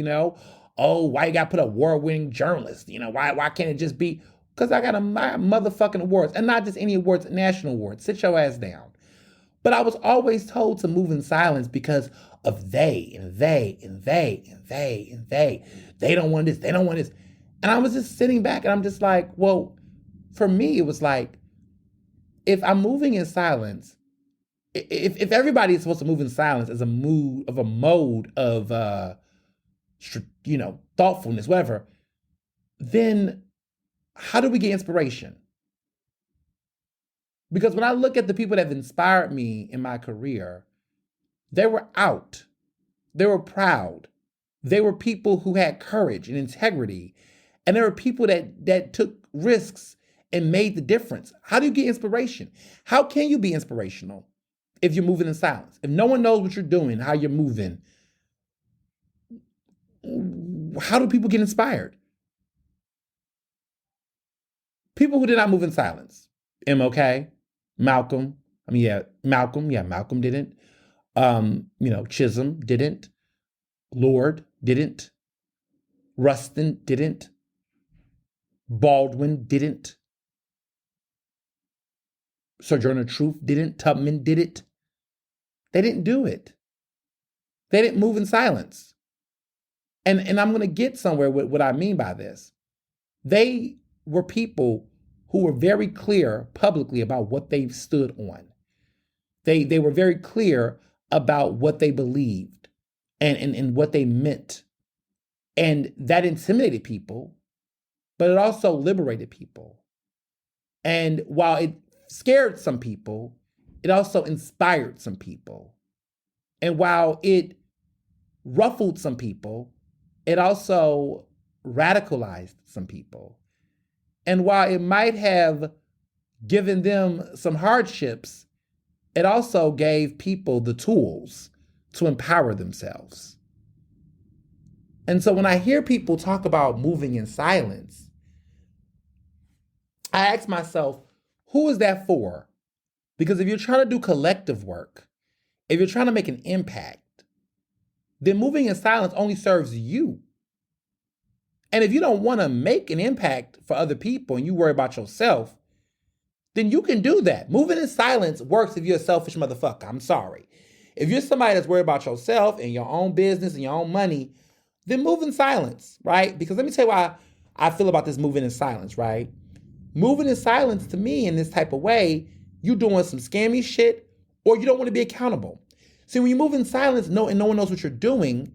Speaker 1: Oh, why you gotta put a award-winning journalist? Why can't it just be, because I got my motherfucking awards, and not just any awards, national awards. Sit your ass down. But I was always told to move in silence because of they, and they, and they, and they, and they. They don't want this, they don't want this. And I was just sitting back and I'm just like, well, for me, it was like, if I'm moving in silence, if everybody is supposed to move in silence as a mode of thoughtfulness, whatever, then how do we get inspiration? Because when I look at the people that have inspired me in my career, they were out. They were proud. They were people who had courage and integrity. And there were people that took risks and made the difference. How do you get inspiration? How can you be inspirational if you're moving in silence? If no one knows what you're doing, how you're moving, how do people get inspired? People who did not move in silence. MLK, Malcolm didn't. Chisholm didn't. Lord didn't. Rustin didn't. Baldwin didn't. Sojourner Truth didn't. Tubman did it. They didn't do it. They didn't move in silence. And I'm going to get somewhere with what I mean by this. They were people who were very clear publicly about what they stood on. They were very clear about what they believed and what they meant. And that intimidated people, but it also liberated people. And while it scared some people, it also inspired some people. And while it ruffled some people, it also radicalized some people. And while it might have given them some hardships, it also gave people the tools to empower themselves. And so when I hear people talk about moving in silence, I ask myself, who is that for? Because if you're trying to do collective work, if you're trying to make an impact, then moving in silence only serves you. And if you don't want to make an impact for other people and you worry about yourself, then you can do that. Moving in silence works if you're a selfish motherfucker. I'm sorry. If you're somebody that's worried about yourself and your own business and your own money, then move in silence, right? Because let me tell you why I feel about this moving in silence, right? Moving in silence to me in this type of way you doing some scammy shit, or you don't want to be accountable. See, when you move in silence, and no one knows what you're doing,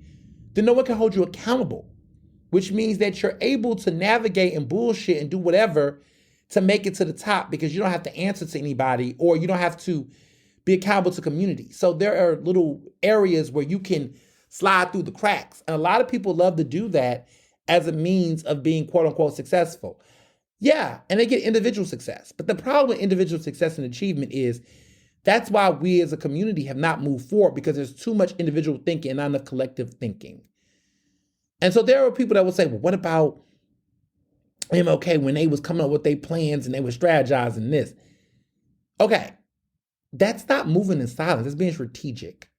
Speaker 1: then no one can hold you accountable, which means that you're able to navigate and bullshit and do whatever to make it to the top because you don't have to answer to anybody or you don't have to be accountable to community. So there are little areas where you can slide through the cracks. And a lot of people love to do that as a means of being quote unquote successful. Yeah, and they get individual success. But the problem with individual success and achievement is that's why we as a community have not moved forward, because there's too much individual thinking and not enough collective thinking. And so there are people that will say, well, what about MLK when they was coming up with their plans and they were strategizing this? Okay, that's not moving in silence. That's being strategic.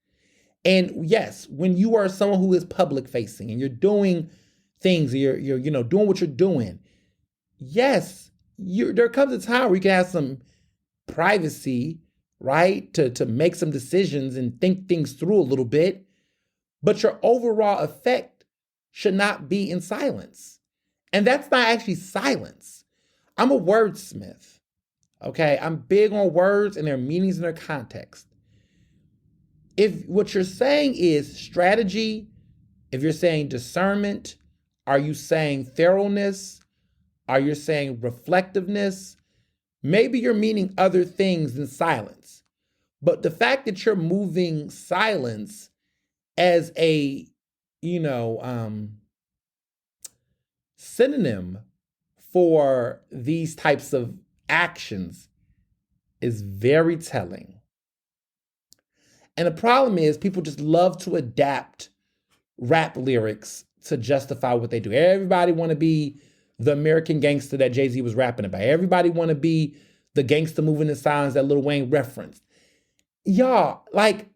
Speaker 1: And yes, when you are someone who is public facing and you're doing things, you're doing what you're doing, yes, there comes a time where you can have some privacy, right? To make some decisions and think things through a little bit. But your overall effect should not be in silence. And that's not actually silence. I'm a wordsmith. Okay, I'm big on words and their meanings and their context. If what you're saying is strategy, if you're saying discernment, are you saying thoroughness? Are you saying reflectiveness? Maybe you're meaning other things than silence. But the fact that you're moving silence as a, synonym for these types of actions is very telling. And the problem is people just love to adapt rap lyrics to justify what they do. Everybody want to be the American gangster that Jay-Z was rapping about. Everybody want to be the gangster moving in silence that Lil Wayne referenced. Y'all, like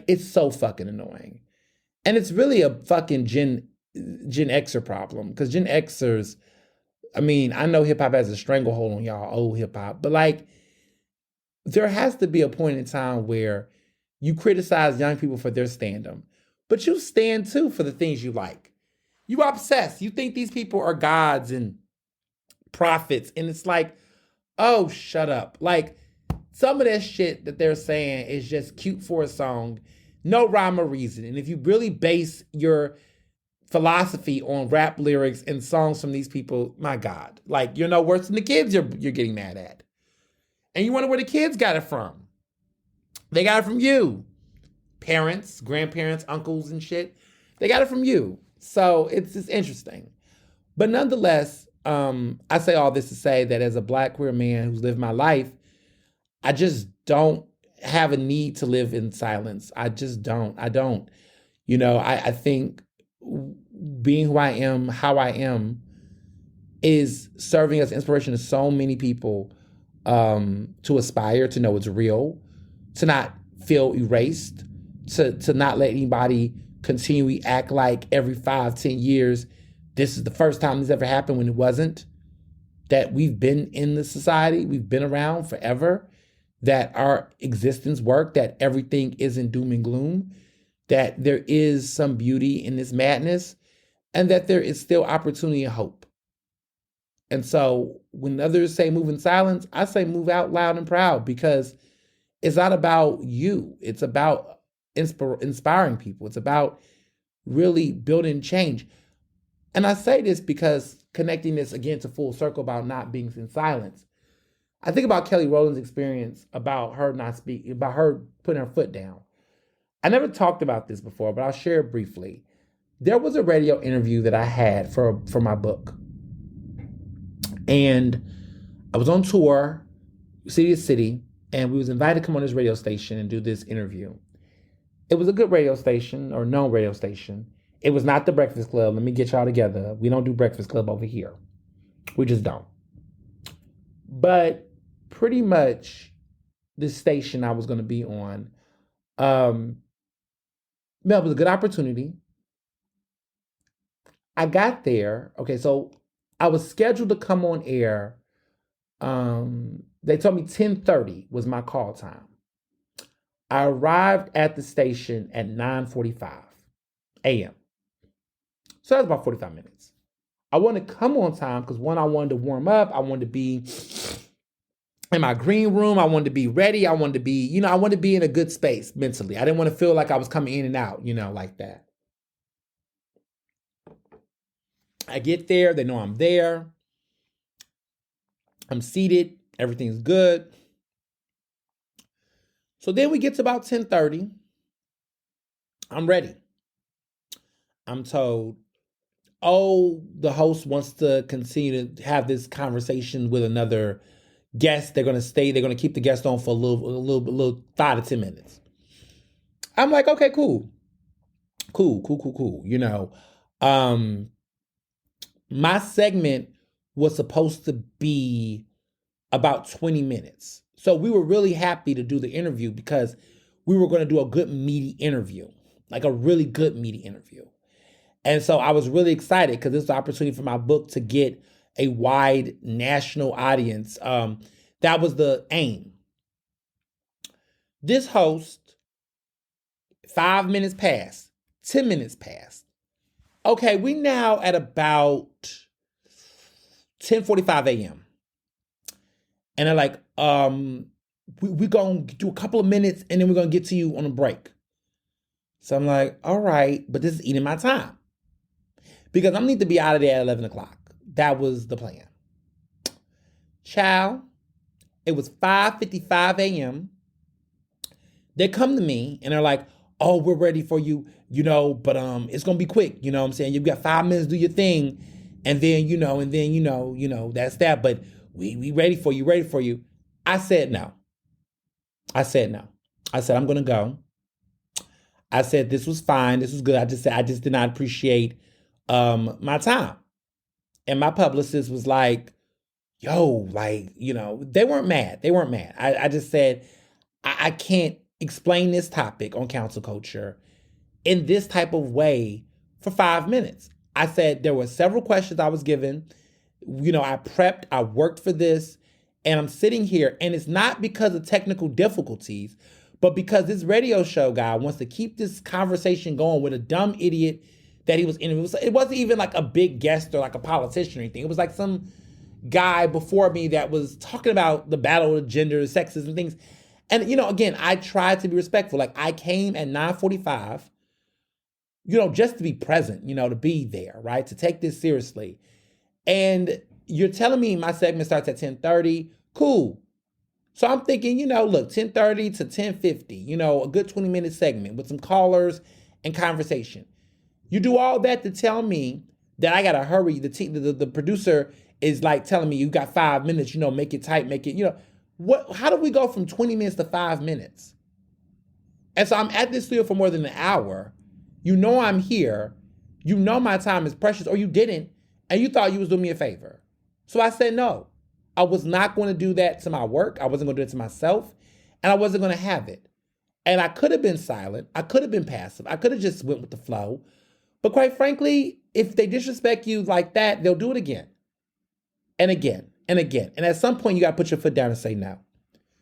Speaker 1: it's so fucking annoying. And it's really a fucking Gen Xer problem, because Gen Xers, I know hip hop has a stranglehold on y'all old hip hop, but there has to be a point in time where you criticize young people for their stand-up, but you stand too for the things you like. You obsess. You think these people are gods and prophets, and it's like, oh, shut up. Some of that shit that they're saying is just cute for a song, no rhyme or reason. And if you really base your philosophy on rap lyrics and songs from these people, my God, you're no worse than the kids you're getting mad at. And you wonder where the kids got it from. They got it from you. Parents, grandparents, uncles and shit. They got it from you. So it's interesting. But nonetheless, I say all this to say that as a Black queer man who's lived my life, I just don't have a need to live in silence. I just don't. I don't. I think being who I am, how I am, is serving as inspiration to so many people, to aspire to know it's real, to not feel erased, to not let anybody continually act like every 5-10 years this is the first time this ever happened when it wasn't, that we've been in the society, we've been around forever, that our existence worked, that everything isn't doom and gloom, that there is some beauty in this madness, and that there is still opportunity and hope. And so when others say move in silence, I say move out loud and proud, because it's not about you. It's about inspiring people. It's about really building change. And I say this because connecting this again to full circle about not being in silence, I think about Kelly Rowland's experience about her not speaking, about her putting her foot down. I never talked about this before, but I'll share it briefly. There was a radio interview that I had for my book. And I was on tour, city to city, and we was invited to come on this radio station and do this interview. It was a good radio station, or known radio station. It was not the Breakfast Club. Let me get y'all together. We don't do Breakfast Club over here. We just don't. But pretty much the station I was going to be on, it was a good opportunity. I got there. Okay, so I was scheduled to come on air. They told me 10:30 was my call time. I arrived at the station at 9:45 a.m. So that was about 45 minutes. I wanted to come on time because, one, I wanted to warm up. I wanted to be in my green room. I wanted to be ready. I wanted to be, I wanted to be in a good space mentally. I didn't want to feel like I was coming in and out, like that. I get there. They know I'm there. I'm seated. Everything's good. So then we get to about 10:30. I'm ready. I'm told, oh, the host wants to continue to have this conversation with another guest. They're going to stay. They're going to keep the guest on for a little 5 to 10 minutes. I'm like, okay, cool. My segment was supposed to be about 20 minutes. So we were really happy to do the interview because we were going to do a good meaty interview, like a really good meaty interview. And so I was really excited because this is an opportunity for my book to get a wide national audience. That was the aim. This host, 5 minutes passed, 10 minutes passed. Okay, we now at about 10:45 a.m. And they're like, we're going to do a couple of minutes and then we're going to get to you on a break. So I'm like, all right, but this is eating my time. Because I need to be out of there at 11 o'clock. That was the plan. Child, it was 5:55 a.m. They come to me and they're like, oh, we're ready for you, but it's going to be quick. You know what I'm saying? You've got 5 minutes to do your thing. And then, that's that. But we ready for you. I said no. I said, I'm going to go. I said, this was fine. This was good. I just did not appreciate my time. And my publicist was like, yo, they weren't mad. I just said, I can't explain this topic on council culture in this type of way for 5 minutes. I said there were several questions I was given. I prepped, I worked for this, and I'm sitting here, and it's not because of technical difficulties, but because this radio show guy wants to keep this conversation going with a dumb idiot that he was interviewing. It wasn't even like a big guest or like a politician or anything. It was like some guy before me that was talking about the battle of gender, sexes, and things. And, again, I tried to be respectful. Like, I came at 9:45, just to be present, to be there, right? To take this seriously. And you're telling me my segment starts at 10:30. Cool. So I'm thinking, look, 10:30 to 10:50, a good 20-minute segment with some callers and conversation. You do all that to tell me that I got to hurry. The producer is like telling me you got 5 minutes, make it tight, make it, how do we go from 20 minutes to 5 minutes? And so I'm at this studio for more than an hour. I'm here. My time is precious, or you didn't, and you thought you was doing me a favor. So I said no. I was not going to do that to my work. I wasn't going to do it to myself, and I wasn't going to have it. And I could have been silent. I could have been passive. I could have just went with the flow. But quite frankly, if they disrespect you like that, they'll do it again and again and again. And at some point, you got to put your foot down and say no.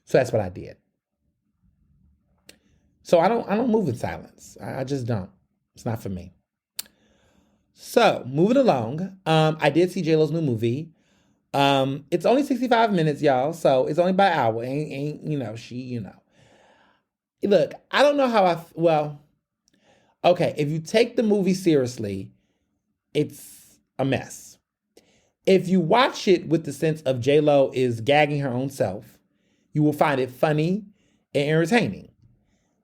Speaker 1: So that's what I did. So I don't move in silence. I just don't. It's not for me. So moving along, I did see J-Lo's new movie. It's only 65 minutes, y'all. So it's only by an hour. Ain't Look, I don't know how okay, if you take the movie seriously, it's a mess. If you watch it with the sense of J-Lo is gagging her own self, you will find it funny and entertaining.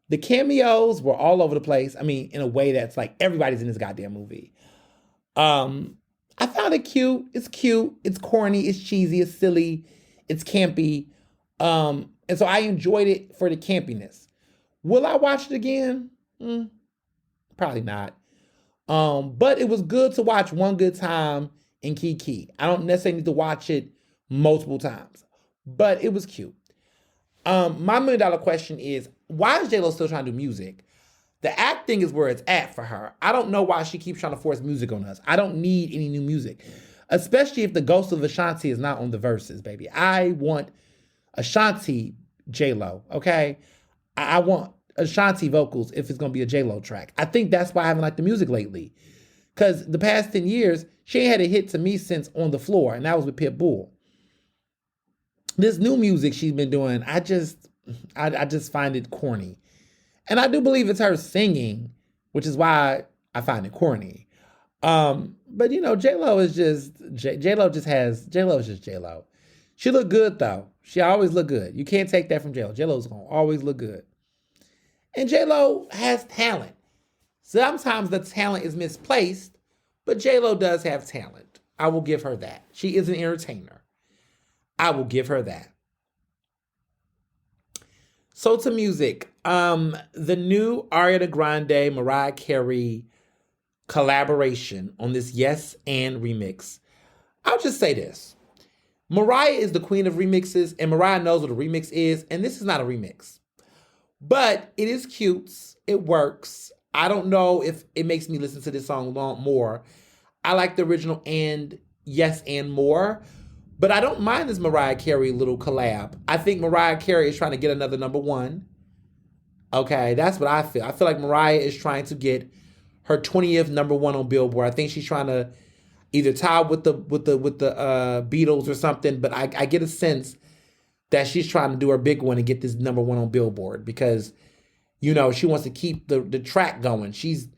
Speaker 1: The cameos were all over the place. I mean, in a way that's like everybody's in this goddamn movie. I found it cute. It's corny, it's cheesy, it's silly, it's campy. And so I enjoyed it for the campiness. Will I watch it again? Probably not. But it was good to watch one good time in Kiki. I don't necessarily need to watch it multiple times, but it was cute. My $1 million question is, why is J-Lo still trying to do music? The acting is where it's at for her. I don't know why she keeps trying to force music on us. I don't need any new music, especially if the ghost of Ashanti is not on the verses, baby. I want Ashanti J-Lo, okay? I want Ashanti vocals if it's going to be a J-Lo track. I think that's why I haven't liked the music lately. Because the past 10 years, she ain't had a hit to me since On the Floor, and that was with Pitbull. This new music she's been doing, I just find it corny. And I do believe it's her singing, which is why I find it corny. But J Lo is just J Lo just has J Lo is just J Lo. She look good though. She always look good. You can't take that from J Lo. J Lo's gonna always look good. And J Lo has talent. Sometimes the talent is misplaced, but J Lo does have talent. I will give her that. She is an entertainer. I will give her that. So to music, the new Ariana Grande, Mariah Carey collaboration on this Yes and remix. I'll just say this. Mariah is the queen of remixes, and Mariah knows what a remix is, and this is not a remix. But it is cute. It works. I don't know if it makes me listen to this song more. I like the original and Yes and more, but I don't mind this Mariah Carey little collab. I think Mariah Carey is trying to get another number one. Okay, that's what I feel. I feel like Mariah is trying to get her 20th number one on Billboard. I think she's trying to either tie with the Beatles or something, but I get a sense that she's trying to do her big one and get this number one on Billboard because, she wants to keep the track going. She's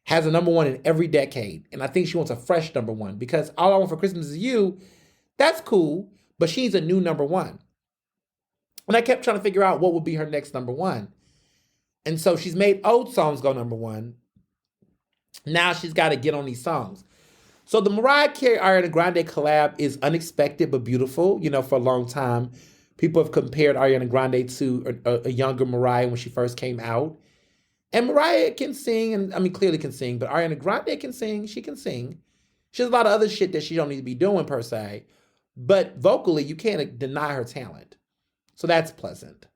Speaker 1: has a number one in every decade, and I think she wants a fresh number one because All I Want for Christmas Is You, that's cool, but she's a new number one. And I kept trying to figure out what would be her next number one. And so she's made old songs go number one. Now she's got to get on these songs. So the Mariah Carey Ariana Grande collab is unexpected but beautiful. For a long time, people have compared Ariana Grande to a younger Mariah when she first came out. And Mariah can sing, and clearly can sing, but Ariana Grande can sing. She can sing. She has a lot of other shit that she don't need to be doing per se. But vocally, you can't deny her talent. So that's pleasant.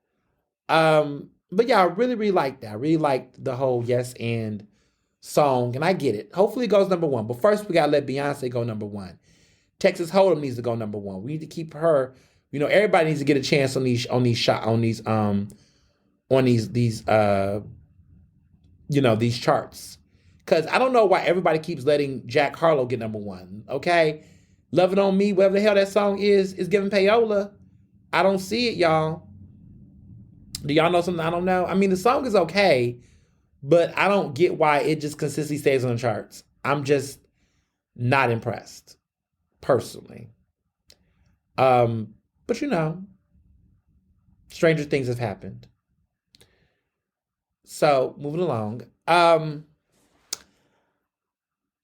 Speaker 1: But yeah, I really, really like that. I really liked the whole Yes and song, and I get it. Hopefully it goes number one. But first we gotta let Beyonce go number one. Texas Hold'em needs to go number one. We need to keep her, everybody needs to get a chance on these charts. Cause I don't know why everybody keeps letting Jack Harlow get number one. Okay? Love It On Me, whatever the hell that song is giving payola. I don't see it, y'all. Do y'all know something I don't know? The song is okay, but I don't get why it just consistently stays on the charts. I'm just not impressed, personally. But stranger things have happened. So, moving along.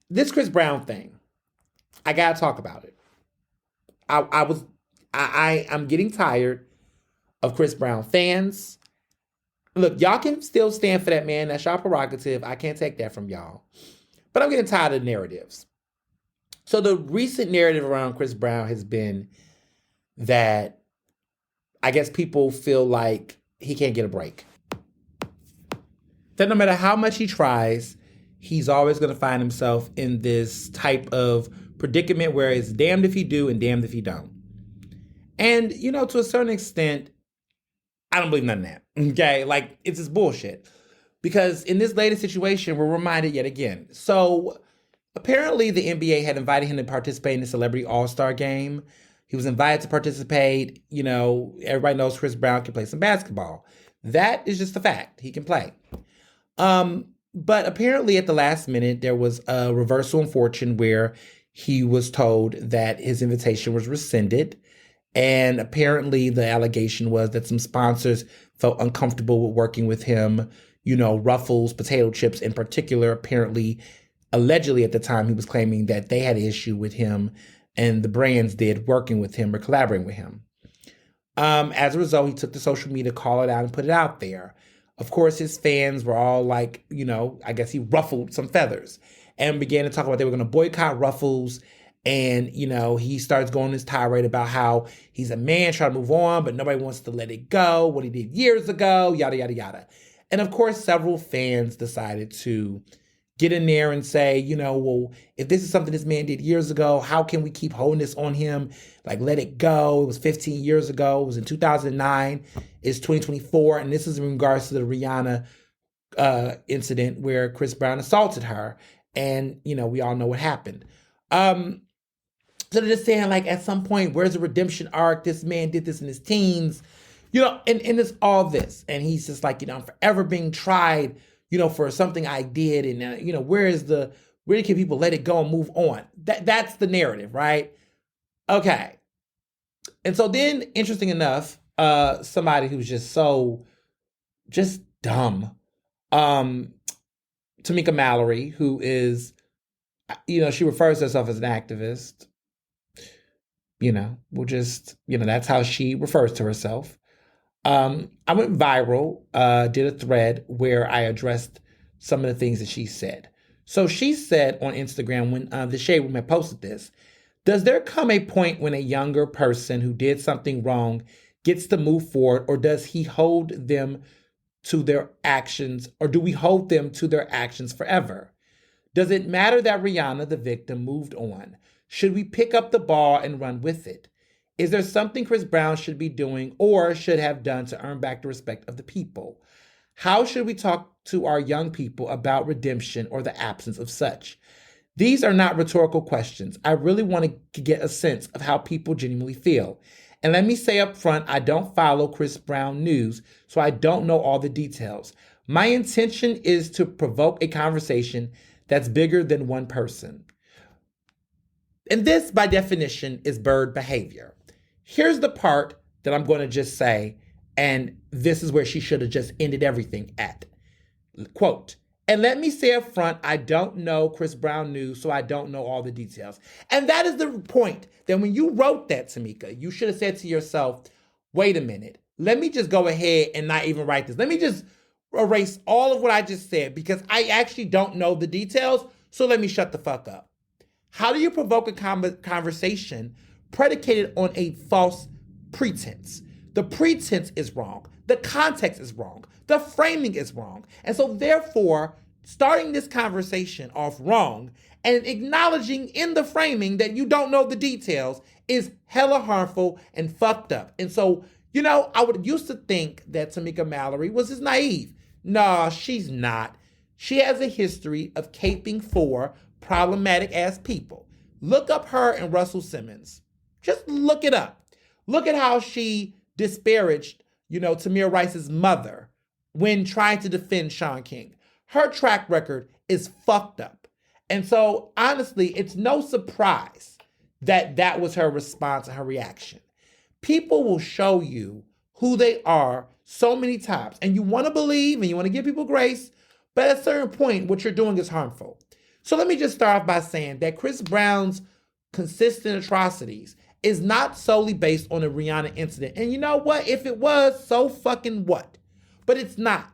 Speaker 1: This Chris Brown thing, I gotta talk about it. I'm getting tired of Chris Brown fans. Look, y'all can still stand for that man. That's y'all prerogative. I can't take that from y'all. But I'm getting tired of narratives. So the recent narrative around Chris Brown has been that I guess people feel like he can't get a break. That no matter how much he tries, he's always going to find himself in this type of predicament where it's damned if he do and damned if he don't. And, to a certain extent, I don't believe none of that, okay? It's just bullshit. Because in this latest situation, we're reminded yet again. So, apparently the NBA had invited him to participate in the Celebrity All-Star Game. He was invited to participate. Everybody knows Chris Brown can play some basketball. That is just a fact. He can play. But apparently at the last minute, there was a reversal in fortune where he was told that his invitation was rescinded. And apparently the allegation was that some sponsors felt uncomfortable with working with him. Ruffles, potato chips in particular, allegedly at the time, he was claiming that they had an issue with him and the brands did working with him or collaborating with him. As a result, he took to social media, call it out and put it out there. Of course, his fans were all like, I guess he ruffled some feathers and began to talk about they were going to boycott Ruffles. And, he starts going this tirade about how he's a man trying to move on, but nobody wants to let it go, what he did years ago, yada, yada, yada. And of course, several fans decided to get in there and say, well, if this is something this man did years ago, how can we keep holding this on him? Let it go. It was 15 years ago. It was in 2009. It's 2024. And this is in regards to the Rihanna incident where Chris Brown assaulted her. And, we all know what happened. So they're just saying, like, at some point, where's the redemption arc? This man did this in his teens, and it's all this. And he's just like, I'm forever being tried, for something I did. And, where can people let it go and move on? That's the narrative, right? Okay. And so then, interesting enough, somebody who's just dumb, Tamika Mallory, who is, she refers to herself as an activist. That's how she refers to herself. I went viral, did a thread where I addressed some of the things that she said. So she said on Instagram when the Shade Room had posted this, does there come a point when a younger person who did something wrong gets to move forward, or does he hold them to their actions, or do we hold them to their actions forever? Does it matter that Rihanna, the victim, moved on? Should we pick up the ball and run with it? Is there something Chris Brown should be doing or should have done to earn back the respect of the people? How should we talk to our young people about redemption or the absence of such? These are not rhetorical questions. I really want to get a sense of how people genuinely feel. And let me say up front, I don't follow Chris Brown news, so I don't know all the details. My intention is to provoke a conversation that's bigger than one person. And this, by definition, is bird behavior. Here's the part that I'm going to just say, and this is where she should have just ended everything at. Quote, and let me say up front, I don't know Chris Brown news, so I don't know all the details. And that is the point, that when you wrote that, Tamika, you should have said to yourself, wait a minute, let me just go ahead and not even write this. Let me just erase all of what I just said, because I actually don't know the details, so let me shut the fuck up. How do you provoke a conversation predicated on a false pretense? The pretense is wrong. The context is wrong. The framing is wrong. And so therefore, starting this conversation off wrong and acknowledging in the framing that you don't know the details is hella harmful and fucked up. And so, I would used to think that Tamika Mallory was just naive. No, she's not. She has a history of caping for problematic ass people. Look up her and Russell Simmons. Just look it up. Look at how she disparaged, Tamir Rice's mother when trying to defend Sean King. Her track record is fucked up. And so, honestly, it's no surprise that that was her response and her reaction. People will show you who they are so many times, and you want to believe and you want to give people grace, but at a certain point, what you're doing is harmful. So let me just start off by saying that Chris Brown's consistent atrocities is not solely based on a Rihanna incident. And you know what? If it was, so fucking what? But it's not.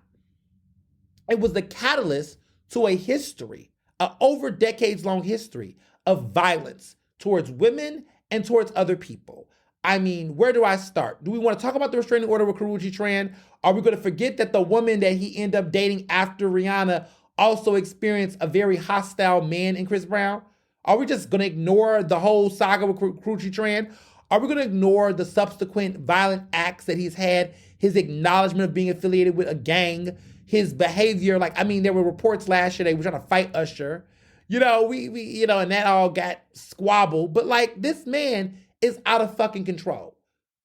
Speaker 1: It was the catalyst to a history, an over decades-long history of violence towards women and towards other people. I mean, where do I start? Do we want to talk about the restraining order with Karrueche Tran? Are we going to forget that the woman that he ended up dating after Rihanna also experienced a very hostile man in Chris Brown? Are we just going to ignore the whole saga with Karrueche Tran? Are we going to ignore the subsequent violent acts that he's had, his acknowledgement of being affiliated with a gang, his behavior? There were reports last year they were trying to fight Usher. And that all got squabbled. But this man is out of fucking control.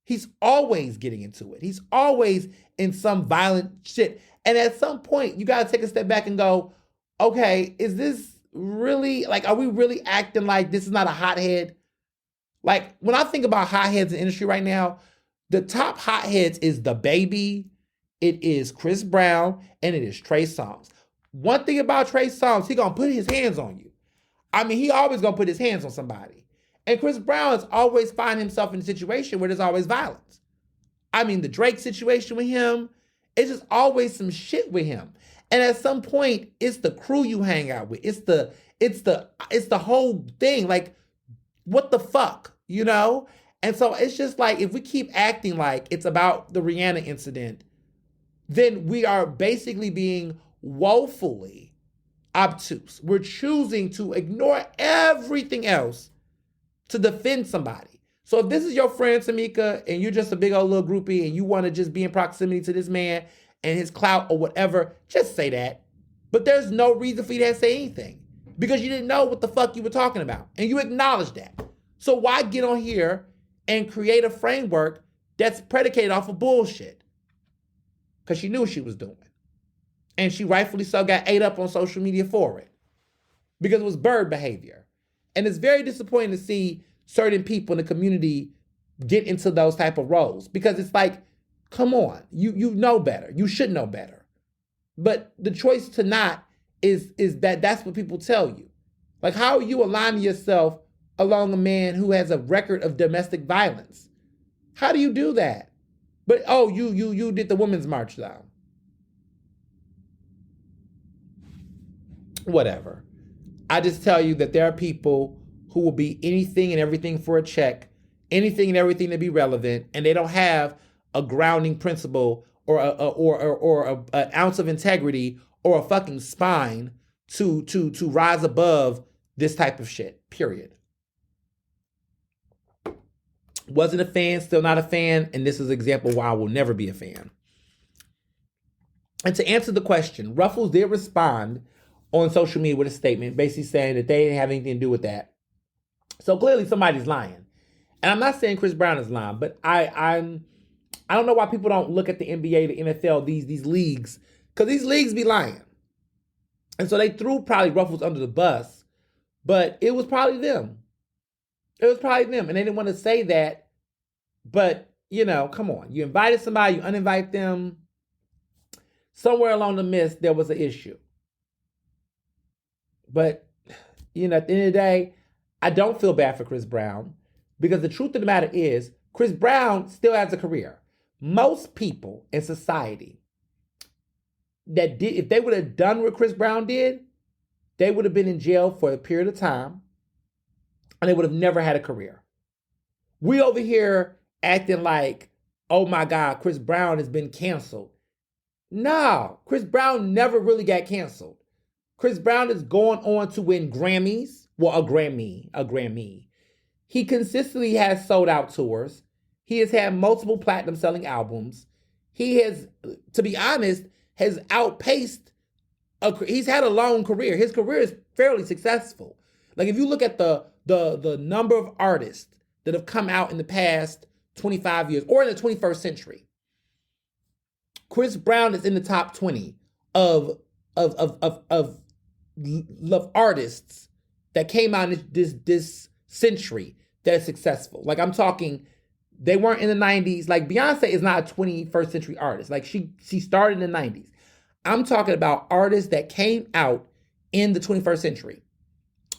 Speaker 1: He's always getting into it. He's always in some violent shit. And at some point, you got to take a step back and go, okay, is this really, are we really acting like this is not a hothead? When I think about hotheads in the industry right now, the top hotheads is DaBaby, it is Chris Brown, and it is Trey Songz. One thing about Trey Songz, he gonna put his hands on you. He always gonna put his hands on somebody. And Chris Brown has always found himself in a situation where there's always violence. The Drake situation with him, it's just always some shit with him. And at some point, it's the crew you hang out with. It's the whole thing. What the fuck, And so it's just if we keep acting like it's about the Rihanna incident, then we are basically being woefully obtuse. We're choosing to ignore everything else to defend somebody. So if this is your friend, Tamika, and you're just a big old little groupie and you want to just be in proximity to this man and his clout or whatever, just say that. But there's no reason for you to say anything because you didn't know what the fuck you were talking about. And you acknowledged that. So why get on here and create a framework that's predicated off of bullshit? Because she knew what she was doing. And she rightfully so got ate up on social media for it. Because it was bird behavior. And it's very disappointing to see certain people in the community get into those type of roles. Because it's like, come on, you know better. You should know better. But the choice to not is that's what people tell you. Like, how are you aligning yourself along a man who has a record of domestic violence? How do you do that? But you did the Women's March though. Whatever. I just tell you that there are people who will be anything and everything for a check, anything and everything to be relevant, and they don't have a grounding principle or an ounce of integrity or a fucking spine to rise above this type of shit. Period. Wasn't a fan, still not a fan, and this is an example why I will never be a fan. And to answer the question, Ruffles did respond on social media with a statement basically saying that they didn't have anything to do with that. So clearly somebody's lying. And I'm not saying Chris Brown is lying, but I don't know why people don't look at the NBA, the NFL, these leagues, because these leagues be lying. And so they threw probably Ruffles under the bus, but it was probably them. It was probably them. And they didn't want to say that, but, come on. You invited somebody, you uninvite them. Somewhere along the mist, there was an issue. But, at the end of the day, I don't feel bad for Chris Brown because the truth of the matter is Chris Brown still has a career. Most people in society if they would have done what Chris Brown did, they would have been in jail for a period of time and they would have never had a career. We over here acting like, oh my God, Chris Brown has been canceled. No, Chris Brown never really got canceled. Chris Brown is going on to win Grammys. Well, a Grammy. He consistently has sold out tours. He has had multiple platinum selling albums. He has, to be honest, has outpaced, he's had a long career. His career is fairly successful. Like if you look at the number of artists that have come out in the past 25 years or in the 21st century, Chris Brown is in the top 20 of artists that came out in this century that is successful. Like I'm talking, they weren't in the 90s. Like Beyonce is not a 21st century artist. Like she started in the 90s. I'm talking about artists that came out in the 21st century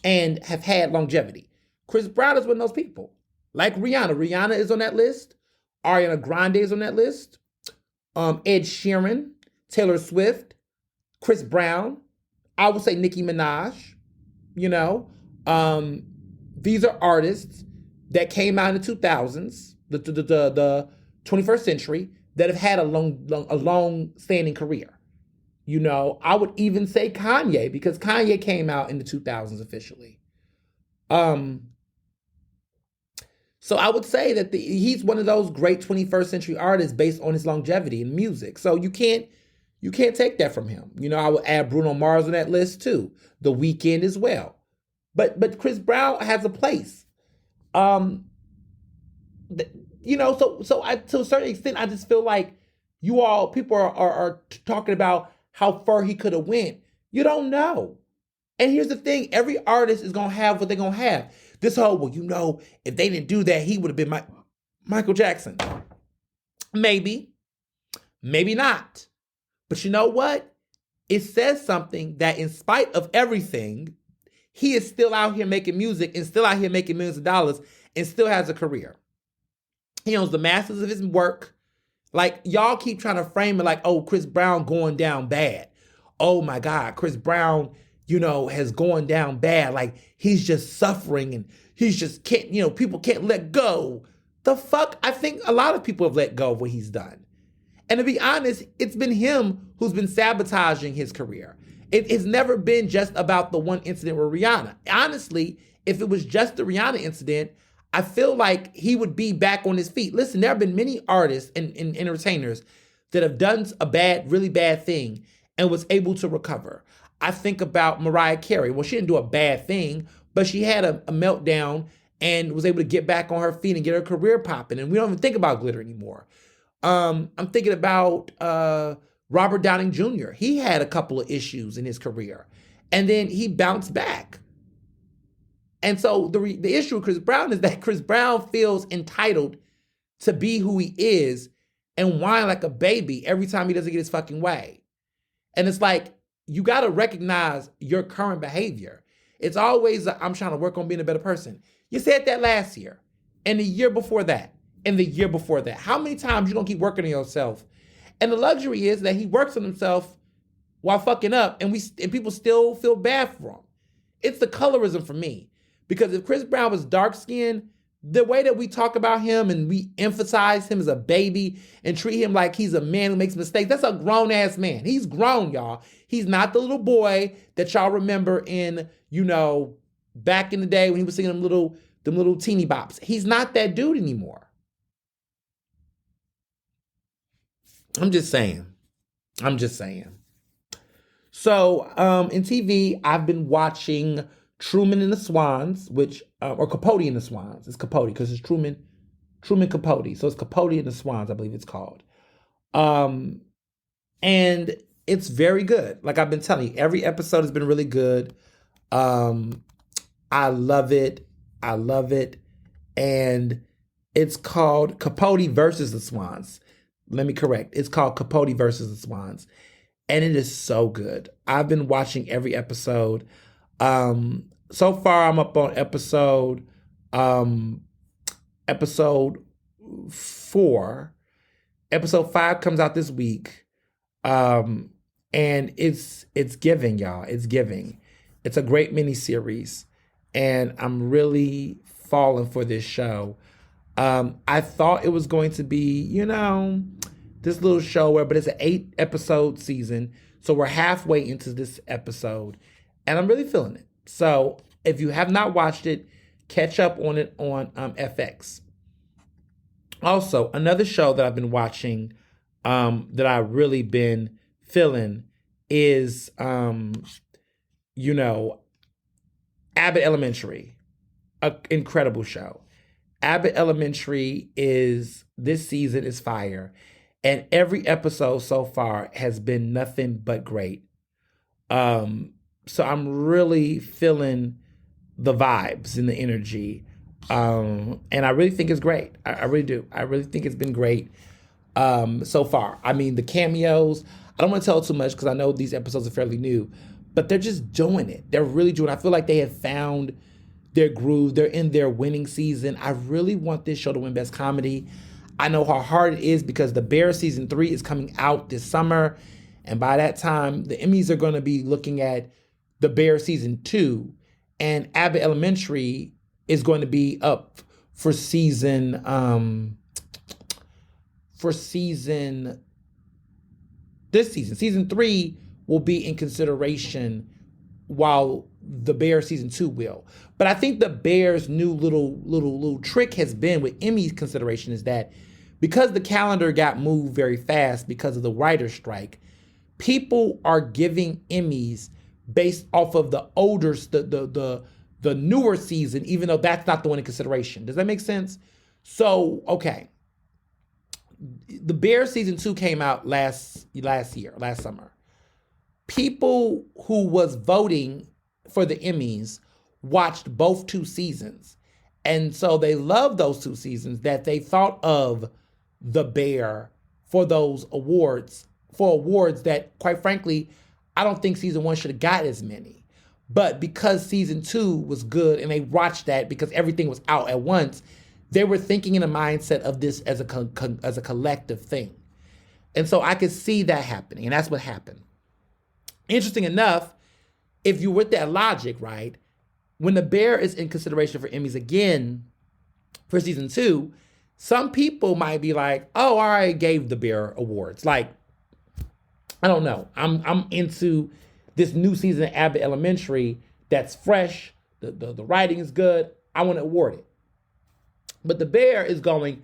Speaker 1: and have had longevity. Chris Brown is one of those people. Like Rihanna. Rihanna is on that list. Ariana Grande is on that list. Ed Sheeran, Taylor Swift, Chris Brown. I would say Nicki Minaj. These are artists that came out in the 2000s, the 21st century, that have had a long-standing career. I would even say Kanye, because Kanye came out in the 2000s officially. So I would say that he's one of those great 21st century artists based on his longevity in music. So you can't take that from him. I would add Bruno Mars on that list too. The Weeknd as well. But Chris Brown has a place. So to a certain extent, I just feel like people are talking about how far he could have went. You don't know. And here's the thing, every artist is going to have what they're going to have. This whole, if they didn't do that, he would have been Michael Jackson. Maybe not. But you know what? It says something that in spite of everything, he is still out here making music and still out here making millions of dollars and still has a career. He owns the masters of his work. Like, y'all keep trying to frame it like, oh, Chris Brown going down bad. Oh my God, Chris Brown, has gone down bad. Like, he's just suffering and he's just can't, people can't let go. The fuck? I think a lot of people have let go of what he's done. And to be honest, it's been him who's been sabotaging his career. It's never been just about the one incident with Rihanna. Honestly, if it was just the Rihanna incident, I feel like he would be back on his feet. Listen, there have been many artists and entertainers that have done a really bad thing and was able to recover. I think about Mariah Carey. Well, she didn't do a bad thing, but she had a meltdown and was able to get back on her feet and get her career popping. And we don't even think about glitter anymore. I'm thinking about Robert Downing Jr. He had a couple of issues in his career, and then he bounced back. And so the issue with Chris Brown is that Chris Brown feels entitled to be who he is and whine like a baby every time he doesn't get his fucking way. And it's like, you got to recognize your current behavior. It's always, I'm trying to work on being a better person. You said that last year, and the year before that, and the year before that. How many times you gonna keep working on yourself? And the luxury is that he works on himself while fucking up, and people still feel bad for him. It's the colorism for me. Because if Chris Brown was dark-skinned, the way that we talk about him and we emphasize him as a baby and treat him like he's a man who makes mistakes, that's a grown-ass man. He's grown, y'all. He's not the little boy that y'all remember in, back in the day when he was singing them little teeny bops. He's not that dude anymore. I'm just saying. So, in TV, I've been watching Truman and the Swans, or Capote and the Swans. It's Capote because it's Truman Capote. So it's Capote and the Swans, I believe it's called. And it's very good. Like I've been telling you, every episode has been really good. I love it. And it's called Capote versus the Swans. Let me correct. It's called Capote versus the Swans. And it is so good. I've been watching every episode. So far, I'm up on episode 4. Episode 5 comes out this week. And it's giving, y'all. It's giving. It's a great miniseries. And I'm really falling for this show. I thought it was going to be, this little show but it's an 8-episode season. So we're halfway into this episode. And I'm really feeling it. So if you have not watched it, catch up on it on FX. Also, another show that I've been watching that I've really been feeling is, Abbott Elementary. An incredible show. Abbott Elementary this season is fire. And every episode so far has been nothing but great. So I'm really feeling the vibes and the energy. And I really think it's great. I really do. I really think it's been great so far. I mean, the cameos, I don't want to tell too much because I know these episodes are fairly new, but they're just doing it. They're really doing it. I feel like they have found their groove. They're in their winning season. I really want this show to win Best Comedy. I know how hard it is because The Bear Season 3 is coming out this summer. And by that time, the Emmys are going to be looking at The Bear Season 2. And Abbott Elementary is going to be up for season 3 will be in consideration while The Bear Season 2 will. But I think The Bear's new little trick has been with Emmys consideration is that because the calendar got moved very fast because of the writer's strike, people are giving Emmys based off of the older, the newer season, even though that's not the one in consideration. Does that make sense? So, okay. The Bear Season 2 came out last summer. People who was voting for the Emmys watched both 2 seasons. And so they loved those 2 seasons that they thought of The Bear for those awards, that, quite frankly, I don't think season 1 should have got as many. But because season 2 was good and they watched that because everything was out at once, they were thinking in a mindset of this as a collective thing. And so I could see that happening, and that's what happened. Interesting enough, if you're with that logic, right, when The Bear is in consideration for Emmys again for season 2, some people might be like, oh, I already gave The Bear awards. Like, I don't know. I'm into this new season of Abbott Elementary that's fresh. The writing is good. I want to award it. But The Bear is going,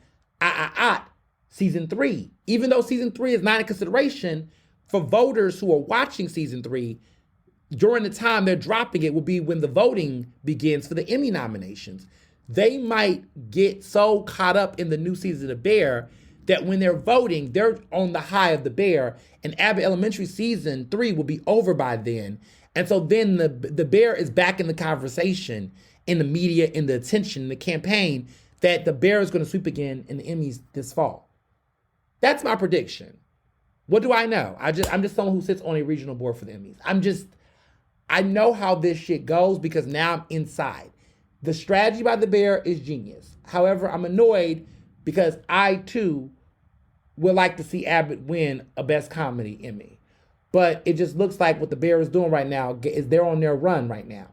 Speaker 1: season 3. Even though season 3 is not in consideration, for voters who are watching season 3, during the time they're dropping it will be when the voting begins for the Emmy nominations. they might get so caught up in the new season of Bear that when they're voting, they're on the high of the Bear, and Abbott Elementary season 3 will be over by then. And so then the Bear is back in the conversation, in the media, in the attention, in the campaign, that the Bear is going to sweep again in the Emmys this fall. That's my prediction. What do I know? I'm just someone who sits on a regional board for the Emmys. I know how this shit goes because now I'm inside. The strategy by the Bear is genius. However, I'm annoyed because I too would like to see Abbott win a Best Comedy Emmy. But it just looks like what the Bear is doing right now is they're on their run right now.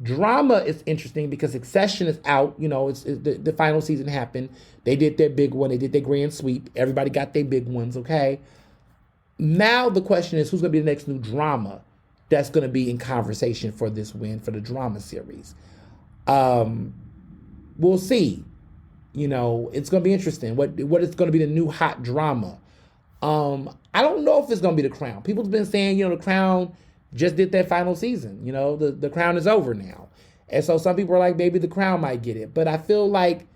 Speaker 1: Drama is interesting because Succession is out. You know, it's the final season happened. They did their big one. They did their grand sweep. Everybody got their big ones, okay? Now the question is, who's going to be the next new drama that's going to be in conversation for this win for the drama series? We'll see. You know, it's going to be interesting. What is going to be the new hot drama? I don't know if it's going to be The Crown. People's been saying, The Crown just did their final season. The Crown is over now. And so some people are like, maybe The Crown might get it. But I feel like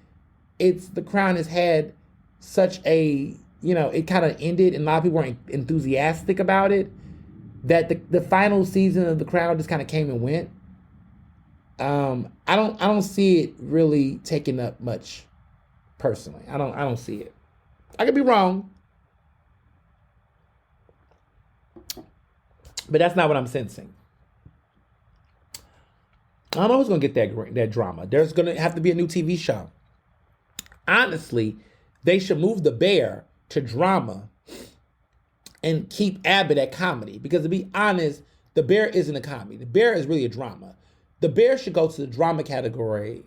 Speaker 1: The Crown has had such a, it kind of ended and a lot of people weren't enthusiastic about it, that the final season of The Crown just kind of came and went. I don't see it really taking up much personally. I don't see it. I could be wrong. But that's not what I'm sensing. I don't know who's going to get that drama. There's going to have to be a new TV show. Honestly, they should move the Bear to drama and keep Abbott at comedy. Because to be honest, the Bear isn't a comedy. The Bear is really a drama. The Bear should go to the drama category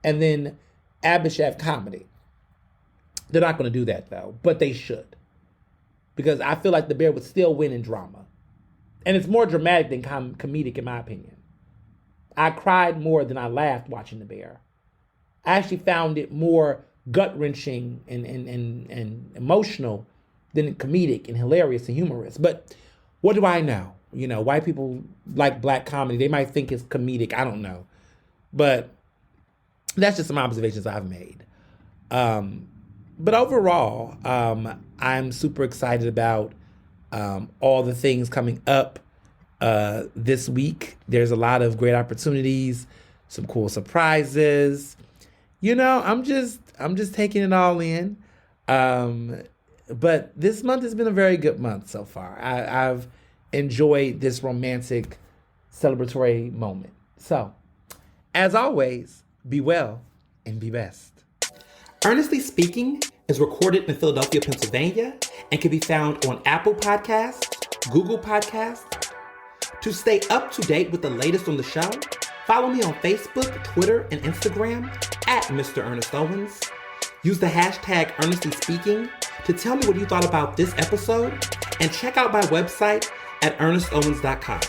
Speaker 1: and then Abbott should have comedy. They're not going to do that though, but they should. Because I feel like the Bear would still win in drama. And it's more dramatic than comedic in my opinion. I cried more than I laughed watching the Bear. I actually found it more gut-wrenching and emotional than comedic and hilarious and humorous. But what do I know? White people like black comedy. They might think it's comedic. I don't know. But that's just some observations I've made. But overall, I'm super excited about all the things coming up this week. There's a lot of great opportunities, some cool surprises. I'm just taking it all in. But this month has been a very good month so far. I've enjoyed this romantic celebratory moment. So, as always, be well and be best. Ernestly Speaking is recorded in Philadelphia, Pennsylvania, and can be found on Apple Podcasts, Google Podcasts. To stay up to date with the latest on the show, follow me on Facebook, Twitter, and Instagram at Mr. Ernest Owens. Use the hashtag Ernestly Speaking to tell me what you thought about this episode, and check out my website at ernestowens.com.